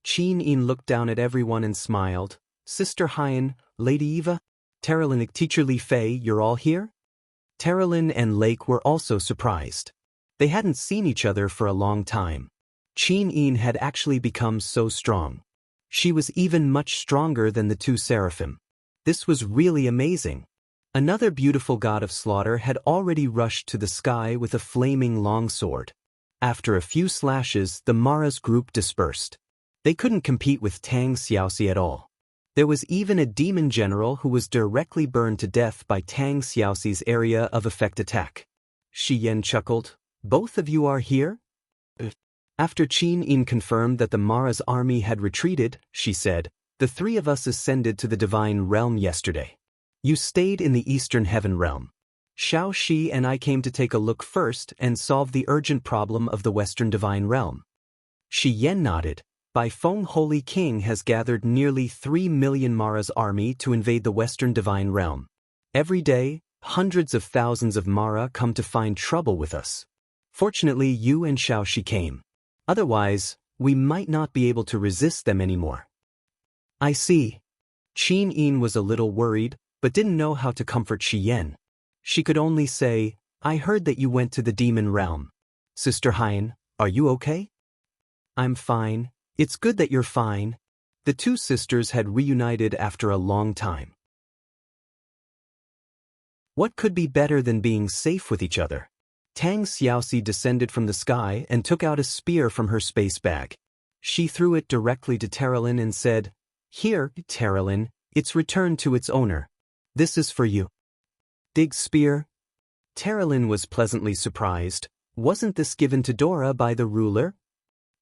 Qin Yin looked down at everyone and smiled. Sister Haiyan, Lady Eva, Terralin, Teacher Li Fei, you're all here? Terralin and Lake were also surprised. They hadn't seen each other for a long time. Qin Yin had actually become so strong. She was even much stronger than the two seraphim. This was really amazing. Another beautiful god of slaughter had already rushed to the sky with a flaming longsword. After a few slashes, the Mara's group dispersed. They couldn't compete with Tang Xiaoxi at all. There was even a demon general who was directly burned to death by Tang Xiaoxi's area of effect attack. Shi Yan chuckled, both of you are here? After Qin Yin confirmed that the Mara's army had retreated, she said, the three of us ascended to the divine realm yesterday. You stayed in the Eastern Heaven Realm. Xiaoxi and I came to take a look first and solve the urgent problem of the Western Divine Realm. Shi Yan nodded. Bai Feng Holy King has gathered nearly 3 million Mara's army to invade the Western Divine Realm. Every day, hundreds of thousands of Mara come to find trouble with us. Fortunately, you and Xiaoxi came. Otherwise, we might not be able to resist them anymore. I see. Qin Yin was a little worried, but didn't know how to comfort Shi Yan. She could only say, I heard that you went to the demon realm. Sister Haiyan, are you okay? I'm fine. It's good that you're fine. The two sisters had reunited after a long time. What could be better than being safe with each other? Tang Xiaoxi descended from the sky and took out a spear from her space bag. She threw it directly to Terralin and said, Here, Terralin, it's returned to its owner. This is for you. Dig spear. Terralin was pleasantly surprised. Wasn't this given to Dora by the ruler?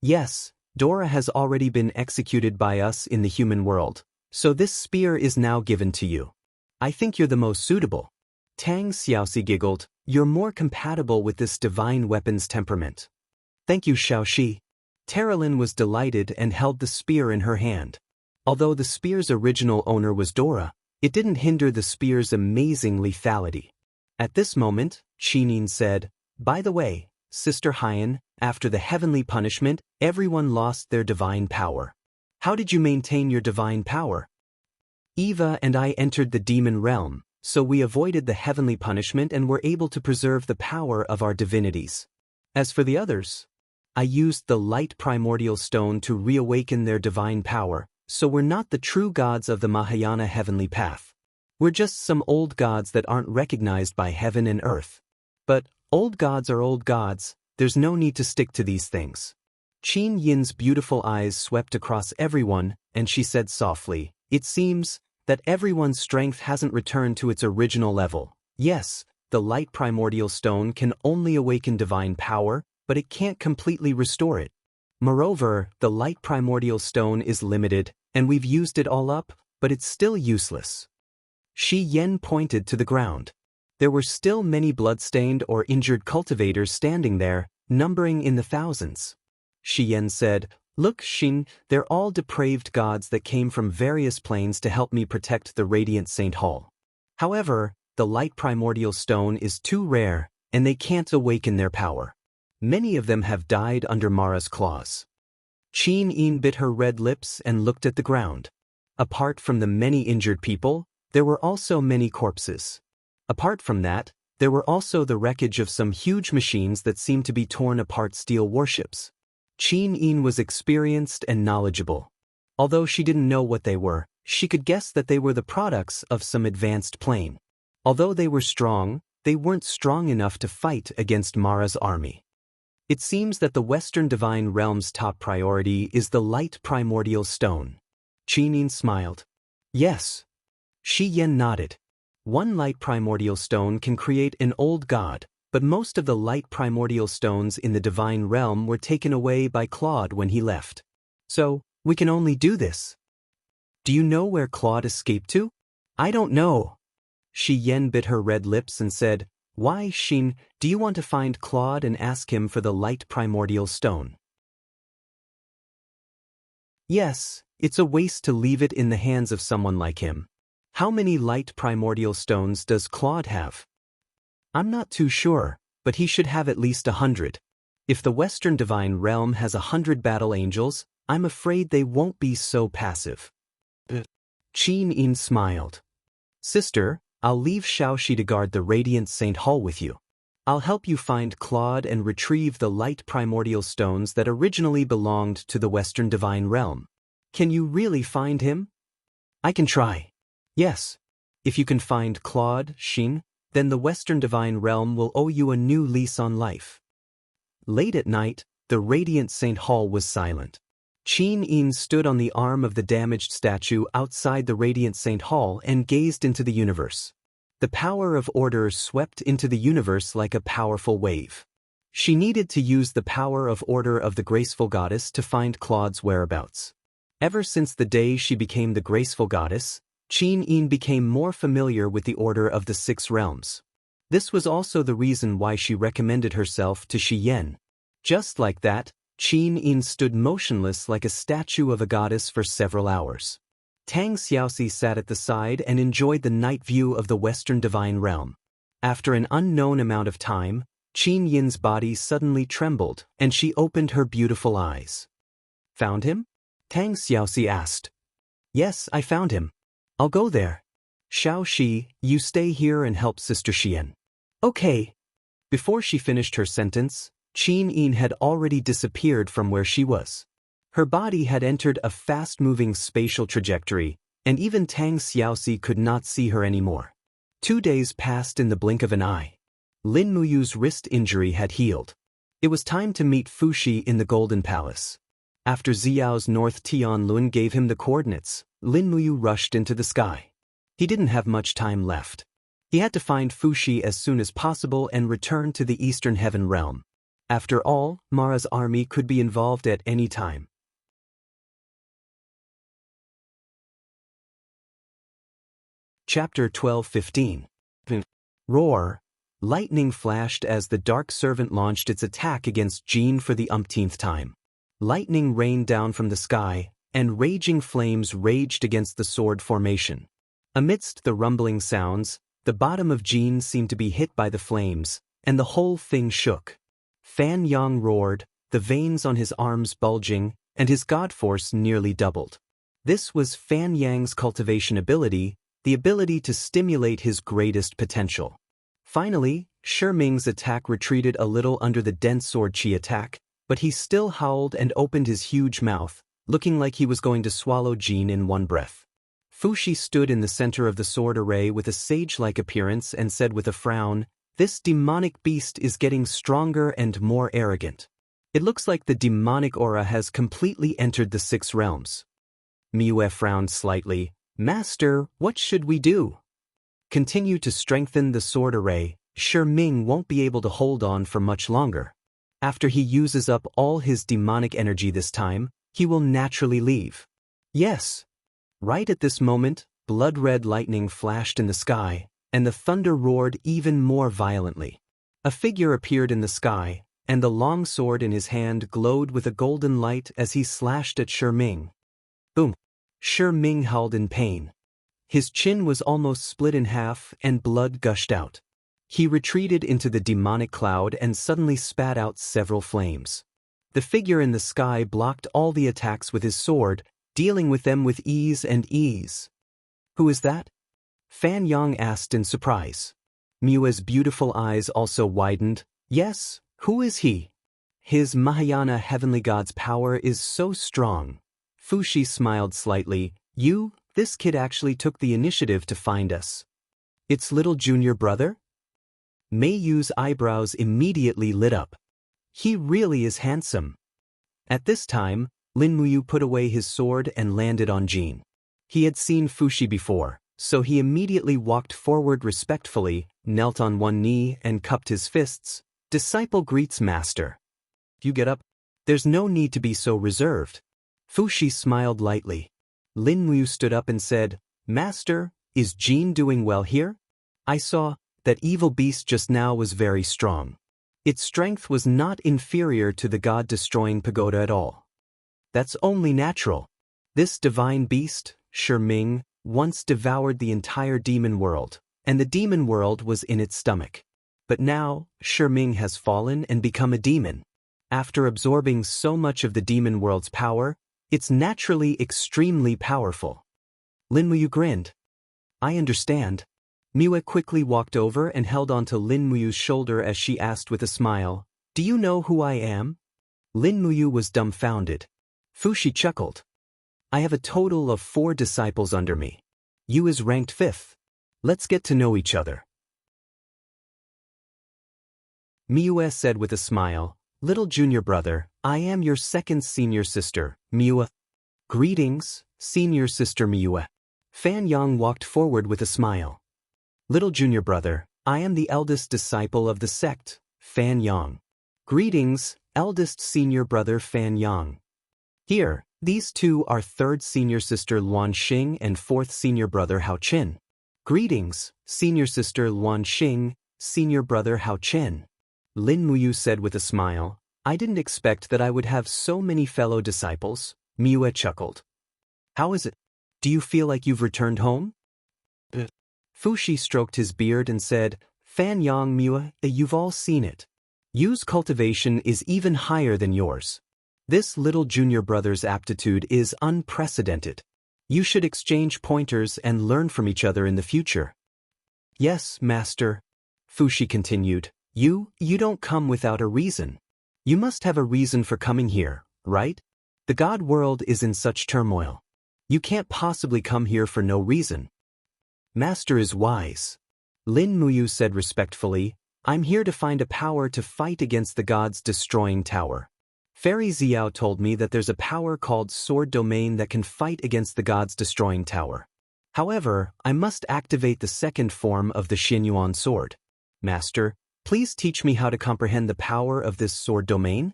Yes, Dora has already been executed by us in the human world, so this spear is now given to you. I think you're the most suitable. Tang Xiaoxi giggled. You're more compatible with this divine weapon's temperament. Thank you, Xiaoxi. Terralin was delighted and held the spear in her hand. Although the spear's original owner was Dora, it didn't hinder the spear's amazing lethality. At this moment, Qin Yin said, By the way, Sister Haiyan, after the heavenly punishment, everyone lost their divine power. How did you maintain your divine power? Eva and I entered the demon realm, so we avoided the heavenly punishment and were able to preserve the power of our divinities. As for the others, I used the light primordial stone to reawaken their divine power, so we're not the true gods of the Mahayana heavenly path. We're just some old gods that aren't recognized by heaven and earth. But old gods are old gods, there's no need to stick to these things. Qin Yin's beautiful eyes swept across everyone, and she said softly, "It seems that everyone's strength hasn't returned to its original level. Yes, the light primordial stone can only awaken divine power, but it can't completely restore it. Moreover, the light primordial stone is limited, and we've used it all up, but it's still useless." Shi Yen pointed to the ground. There were still many bloodstained or injured cultivators standing there, numbering in the thousands. Shi Yen said, "Look, Xin, they're all depraved gods that came from various planes to help me protect the radiant Saint Hall. However, the light primordial stone is too rare, and they can't awaken their power. Many of them have died under Mara's claws." Qin Yin bit her red lips and looked at the ground. Apart from the many injured people, there were also many corpses. Apart from that, there were also the wreckage of some huge machines that seemed to be torn apart steel warships. Qin Yin was experienced and knowledgeable. Although she didn't know what they were, she could guess that they were the products of some advanced plane. Although they were strong, they weren't strong enough to fight against Mara's army. It seems that the Western Divine Realm's top priority is the light primordial stone. Qin Yin smiled. Yes. Shi Yen nodded. One light primordial stone can create an old god, but most of the light primordial stones in the Divine Realm were taken away by Claude when he left. So, we can only do this. Do you know where Claude escaped to? I don't know. Shi Yen bit her red lips and said, "Why, Xin, do you want to find Claude and ask him for the light primordial stone?" Yes, it's a waste to leave it in the hands of someone like him. How many light primordial stones does Claude have? I'm not too sure, but he should have at least 100. If the Western Divine Realm has 100 battle angels, I'm afraid they won't be so passive. Qin Yin smiled. Sister, I'll leave Xiaoxi to guard the Radiant Saint Hall with you. I'll help you find Claude and retrieve the light primordial stones that originally belonged to the Western Divine Realm. Can you really find him? I can try. Yes. If you can find Claude, Xin, then the Western Divine Realm will owe you a new lease on life. Late at night, the Radiant Saint Hall was silent. Qin Yin stood on the arm of the damaged statue outside the Radiant Saint Hall and gazed into the universe. The power of order swept into the universe like a powerful wave. She needed to use the power of order of the graceful goddess to find Claude's whereabouts. Ever since the day she became the graceful goddess, Qin Yin became more familiar with the order of the 6 realms. This was also the reason why she recommended herself to Shi Yen. Just like that, Qin Yin stood motionless like a statue of a goddess for several hours. Tang Xiaoxi sat at the side and enjoyed the night view of the Western Divine Realm. After an unknown amount of time, Qin Yin's body suddenly trembled, and she opened her beautiful eyes. Found him? Tang Xiaoxi asked. Yes, I found him. I'll go there. Xiaoxi, you stay here and help Sister Xian. Okay. Before she finished her sentence, Qin Yin had already disappeared from where she was. Her body had entered a fast-moving spatial trajectory, and even Tang Xiaoxi could not see her anymore. 2 days passed in the blink of an eye. Lin Muyu's wrist injury had healed. It was time to meet Fuxi in the Golden Palace. After Xiao's North Tianlun gave him the coordinates, Lin Muyu rushed into the sky. He didn't have much time left. He had to find Fuxi as soon as possible and return to the Eastern Heaven Realm. After all, Mara's army could be involved at any time. Chapter 12:15. Roar. Lightning flashed as the Dark Servant launched its attack against Jean for the umpteenth time. Lightning rained down from the sky, and raging flames raged against the sword formation. Amidst the rumbling sounds, the bottom of Jean seemed to be hit by the flames, and the whole thing shook. Fan Yang roared, the veins on his arms bulging, and his god force nearly doubled. This was Fan Yang's cultivation ability, the ability to stimulate his greatest potential. Finally, Shi Ming's attack retreated a little under the dense sword chi attack, but he still howled and opened his huge mouth, looking like he was going to swallow Jin in one breath. Fuxi stood in the center of the sword array with a sage-like appearance and said with a frown, "This demonic beast is getting stronger and more arrogant. It looks like the demonic aura has completely entered the 6 realms." Miue frowned slightly. "Master, what should we do?" "Continue to strengthen the sword array. Shi Ming won't be able to hold on for much longer. After he uses up all his demonic energy this time, he will naturally leave." "Yes." Right at this moment, blood-red lightning flashed in the sky, and the thunder roared even more violently. A figure appeared in the sky, and the long sword in his hand glowed with a golden light as he slashed at Shi Ming. Boom! Shi Ming howled in pain. His chin was almost split in half and blood gushed out. He retreated into the demonic cloud and suddenly spat out several flames. The figure in the sky blocked all the attacks with his sword, dealing with them with ease and ease. "Who is that?" Fan Yang asked in surprise. Miue's beautiful eyes also widened. "Yes, who is he?" "His Mahayana heavenly god's power is so strong." Fuxi smiled slightly. This kid actually took the initiative to find us." "It's little junior brother?" Mei Yu's eyebrows immediately lit up. "He really is handsome." At this time, Lin Muyu put away his sword and landed on Jin. He had seen Fuxi before, so he immediately walked forward respectfully, knelt on one knee and cupped his fists. "Disciple greets master." "You get up. There's no need to be so reserved." Fuxi smiled lightly. Lin Muyu stood up and said, "Master, is Jin doing well here? I saw that evil beast just now was very strong. Its strength was not inferior to the god-destroying pagoda at all." "That's only natural. This divine beast, Shi Ming, once devoured the entire demon world, and the demon world was in its stomach. But now, Shi Ming has fallen and become a demon. After absorbing so much of the demon world's power, it's naturally extremely powerful." Lin Muyu grinned. "I understand." Miue quickly walked over and held onto Lin Muyu's shoulder as she asked with a smile, "Do you know who I am?" Lin Muyu was dumbfounded. Fuxi chuckled. "I have a total of 4 disciples under me. You is ranked 5th. Let's get to know each other." Miue said with a smile, "Little junior brother, I am your second senior sister, Miue." "Greetings, senior sister Miue." Fan Yang walked forward with a smile. "Little junior brother, I am the eldest disciple of the sect, Fan Yang." "Greetings, eldest senior brother Fan Yang." "Here, these 2 are 3rd senior sister Luan Xing and 4th senior brother Hao Qin." "Greetings, senior sister Luan Xing, senior brother Hao Qin." Lin Muyu said with a smile, "I didn't expect that I would have so many fellow disciples." Miue chuckled. "How is it? Do you feel like you've returned home?" Fuxi stroked his beard and said, "Fan Yang Miue, you've all seen it. Yu's cultivation is even higher than yours. This little junior brother's aptitude is unprecedented. You should exchange pointers and learn from each other in the future." "Yes, master." Fuxi continued, You don't come without a reason. You must have a reason for coming here, right? The God world is in such turmoil. You can't possibly come here for no reason." "Master is wise." Lin Muyu said respectfully, "I'm here to find a power to fight against the gods' destroying tower. Fairy Xiao told me that there's a power called Sword Domain that can fight against the gods' destroying tower. However, I must activate the second form of the Xinyuan sword. Master, please teach me how to comprehend the power of this Sword Domain."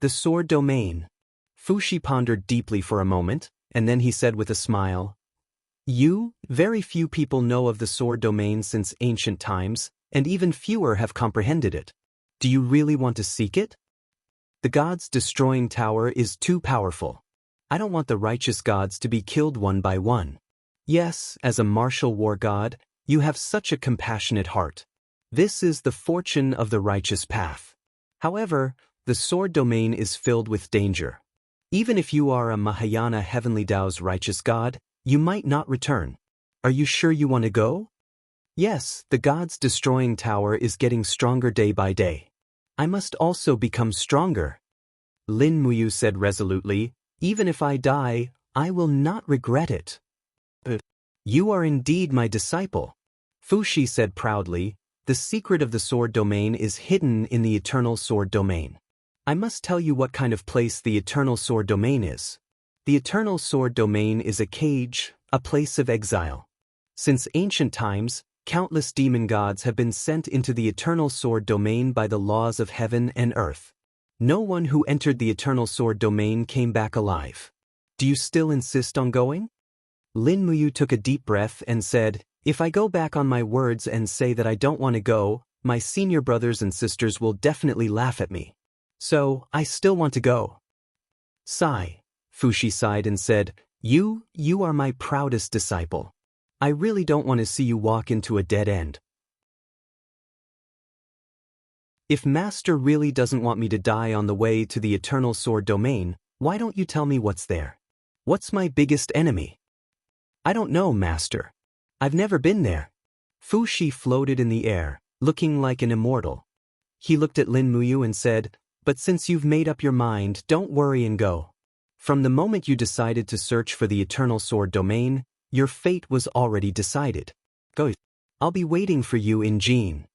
"The Sword Domain." Fuxi pondered deeply for a moment, and then he said with a smile, Very few people know of the Sword Domain since ancient times, and even fewer have comprehended it. Do you really want to seek it? The gods' destroying tower is too powerful. I don't want the righteous gods to be killed one by one. Yes, as a martial war god, you have such a compassionate heart. This is the fortune of the righteous path. However, the Sword Domain is filled with danger. Even if you are a Mahayana heavenly Tao's righteous god, you might not return. Are you sure you want to go? Yes, the god's destroying tower is getting stronger day by day. I must also become stronger. Lin Muyu said resolutely, even if I die, I will not regret it. You are indeed my disciple. Fu Shi said proudly, the secret of the sword domain is hidden in the eternal sword domain. I must tell you what kind of place the eternal sword domain is. The eternal sword domain is a cage, a place of exile. Since ancient times, countless demon gods have been sent into the eternal sword domain by the laws of heaven and earth. No one who entered the eternal sword domain came back alive. Do you still insist on going? Lin Muyu took a deep breath and said, if I go back on my words and say that I don't want to go, my senior brothers and sisters will definitely laugh at me. So, I still want to go. Sigh. Fu Shi sighed and said, you are my proudest disciple. I really don't want to see you walk into a dead end. If Master really doesn't want me to die on the way to the eternal sword domain, why don't you tell me what's there? What's my biggest enemy? I don't know, Master. I've never been there. Fu Shi floated in the air, looking like an immortal. He looked at Lin Muyu and said, but since you've made up your mind, don't worry and go. From the moment you decided to search for the eternal sword domain, your fate was already decided. Go. I'll be waiting for you in Jin.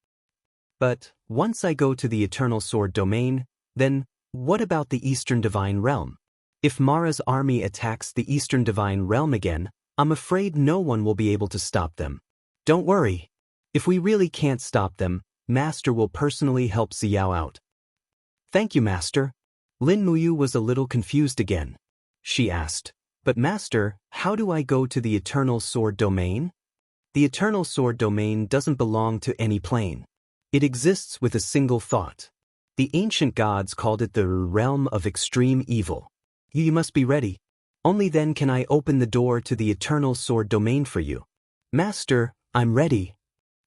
But, once I go to the eternal sword domain, then, what about the Eastern Divine Realm? If Mara's army attacks the Eastern Divine Realm again, I'm afraid no one will be able to stop them. Don't worry. If we really can't stop them, Master will personally help Xiao out. Thank you, Master. Lin Muyu was a little confused again. She asked, but Master, how do I go to the Eternal Sword Domain? The Eternal Sword Domain doesn't belong to any plane. It exists with a single thought. The ancient gods called it the realm of extreme evil. You must be ready. Only then can I open the door to the Eternal Sword Domain for you. Master, I'm ready.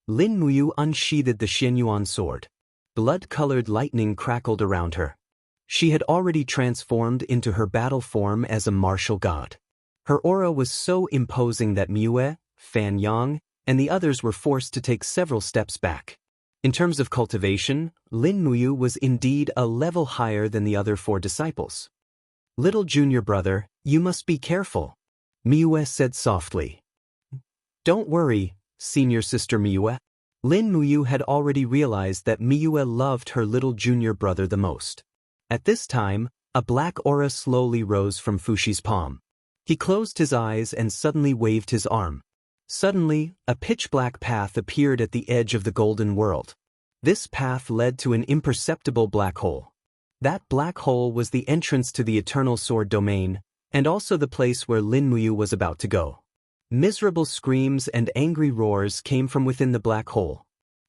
Lin Muyu unsheathed the Xianyuan sword. Blood-colored lightning crackled around her. She had already transformed into her battle form as a martial god. Her aura was so imposing that Miue, Fan Yang, and the others were forced to take several steps back. In terms of cultivation, Lin Muyu was indeed a level higher than the other 4 disciples. Little junior brother, you must be careful, Miue said softly. Don't worry, senior sister Miue. Lin Muyu had already realized that Miue loved her little junior brother the most. At this time, a black aura slowly rose from Fu Shi's palm. He closed his eyes and suddenly waved his arm. Suddenly, a pitch-black path appeared at the edge of the golden world. This path led to an imperceptible black hole. That black hole was the entrance to the Eternal Sword Domain, and also the place where Lin Muyu was about to go. Miserable screams and angry roars came from within the black hole.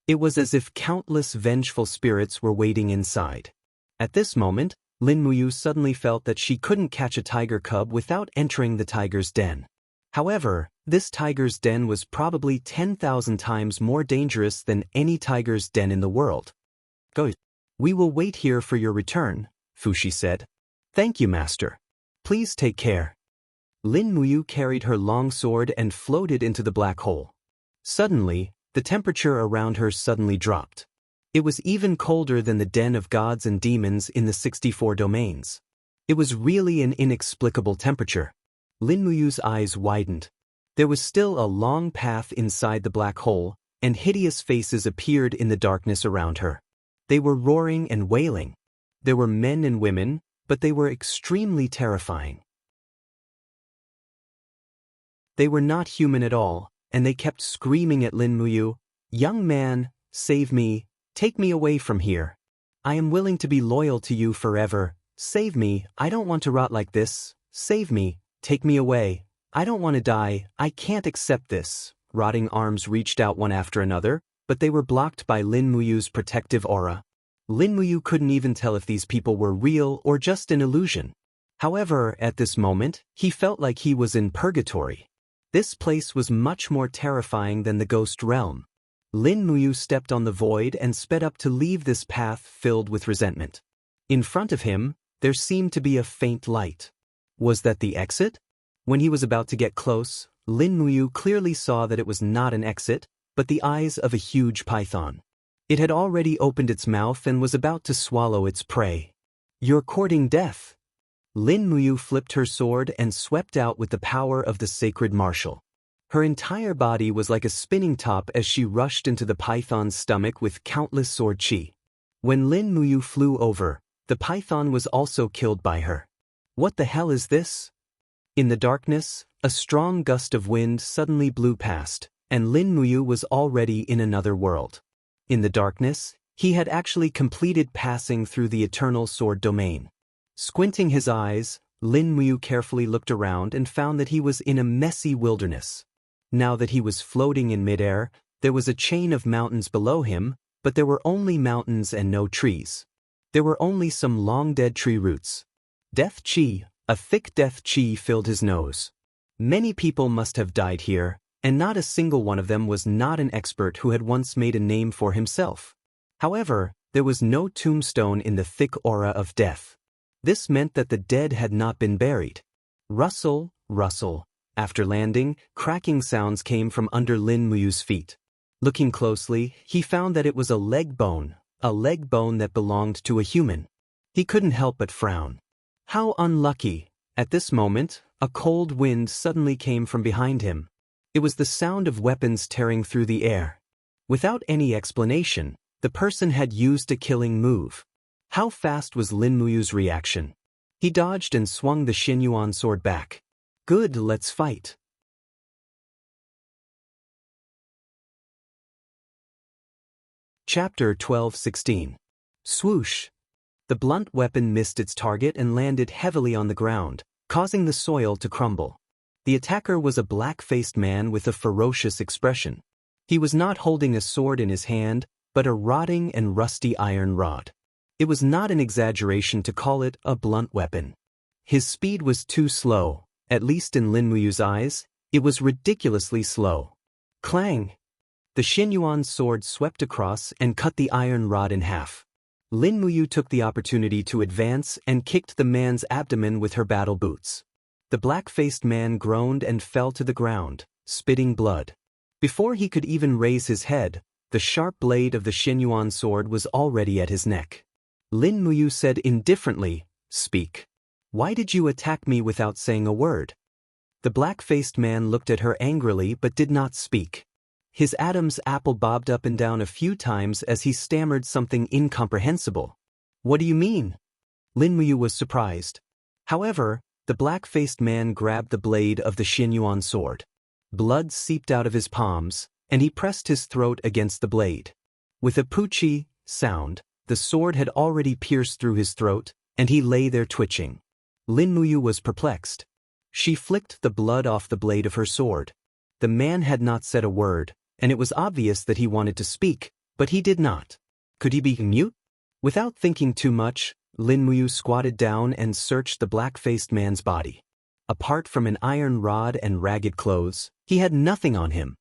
It was as if countless vengeful spirits were waiting inside. At this moment, Lin Muyu suddenly felt that she couldn't catch a tiger cub without entering the tiger's den. However, this tiger's den was probably 10,000 times more dangerous than any tiger's den in the world. Go. We will wait here for your return, Fu Shi said. Thank you, Master. Please take care. Lin Muyu carried her long sword and floated into the black hole. Suddenly, the temperature around her suddenly dropped. It was even colder than the den of gods and demons in the 64 domains. It was really an inexplicable temperature. Lin Muyu's eyes widened. There was still a long path inside the black hole, and hideous faces appeared in the darkness around her. They were roaring and wailing. There were men and women, but they were extremely terrifying. They were not human at all, and they kept screaming at Lin Muyu, "Young man, save me, take me away from here. I am willing to be loyal to you forever. Save me, I don't want to rot like this. Save me, take me away. I don't want to die, I can't accept this." Rotting arms reached out one after another, but they were blocked by Lin Muyu's protective aura. Lin Muyu couldn't even tell if these people were real or just an illusion. However, at this moment, he felt like he was in purgatory. This place was much more terrifying than the ghost realm. Lin Muyu stepped on the void and sped up to leave this path filled with resentment. In front of him, there seemed to be a faint light. Was that the exit? When he was about to get close, Lin Muyu clearly saw that it was not an exit, but the eyes of a huge python. It had already opened its mouth and was about to swallow its prey. "You're courting death." Lin Muyu flipped her sword and swept out with the power of the sacred martial. Her entire body was like a spinning top as she rushed into the python's stomach with countless sword chi. When Lin Muyu flew over, the python was also killed by her. What the hell is this? In the darkness, a strong gust of wind suddenly blew past, and Lin Muyu was already in another world. In the darkness, he had actually completed passing through the eternal sword domain. Squinting his eyes, Lin Muyu carefully looked around and found that he was in a messy wilderness. Now that he was floating in midair, there was a chain of mountains below him, but there were only mountains and no trees. There were only some long-dead tree roots. Death chi, a thick death chi filled his nose. Many people must have died here, and not a single one of them was not an expert who had once made a name for himself. However, there was no tombstone in the thick aura of death. This meant that the dead had not been buried. Rustle, rustle. After landing, cracking sounds came from under Lin Muyu's feet. Looking closely, he found that it was a leg bone that belonged to a human. He couldn't help but frown. How unlucky! At this moment, a cold wind suddenly came from behind him. It was the sound of weapons tearing through the air. Without any explanation, the person had used a killing move. How fast was Lin Muyu's reaction? He dodged and swung the Xianyuan sword back. Good, let's fight. Chapter 12:16. Swoosh. The blunt weapon missed its target and landed heavily on the ground, causing the soil to crumble. The attacker was a black-faced man with a ferocious expression. He was not holding a sword in his hand, but a rotting and rusty iron rod. It was not an exaggeration to call it a blunt weapon. His speed was too slow, at least in Lin Muyu's eyes. It was ridiculously slow. Clang! The Xianyuan sword swept across and cut the iron rod in half. Lin Muyu took the opportunity to advance and kicked the man's abdomen with her battle boots. The black-faced man groaned and fell to the ground, spitting blood. Before he could even raise his head, the sharp blade of the Xianyuan sword was already at his neck. Lin Muyu said indifferently, "Speak. Why did you attack me without saying a word?" The black-faced man looked at her angrily but did not speak. His Adam's apple bobbed up and down a few times as he stammered something incomprehensible. "What do you mean?" Lin Muyu was surprised. However, the black-faced man grabbed the blade of the Xianyuan sword. Blood seeped out of his palms, and he pressed his throat against the blade. With a poochie sound, the sword had already pierced through his throat, and he lay there twitching. Lin Muyu was perplexed. She flicked the blood off the blade of her sword. The man had not said a word, and it was obvious that he wanted to speak, but he did not. Could he be mute? Without thinking too much, Lin Muyu squatted down and searched the black-faced man's body. Apart from an iron rod and ragged clothes, he had nothing on him.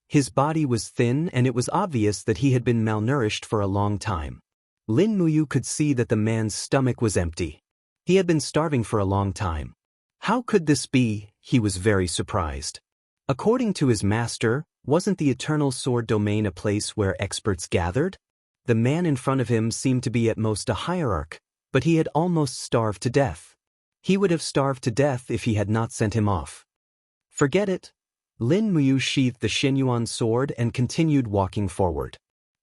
His body was thin and it was obvious that he had been malnourished for a long time. Lin Muyu could see that the man's stomach was empty. He had been starving for a long time. How could this be? He was very surprised. According to his master, wasn't the Eternal Sword Domain a place where experts gathered? The man in front of him seemed to be at most a hierarch, but he had almost starved to death. He would have starved to death if he had not sent him off. Forget it. Lin Muyu sheathed the Xianyuan sword and continued walking forward.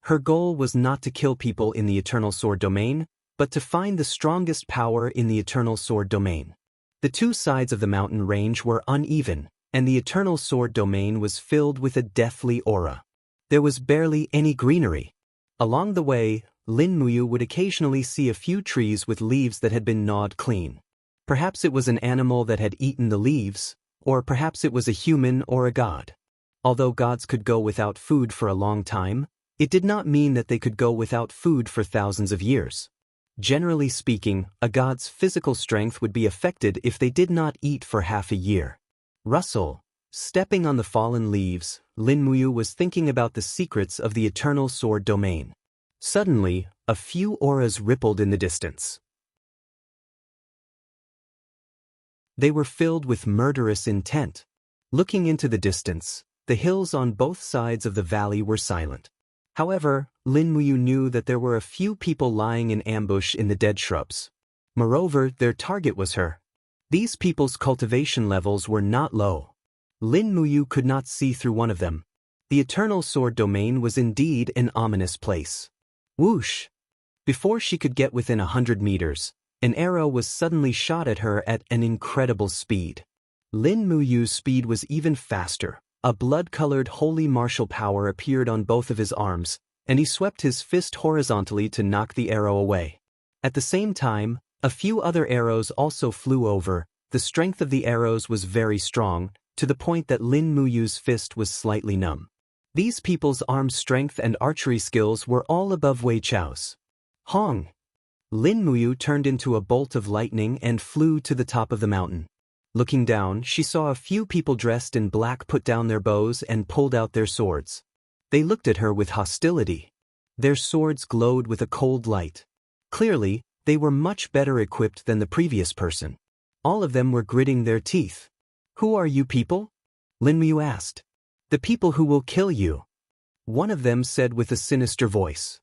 Her goal was not to kill people in the Eternal Sword Domain, but to find the strongest power in the Eternal Sword Domain. The two sides of the mountain range were uneven, and the Eternal Sword Domain was filled with a deathly aura. There was barely any greenery. Along the way, Lin Muyu would occasionally see a few trees with leaves that had been gnawed clean. Perhaps it was an animal that had eaten the leaves, or perhaps it was a human or a god. Although gods could go without food for a long time, it did not mean that they could go without food for thousands of years. Generally speaking, a god's physical strength would be affected if they did not eat for half a year. Rustle. Stepping on the fallen leaves, Lin Muyu was thinking about the secrets of the Eternal Sword Domain. Suddenly, a few auras rippled in the distance. They were filled with murderous intent. Looking into the distance, the hills on both sides of the valley were silent. However, Lin Muyu knew that there were a few people lying in ambush in the dead shrubs. Moreover, their target was her. These people's cultivation levels were not low. Lin Muyu could not see through one of them. The Eternal Sword Domain was indeed an ominous place. Whoosh! Before she could get within 100 meters, an arrow was suddenly shot at her at an incredible speed. Lin Muyu's speed was even faster. A blood-colored holy martial power appeared on both of his arms, and he swept his fist horizontally to knock the arrow away. At the same time, a few other arrows also flew over. The strength of the arrows was very strong, to the point that Lin Muyu's fist was slightly numb. These people's arm strength and archery skills were all above Wei Chao's. Hong! Lin Muyu turned into a bolt of lightning and flew to the top of the mountain. Looking down, she saw a few people dressed in black put down their bows and pulled out their swords. They looked at her with hostility. Their swords glowed with a cold light. Clearly, they were much better equipped than the previous person. All of them were gritting their teeth. "Who are you people?" Lin Muyu asked. "The people who will kill you," one of them said with a sinister voice.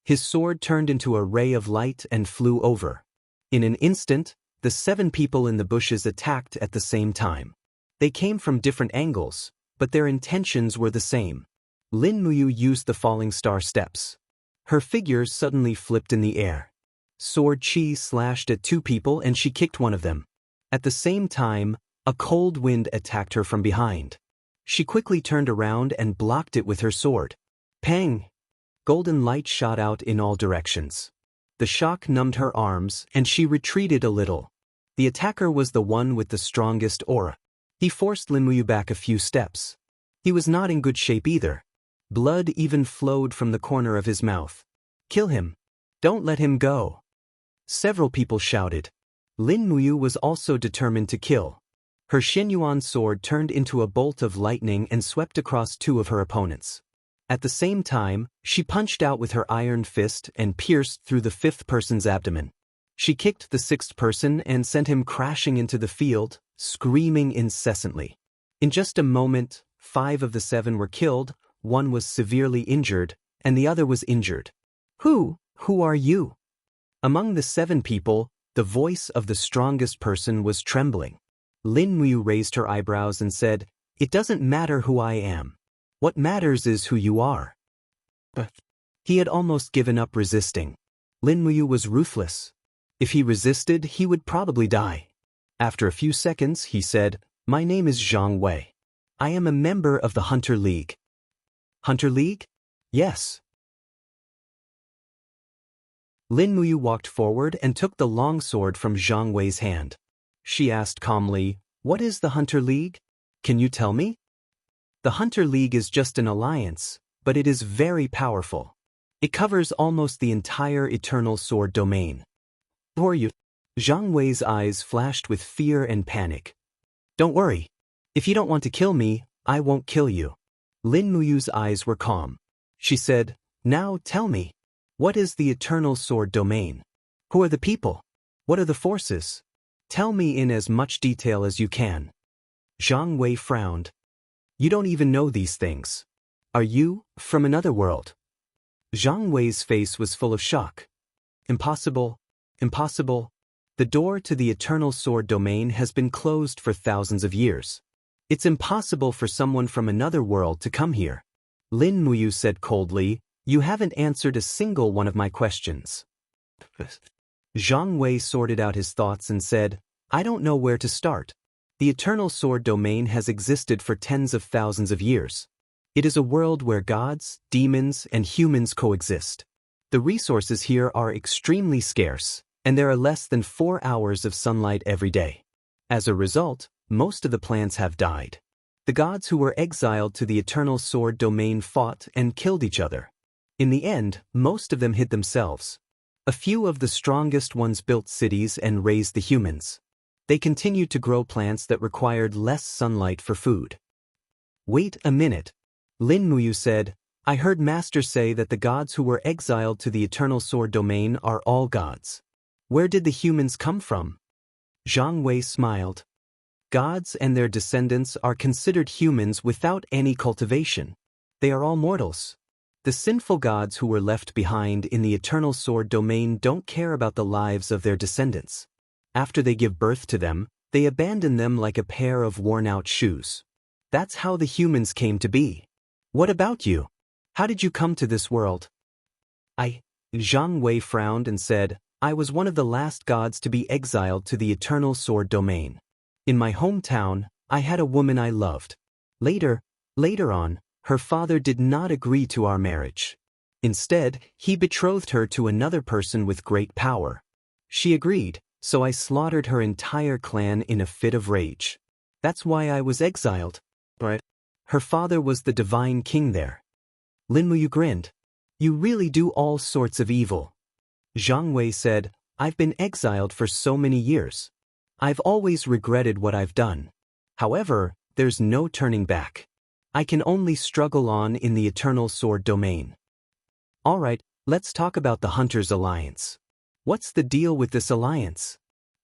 His sword turned into a ray of light and flew over. In an instant, the 7 people in the bushes attacked at the same time. They came from different angles, but their intentions were the same. Lin Muyu used the falling star steps. Her figure suddenly flipped in the air. Sword chi slashed at 2 people and she kicked one of them. At the same time, a cold wind attacked her from behind. She quickly turned around and blocked it with her sword. Pang! Golden light shot out in all directions. The shock numbed her arms, and she retreated a little. The attacker was the one with the strongest aura. He forced Lin Muyu back a few steps. He was not in good shape either. Blood even flowed from the corner of his mouth. "Kill him! Don't let him go!" Several people shouted. Lin Muyu was also determined to kill. Her Xinyuan sword turned into a bolt of lightning and swept across 2 of her opponents. At the same time, she punched out with her iron fist and pierced through the 5th person's abdomen. She kicked the 6th person and sent him crashing into the field, screaming incessantly. In just a moment, 5 of the 7 were killed, 1 was severely injured, and the other was injured. Who are you?" Among the 7 people, the voice of the strongest person was trembling. Lin Muyu raised her eyebrows and said, "It doesn't matter who I am. What matters is who you are." But he had almost given up resisting. Lin Muyu was ruthless. If he resisted, he would probably die. After a few seconds, he said, "My name is Zhang Wei. I am a member of the Hunter League." "Hunter League?" "Yes." Lin Muyu walked forward and took the long sword from Zhang Wei's hand. She asked calmly, "What is the Hunter League? Can you tell me?" "The Hunter League is just an alliance, but it is very powerful. It covers almost the entire Eternal Sword Domain." "Who are you?" Zhang Wei's eyes flashed with fear and panic. "Don't worry. If you don't want to kill me, I won't kill you." Lin Muyu's eyes were calm. She said, "Now tell me, what is the Eternal Sword Domain? Who are the people? What are the forces? Tell me in as much detail as you can." Zhang Wei frowned. "You don't even know these things. Are you from another world?" Zhang Wei's face was full of shock. "Impossible, impossible. The door to the Eternal Sword Domain has been closed for thousands of years. It's impossible for someone from another world to come here." Lin Muyu said coldly, "You haven't answered a single one of my questions." Zhang Wei sorted out his thoughts and said, "I don't know where to start. The Eternal Sword Domain has existed for tens of thousands of years. It is a world where gods, demons, and humans coexist. The resources here are extremely scarce, and there are less than 4 hours of sunlight every day. As a result, most of the plants have died. The gods who were exiled to the Eternal Sword Domain fought and killed each other. In the end, most of them hid themselves. A few of the strongest ones built cities and raised the humans. They continued to grow plants that required less sunlight for food." "Wait a minute," Lin Muyu said. "I heard Master say that the gods who were exiled to the Eternal Sword Domain are all gods. Where did the humans come from?" Zhang Wei smiled. Gods and their descendants are considered humans without any cultivation. They are all mortals. The sinful gods who were left behind in the eternal sword domain don't care about the lives of their descendants. After they give birth to them, they abandon them like a pair of worn-out shoes. That's how the humans came to be. What about you? How did you come to this world? Zhang Wei frowned and said, I was one of the last gods to be exiled to the eternal sword domain. In my hometown, I had a woman I loved. Later on, her father did not agree to our marriage. Instead, he betrothed her to another person with great power. She agreed, so I slaughtered her entire clan in a fit of rage. That's why I was exiled. Right? Her father was the divine king there. Lin Muyu grinned. You really do all sorts of evil. Zhang Wei said, I've been exiled for so many years. I've always regretted what I've done. However, there's no turning back. I can only struggle on in the eternal sword domain. Alright, let's talk about the Hunters' Alliance. What's the deal with this alliance?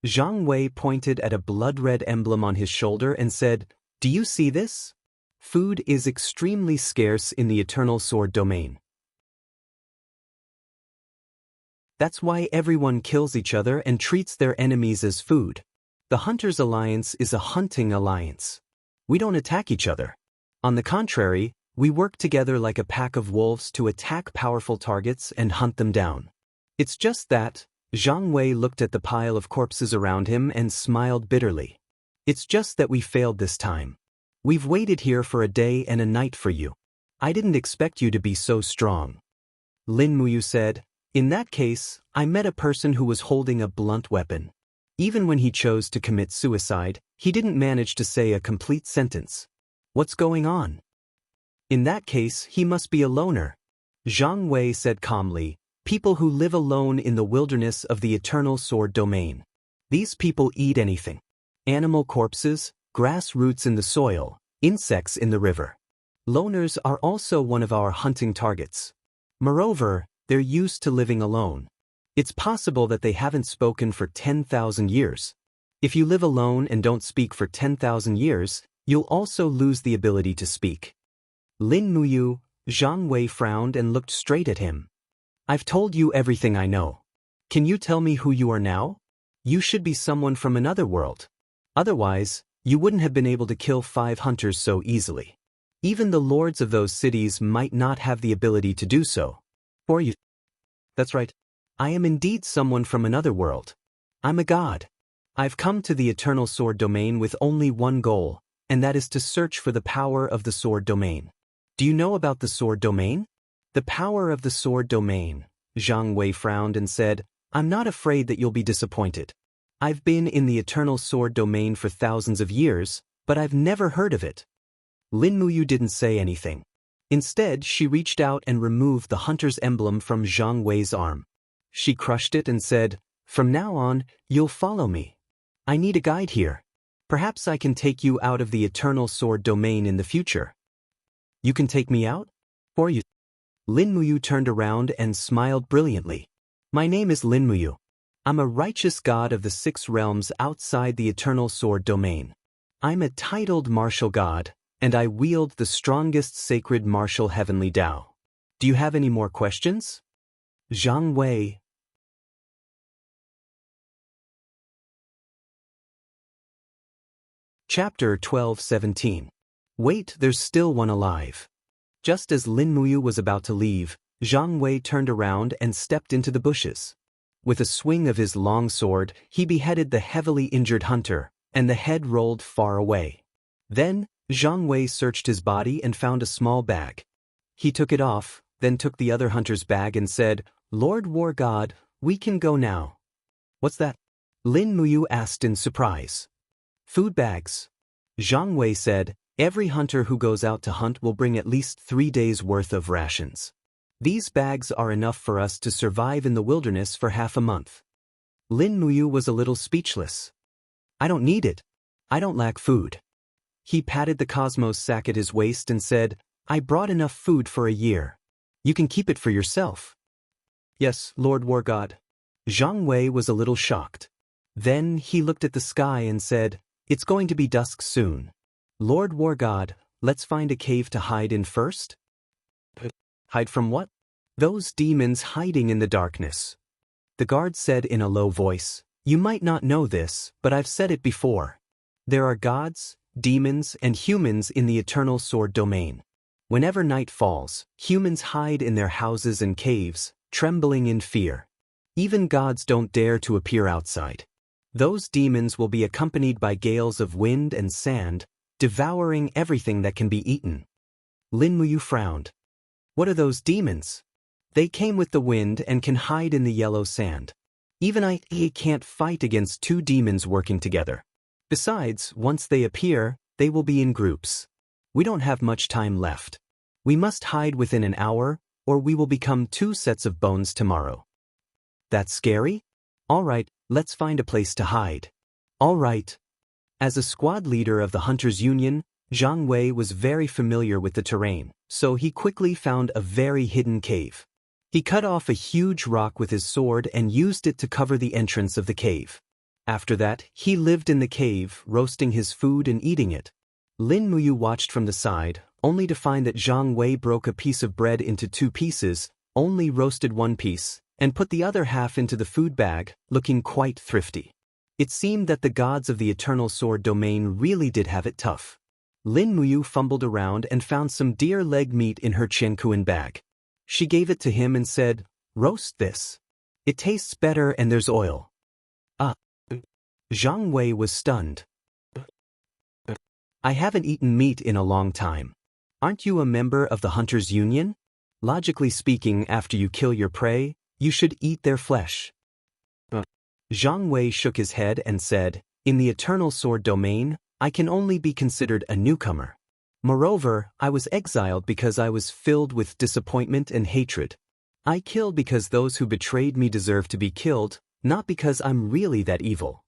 Zhang Wei pointed at a blood-red emblem on his shoulder and said, Do you see this? Food is extremely scarce in the eternal sword domain. That's why everyone kills each other and treats their enemies as food. The Hunters' Alliance is a hunting alliance. We don't attack each other. On the contrary, we work together like a pack of wolves to attack powerful targets and hunt them down. It's just that, Zhang Wei looked at the pile of corpses around him and smiled bitterly. It's just that we failed this time. We've waited here for a day and a night for you. I didn't expect you to be so strong. Lin Muyu said, In that case, I met a person who was holding a blunt weapon. Even when he chose to commit suicide, he didn't manage to say a complete sentence. What's going on? In that case, he must be a loner. Zhang Wei said calmly, People who live alone in the wilderness of the eternal sword domain. These people eat anything. Animal corpses, grass roots in the soil, insects in the river. Loners are also one of our hunting targets. Moreover, they're used to living alone. It's possible that they haven't spoken for 10,000 years. If you live alone and don't speak for 10,000 years, you'll also lose the ability to speak. Lin Muyu, Zhang Wei frowned and looked straight at him. I've told you everything I know. Can you tell me who you are now? You should be someone from another world. Otherwise, you wouldn't have been able to kill 5 hunters so easily. Even the lords of those cities might not have the ability to do so. Or you. That's right. I am indeed someone from another world. I'm a god. I've come to the eternal sword domain with only one goal, and that is to search for the power of the sword domain. Do you know about the sword domain? The power of the sword domain. Zhang Wei frowned and said, I'm not afraid that you'll be disappointed. I've been in the eternal sword domain for thousands of years, but I've never heard of it. Lin Muyu didn't say anything. Instead, she reached out and removed the hunter's emblem from Zhang Wei's arm. She crushed it and said, From now on, you'll follow me. I need a guide here. Perhaps I can take you out of the eternal sword domain in the future. You can take me out? Or you? Lin Muyu turned around and smiled brilliantly. My name is Lin Muyu. I'm a righteous god of the 6 realms outside the eternal sword domain. I'm a titled martial god, and I wield the strongest sacred martial heavenly Dao. Do you have any more questions? Zhang Wei. Chapter 12:17. Wait, there's still one alive. Just as Lin Muyu was about to leave, Zhang Wei turned around and stepped into the bushes. With a swing of his long sword, he beheaded the heavily injured hunter, and the head rolled far away. Then, Zhang Wei searched his body and found a small bag. He took it off, then took the other hunter's bag and said, Lord War God, we can go now. What's that? Lin Muyu asked in surprise. Food bags. Zhang Wei said, Every hunter who goes out to hunt will bring at least 3 days' worth of rations. These bags are enough for us to survive in the wilderness for half a month. Lin Muyu was a little speechless. I don't need it. I don't lack food. He patted the cosmos sack at his waist and said, I brought enough food for a year. You can keep it for yourself. Yes, Lord War God. Zhang Wei was a little shocked. Then he looked at the sky and said, "It's going to be dusk soon. Lord War God, let's find a cave to hide in first." Hide from what? Those demons hiding in the darkness. The guard said in a low voice, "You might not know this, but I've said it before. There are gods, demons, and humans in the eternal sword domain. Whenever night falls, humans hide in their houses and caves, trembling in fear. Even gods don't dare to appear outside. Those demons will be accompanied by gales of wind and sand, devouring everything that can be eaten." Lin Muyu frowned. "What are those demons?" "They came with the wind and can hide in the yellow sand. Even I can't fight against two demons working together. Besides, once they appear, they will be in groups. We don't have much time left. We must hide within an hour, or we will become two sets of bones tomorrow." "That's scary? All right, let's find a place to hide." "All right." As a squad leader of the Hunters Union, Zhang Wei was very familiar with the terrain, so he quickly found a very hidden cave. He cut off a huge rock with his sword and used it to cover the entrance of the cave. After that, he lived in the cave, roasting his food and eating it. Lin Muyu watched from the side, only to find that Zhang Wei broke a piece of bread into two pieces, only roasted one piece, and put the other half into the food bag, looking quite thrifty. It seemed that the gods of the eternal sword domain really did have it tough. Lin Muyu fumbled around and found some deer leg meat in her Qiankuan bag. She gave it to him and said, "Roast this. It tastes better and there's oil." Zhang Wei was stunned. "I haven't eaten meat in a long time. Aren't you a member of the Hunters Union? Logically speaking, after you kill your prey, you should eat their flesh." Zhang Wei shook his head and said, "In the eternal sword domain, I can only be considered a newcomer. Moreover, I was exiled because I was filled with disappointment and hatred. I killed because those who betrayed me deserve to be killed, not because I'm really that evil.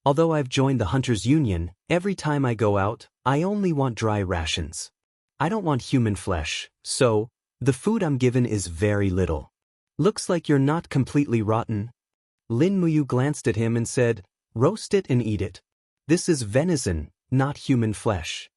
Although I've joined the Hunters Union, every time I go out, I only want dry rations. I don't want human flesh, so the food I'm given is very little. Looks like you're not completely rotten." Lin Muyu glanced at him and said, "Roast it and eat it. This is venison, not human flesh."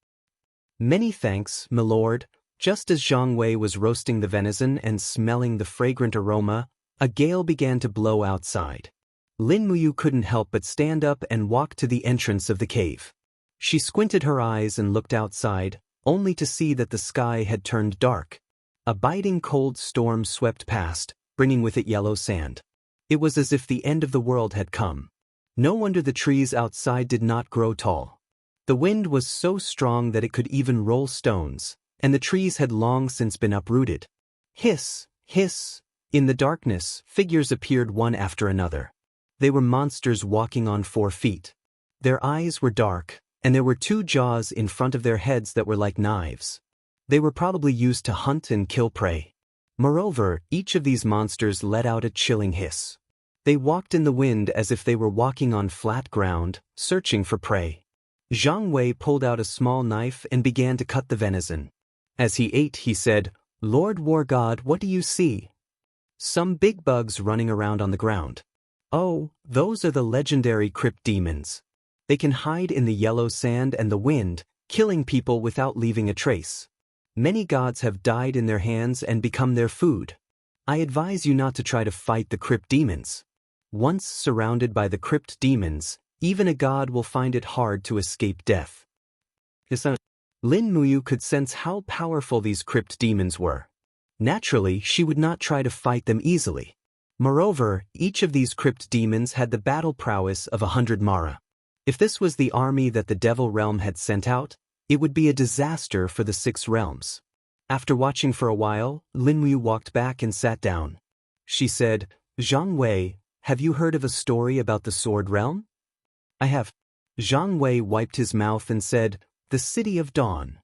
"Many thanks, my lord." Just as Zhang Wei was roasting the venison and smelling the fragrant aroma, a gale began to blow outside. Lin Muyu couldn't help but stand up and walk to the entrance of the cave. She squinted her eyes and looked outside, only to see that the sky had turned dark. A biting cold storm swept past, bringing with it yellow sand. It was as if the end of the world had come. No wonder the trees outside did not grow tall. The wind was so strong that it could even roll stones, and the trees had long since been uprooted. Hiss, hiss. In the darkness, figures appeared one after another. They were monsters walking on 4 feet. Their eyes were dark, and there were 2 jaws in front of their heads that were like knives. They were probably used to hunt and kill prey. Moreover, each of these monsters let out a chilling hiss. They walked in the wind as if they were walking on flat ground, searching for prey. Zhang Wei pulled out a small knife and began to cut the venison. As he ate, he said, "Lord War God, what do you see?" "Some big bugs running around on the ground." "Oh, those are the legendary crypt demons. They can hide in the yellow sand and the wind, killing people without leaving a trace. Many gods have died in their hands and become their food. I advise you not to try to fight the crypt demons. Once surrounded by the crypt demons, even a god will find it hard to escape death." Lin Muyu could sense how powerful these crypt demons were. Naturally, she would not try to fight them easily. Moreover, each of these crypt demons had the battle prowess of 100 Mara. If this was the army that the Devil Realm had sent out, it would be a disaster for the 6 realms. After watching for a while, Lin Muyu walked back and sat down. She said, "Zhang Wei, have you heard of a story about the Sword Realm?" "I have." Zhang Wei wiped his mouth and said, "The City of Dawn."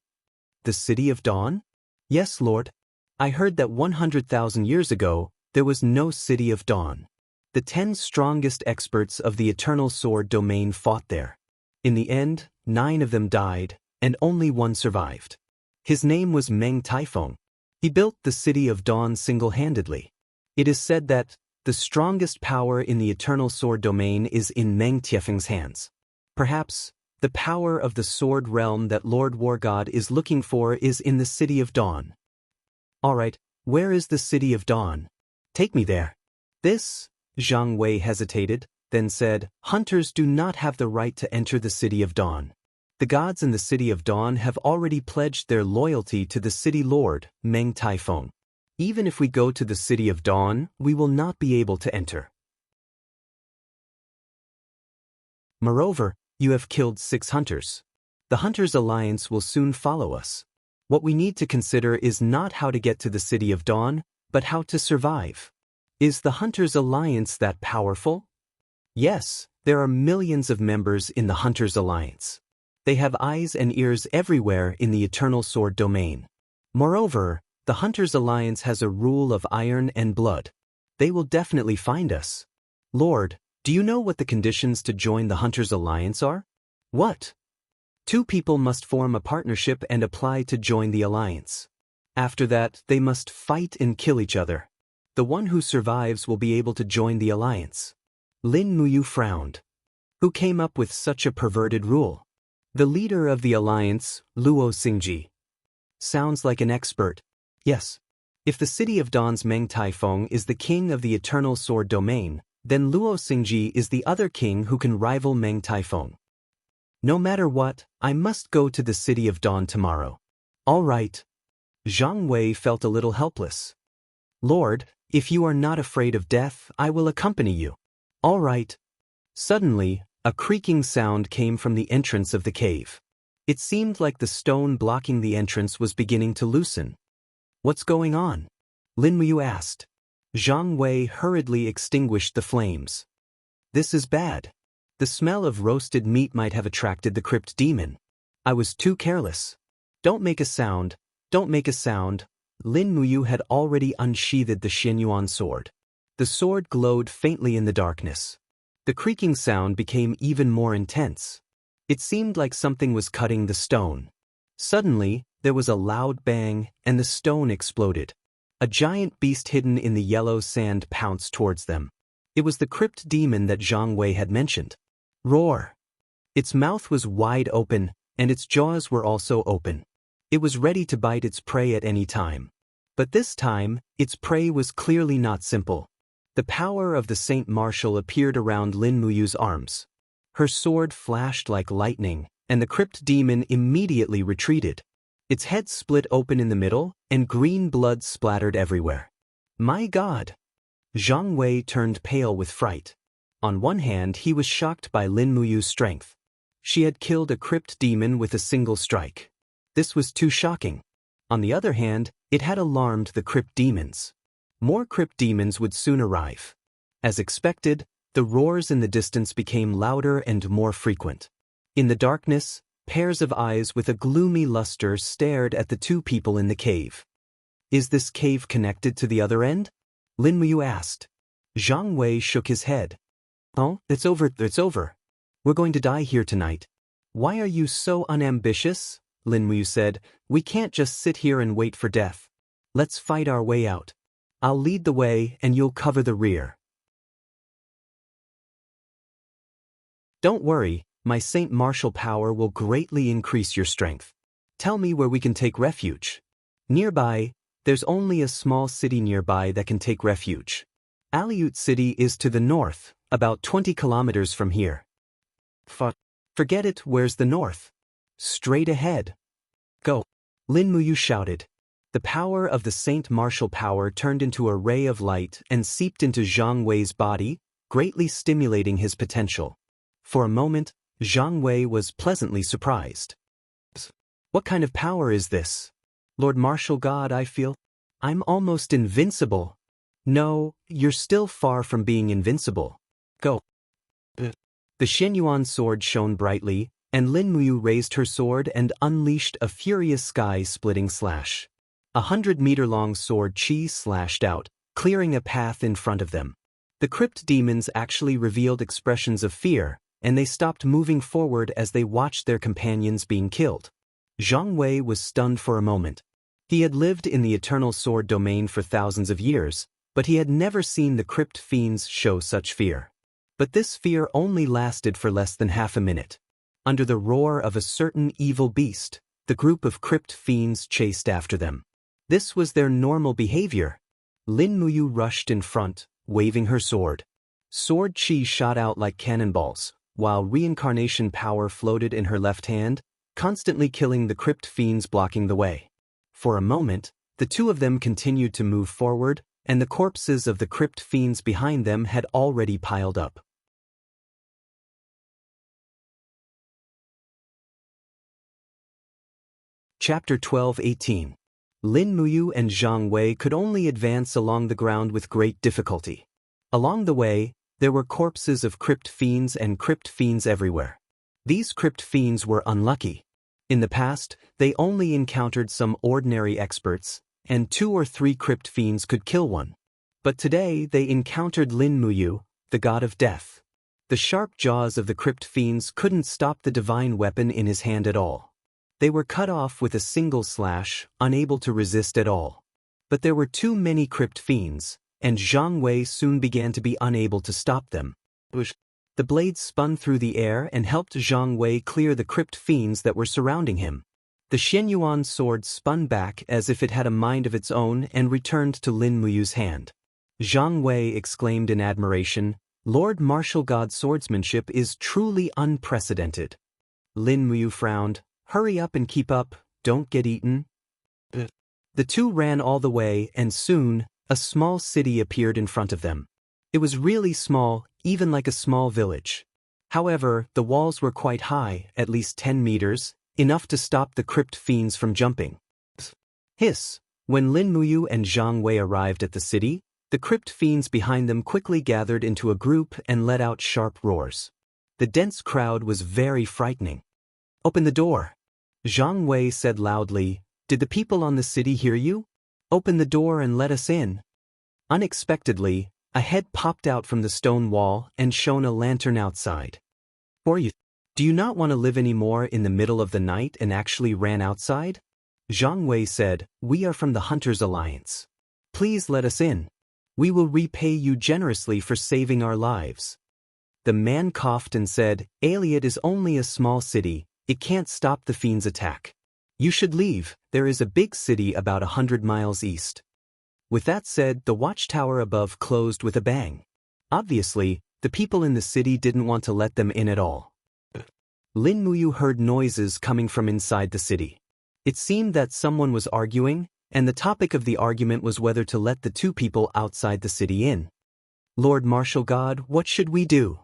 "The City of Dawn?" "Yes, Lord. I heard that 100,000 years ago, there was no City of Dawn. The 10 strongest experts of the Eternal Sword domain fought there. In the end, 9 of them died, and only 1 survived. His name was Meng Taifeng. He built the City of Dawn single-handedly. It is said that, The strongest power in the Eternal Sword domain is in Meng Tiefeng's hands. Perhaps, the power of the Sword realm that Lord War God is looking for is in the City of Dawn. Alright, where is the City of Dawn? Take me there. This, Zhang Wei hesitated, then said, hunters do not have the right to enter the City of Dawn. The gods in the City of Dawn have already pledged their loyalty to the City Lord, Meng Taifeng. Even if we go to the City of Dawn, we will not be able to enter. Moreover, you have killed 6 hunters. The Hunters' Alliance will soon follow us. What we need to consider is not how to get to the City of Dawn, but how to survive. Is the Hunters' Alliance that powerful? Yes, there are millions of members in the Hunters' Alliance. They have eyes and ears everywhere in the Eternal Sword domain. Moreover, the Hunters' Alliance has a rule of iron and blood. They will definitely find us. Lord, do you know what the conditions to join the Hunters' Alliance are? What? 2 people must form a partnership and apply to join the alliance. After that, they must fight and kill each other. The one who survives will be able to join the alliance. Lin Muyu frowned. Who came up with such a perverted rule? The leader of the alliance, Luo Xingji. Sounds like an expert. Yes. If the City of Dawn's Meng Taifeng is the king of the Eternal Sword domain, then Luo Xingji is the other king who can rival Meng Taifeng. No matter what, I must go to the City of Dawn tomorrow. All right. Zhang Wei felt a little helpless. Lord, if you are not afraid of death, I will accompany you. All right. Suddenly, a creaking sound came from the entrance of the cave. It seemed like the stone blocking the entrance was beginning to loosen. What's going on? Lin Muyu asked. Zhang Wei hurriedly extinguished the flames. This is bad. The smell of roasted meat might have attracted the crypt demon. I was too careless. Don't make a sound, don't make a sound. Lin Muyu had already unsheathed the Xianyuan sword. The sword glowed faintly in the darkness. The creaking sound became even more intense. It seemed like something was cutting the stone. Suddenly, there was a loud bang, and the stone exploded. A giant beast hidden in the yellow sand pounced towards them. It was the crypt demon that Zhang Wei had mentioned. Roar! Its mouth was wide open, and its jaws were also open. It was ready to bite its prey at any time. But this time, its prey was clearly not simple. The power of the Saint Martial appeared around Lin Muyu's arms. Her sword flashed like lightning, and the crypt demon immediately retreated. Its head split open in the middle, and green blood splattered everywhere. My God! Zhang Wei turned pale with fright. On one hand, he was shocked by Lin Muyu's strength. She had killed a crypt demon with a single strike. This was too shocking. On the other hand, it had alarmed the crypt demons. More crypt demons would soon arrive. As expected, the roars in the distance became louder and more frequent. In the darkness, pairs of eyes with a gloomy luster stared at the 2 people in the cave. Is this cave connected to the other end? Lin Muyu asked. Zhang Wei shook his head. Oh, it's over. We're going to die here tonight. Why are you so unambitious? Lin Muyu said. We can't just sit here and wait for death. Let's fight our way out. I'll lead the way and you'll cover the rear. Don't worry, my Saint Martial power will greatly increase your strength. Tell me where we can take refuge. Nearby, there's only a small city nearby that can take refuge. Aleut City is to the north, about 20 kilometers from here. Forget it, where's the north? Straight ahead. Go. Lin Muyu shouted. The power of the Saint Martial power turned into a ray of light and seeped into Zhang Wei's body, greatly stimulating his potential. For a moment, Zhang Wei was pleasantly surprised. What kind of power is this? Lord Martial God, I feel. I'm almost invincible. No, you're still far from being invincible. Go. The Xianyuan sword shone brightly, and Lin Muyu raised her sword and unleashed a furious sky-splitting slash. 100-meter-long sword chi slashed out, clearing a path in front of them. The crypt demons actually revealed expressions of fear, and they stopped moving forward as they watched their companions being killed. Zhang Wei was stunned for a moment. He had lived in the Eternal Sword domain for thousands of years, but he had never seen the crypt fiends show such fear. But this fear only lasted for less than half a minute. Under the roar of a certain evil beast, the group of crypt fiends chased after them. This was their normal behavior. Lin Muyu rushed in front, waving her sword. Sword chi shot out like cannonballs, while reincarnation power floated in her left hand, constantly killing the crypt fiends blocking the way. For a moment, the two of them continued to move forward, and the corpses of the crypt fiends behind them had already piled up. Chapter 12:18. Lin Muyu and Zhang Wei could only advance along the ground with great difficulty. Along the way, there were corpses of crypt fiends and crypt fiends everywhere. These crypt fiends were unlucky. In the past, they only encountered some ordinary experts, and 2 or 3 crypt fiends could kill one. But today they encountered Lin Muyu, the god of death. The sharp jaws of the crypt fiends couldn't stop the divine weapon in his hand at all. They were cut off with a single slash, unable to resist at all. But there were too many crypt fiends, and Zhang Wei soon began to be unable to stop them. The blade spun through the air and helped Zhang Wei clear the crypt fiends that were surrounding him. The Xianyuan sword spun back as if it had a mind of its own and returned to Lin Muyu's hand. Zhang Wei exclaimed in admiration, "Lord Martial God swordsmanship is truly unprecedented." Lin Muyu frowned, "Hurry up and keep up, don't get eaten." The two ran all the way, and soon, a small city appeared in front of them. It was really small, even like a small village. However, the walls were quite high, at least 10 meters, enough to stop the crypt fiends from jumping. Hiss! When Lin Muyu and Zhang Wei arrived at the city, the crypt fiends behind them quickly gathered into a group and let out sharp roars. The dense crowd was very frightening. "Open the door!" Zhang Wei said loudly. "Did the people on the city hear you? Open the door and let us in." Unexpectedly, a head popped out from the stone wall and shone a lantern outside. "Who are you? Do you not want to live anymore in the middle of the night and actually ran outside?" Zhang Wei said, "We are from the Hunters Alliance. Please let us in. We will repay you generously for saving our lives." The man coughed and said, "Aliot is only a small city. It can't stop the fiends' attack. You should leave. There is a big city about 100 miles east." With that said, the watchtower above closed with a bang. Obviously, the people in the city didn't want to let them in at all. Lin Muyu heard noises coming from inside the city. It seemed that someone was arguing, and the topic of the argument was whether to let the two people outside the city in. "Lord Martial God, what should we do?"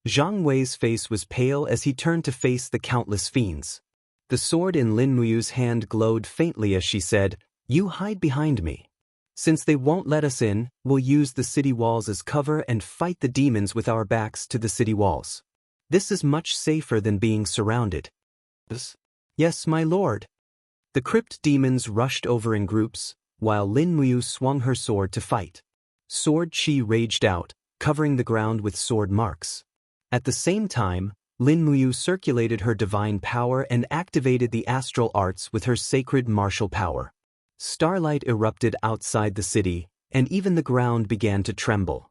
Zhang Wei's face was pale as he turned to face the countless fiends. The sword in Lin Muyu's hand glowed faintly as she said, "You hide behind me. Since they won't let us in, we'll use the city walls as cover and fight the demons with our backs to the city walls. This is much safer than being surrounded." "Yes, my lord." The crypt demons rushed over in groups, while Lin Muyu swung her sword to fight. Sword chi raged out, covering the ground with sword marks. At the same time, Lin Muyu circulated her divine power and activated the astral arts with her sacred martial power. Starlight erupted outside the city, and even the ground began to tremble.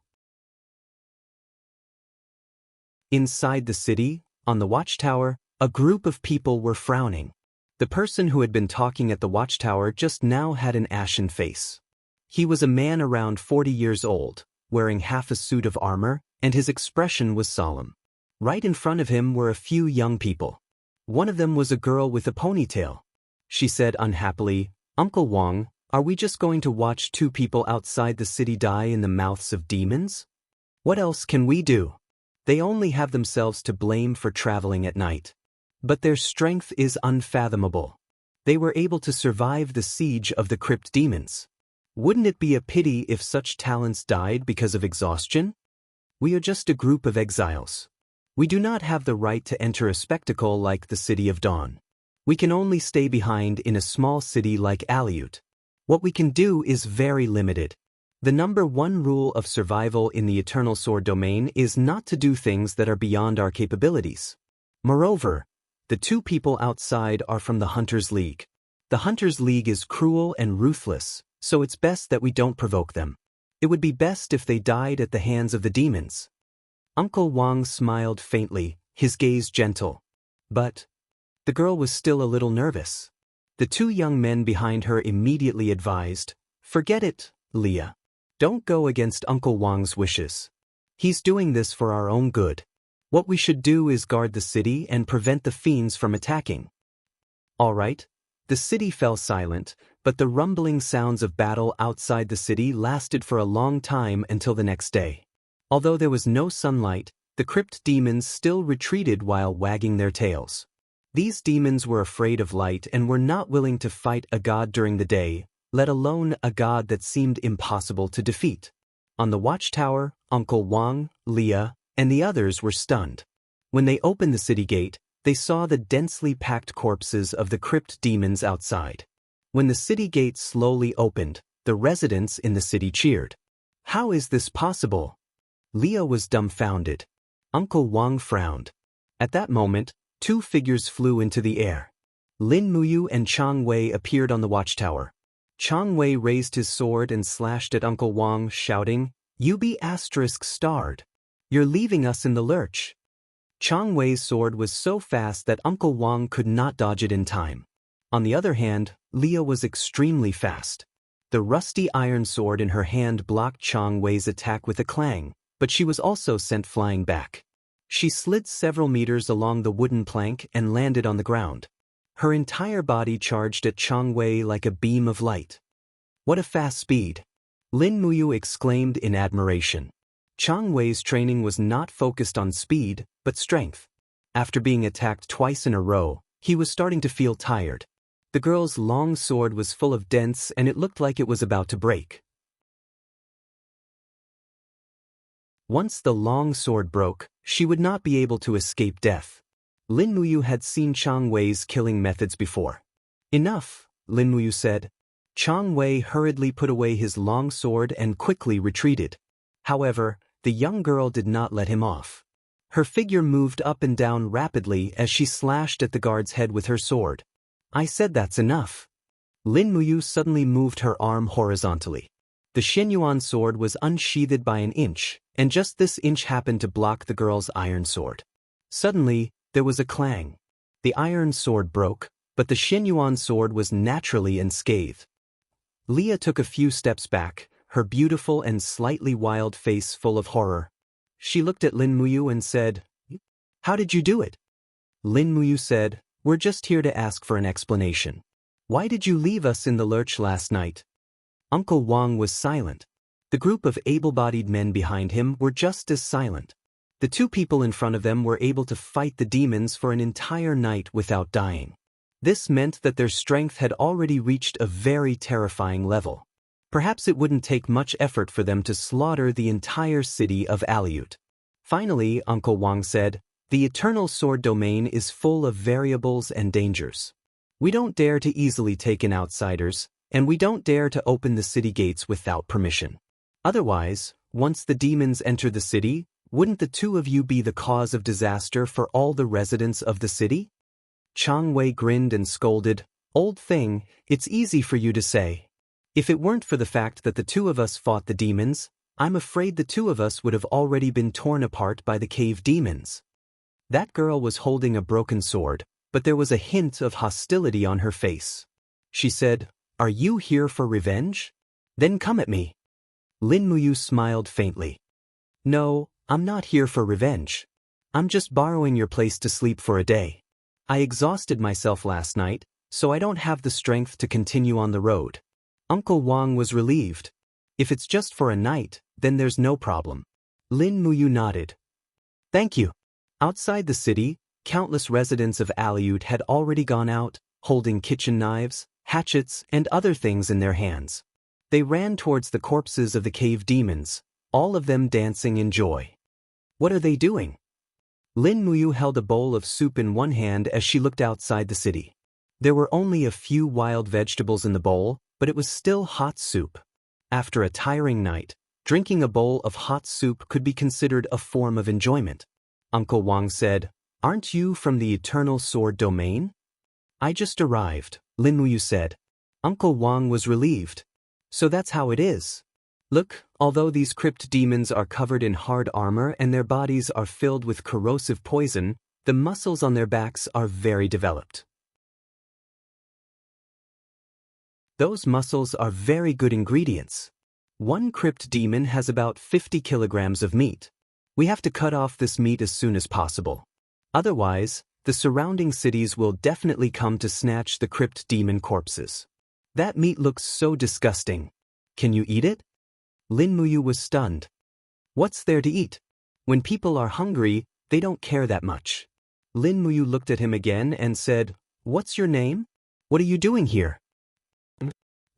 Inside the city, on the watchtower, a group of people were frowning. The person who had been talking at the watchtower just now had an ashen face. He was a man around 40 years old, wearing half a suit of armor, and his expression was solemn. Right in front of him were a few young people. One of them was a girl with a ponytail. She said unhappily, "Uncle Wang, are we just going to watch two people outside the city die in the mouths of demons? What else can we do? They only have themselves to blame for traveling at night. But their strength is unfathomable. They were able to survive the siege of the crypt demons. Wouldn't it be a pity if such talents died because of exhaustion? We are just a group of exiles. We do not have the right to enter a spectacle like the City of Dawn. We can only stay behind in a small city like Aliot. What we can do is very limited. The number one rule of survival in the Eternal Sword domain is not to do things that are beyond our capabilities. Moreover, the two people outside are from the Hunters League. The Hunters League is cruel and ruthless, so it's best that we don't provoke them. It would be best if they died at the hands of the demons. Uncle Wang smiled faintly, his gaze gentle. But the girl was still a little nervous. The two young men behind her immediately advised, "Forget it, Leah. Don't go against Uncle Wang's wishes. He's doing this for our own good. What we should do is guard the city and prevent the fiends from attacking." All right. The city fell silent, but the rumbling sounds of battle outside the city lasted for a long time until the next day. Although there was no sunlight, the crypt demons still retreated while wagging their tails. These demons were afraid of light and were not willing to fight a god during the day, let alone a god that seemed impossible to defeat. On the watchtower, Uncle Wang, Leah, and the others were stunned. When they opened the city gate, they saw the densely packed corpses of the crypt demons outside. When the city gate slowly opened, the residents in the city cheered. "How is this possible?" Leah was dumbfounded. Uncle Wang frowned. At that moment, two figures flew into the air. Lin Muyu and Chang Wei appeared on the watchtower. Chang Wei raised his sword and slashed at Uncle Wang, shouting, "You be ***starred. You're leaving us in the lurch." Chang Wei's sword was so fast that Uncle Wang could not dodge it in time. On the other hand, Leah was extremely fast. The rusty iron sword in her hand blocked Chang Wei's attack with a clang, but she was also sent flying back. She slid several meters along the wooden plank and landed on the ground. Her entire body charged at Chang Wei like a beam of light. "What a fast speed!" Lin Muyu exclaimed in admiration. Chang Wei's training was not focused on speed, but strength. After being attacked twice in a row, he was starting to feel tired. The girl's long sword was full of dents and it looked like it was about to break. Once the long sword broke, she would not be able to escape death. Lin Muyu had seen Chang Wei's killing methods before. "Enough," Lin Muyu said. Chang Wei hurriedly put away his long sword and quickly retreated. However, the young girl did not let him off. Her figure moved up and down rapidly as she slashed at the guard's head with her sword. "I said that's enough." Lin Muyu suddenly moved her arm horizontally. The Xianyuan sword was unsheathed by an inch, and just this inch happened to block the girl's iron sword. Suddenly, there was a clang. The iron sword broke, but the Xianyuan sword was naturally unscathed. Leah took a few steps back, her beautiful and slightly wild face full of horror. She looked at Lin Muyu and said, "How did you do it?" Lin Muyu said, "We're just here to ask for an explanation. Why did you leave us in the lurch last night?" Uncle Wang was silent. The group of able-bodied men behind him were just as silent. The two people in front of them were able to fight the demons for an entire night without dying. This meant that their strength had already reached a very terrifying level. Perhaps it wouldn't take much effort for them to slaughter the entire city of Aleut. Finally, Uncle Wang said, "The eternal sword domain is full of variables and dangers. We don't dare to easily take in outsiders, and we don't dare to open the city gates without permission. Otherwise, once the demons enter the city, wouldn't the two of you be the cause of disaster for all the residents of the city?" Chang Wei grinned and scolded, "Old thing, it's easy for you to say. If it weren't for the fact that the two of us fought the demons, I'm afraid the two of us would have already been torn apart by the cave demons." That girl was holding a broken sword, but there was a hint of hostility on her face. She said, "Are you here for revenge? Then come at me." Lin Muyu smiled faintly. "No, I'm not here for revenge. I'm just borrowing your place to sleep for a day. I exhausted myself last night, so I don't have the strength to continue on the road." Uncle Wang was relieved. "If it's just for a night, then there's no problem." Lin Muyu nodded. "Thank you." Outside the city, countless residents of Aleut had already gone out, holding kitchen knives, hatchets, and other things in their hands. They ran towards the corpses of the cave demons, all of them dancing in joy. "What are they doing?" Lin Muyu held a bowl of soup in one hand as she looked outside the city. There were only a few wild vegetables in the bowl, but it was still hot soup. After a tiring night, drinking a bowl of hot soup could be considered a form of enjoyment. Uncle Wang said, "Aren't you from the Eternal Sword Domain?" "I just arrived," Lin Muyu said. Uncle Wang was relieved. "So that's how it is. Look, Although these crypt demons are covered in hard armor and their bodies are filled with corrosive poison, the muscles on their backs are very developed. Those muscles are very good ingredients. One crypt demon has about 50 kilograms of meat. We have to cut off this meat as soon as possible. Otherwise, the surrounding cities will definitely come to snatch the crypt demon corpses. That meat looks so disgusting. Can you eat it? Lin Muyu was stunned. What's there to eat? When people are hungry, they don't care that much. Lin Muyu looked at him again and said, "What's your name? What are you doing here?"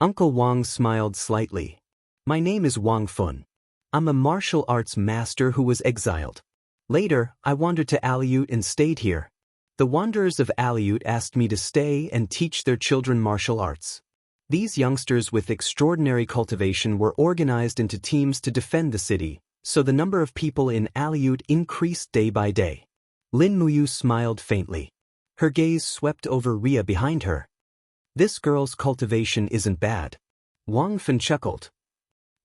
Uncle Wang smiled slightly. "My name is Wang Fun. I'm a martial arts master who was exiled. Later, I wandered to Aleut and stayed here. The wanderers of Aleut asked me to stay and teach their children martial arts. These youngsters with extraordinary cultivation were organized into teams to defend the city, so the number of people in Aleut increased day by day." Lin Muyu smiled faintly. Her gaze swept over Ria behind her. "This girl's cultivation isn't bad." Wang Fun chuckled.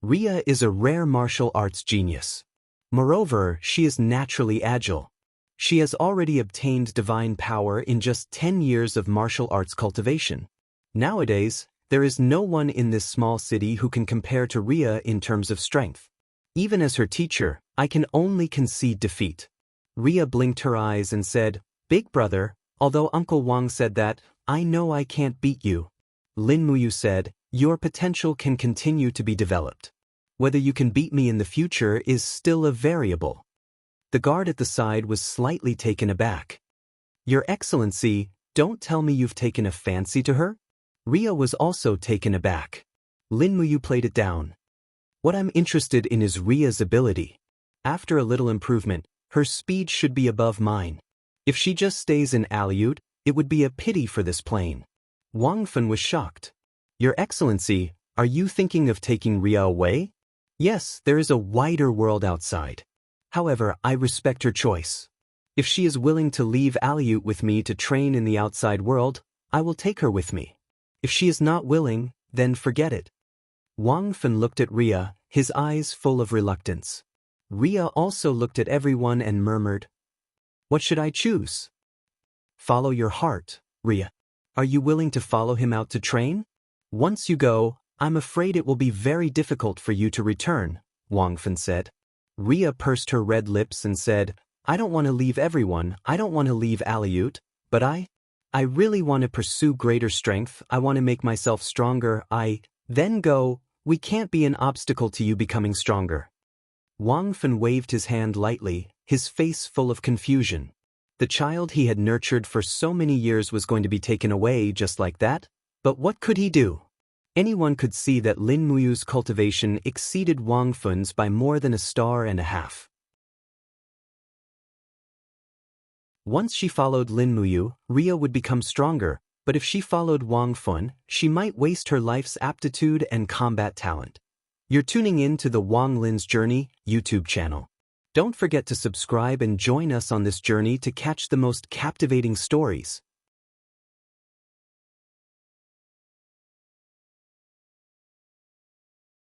"Ria is a rare martial arts genius. Moreover, she is naturally agile. She has already obtained divine power in just 10 years of martial arts cultivation. Nowadays, there is no one in this small city who can compare to Ria in terms of strength. Even as her teacher, I can only concede defeat." Ria blinked her eyes and said, "Big brother, although Uncle Wang said that, I know I can't beat you." Lin Muyu said, "Your potential can continue to be developed. Whether you can beat me in the future is still a variable." The guard at the side was slightly taken aback. "Your Excellency, don't tell me you've taken a fancy to her?" Ria was also taken aback. Lin Muyu played it down. "What I'm interested in is Ria's ability. After a little improvement, her speed should be above mine. If she just stays in Aleut, it would be a pity for this plane." Wang Fun was shocked. "Your Excellency, are you thinking of taking Ria away?" "Yes, there is a wider world outside. However, I respect her choice. If she is willing to leave Aleut with me to train in the outside world, I will take her with me. If she is not willing, then forget it." Wang Fun looked at Ria, his eyes full of reluctance. Ria also looked at everyone and murmured, "What should I choose?" "Follow your heart, Ria. Are you willing to follow him out to train? Once you go, I'm afraid it will be very difficult for you to return," Wang Fun said. Ria pursed her red lips and said, "I don't want to leave everyone, I don't want to leave Aleut, but I really want to pursue greater strength, I want to make myself stronger, then go, we can't be an obstacle to you becoming stronger." Wang Fun waved his hand lightly, his face full of confusion. The child he had nurtured for so many years was going to be taken away just like that? But what could he do? Anyone could see that Lin Muyu's cultivation exceeded Wang Fun's by more than 1.5 stars. Once she followed Lin Muyu, Ria would become stronger, but if she followed Wang Fun, she might waste her life's aptitude and combat talent. You're tuning in to the Wang Lin's Journey YouTube channel. Don't forget to subscribe and join us on this journey to catch the most captivating stories.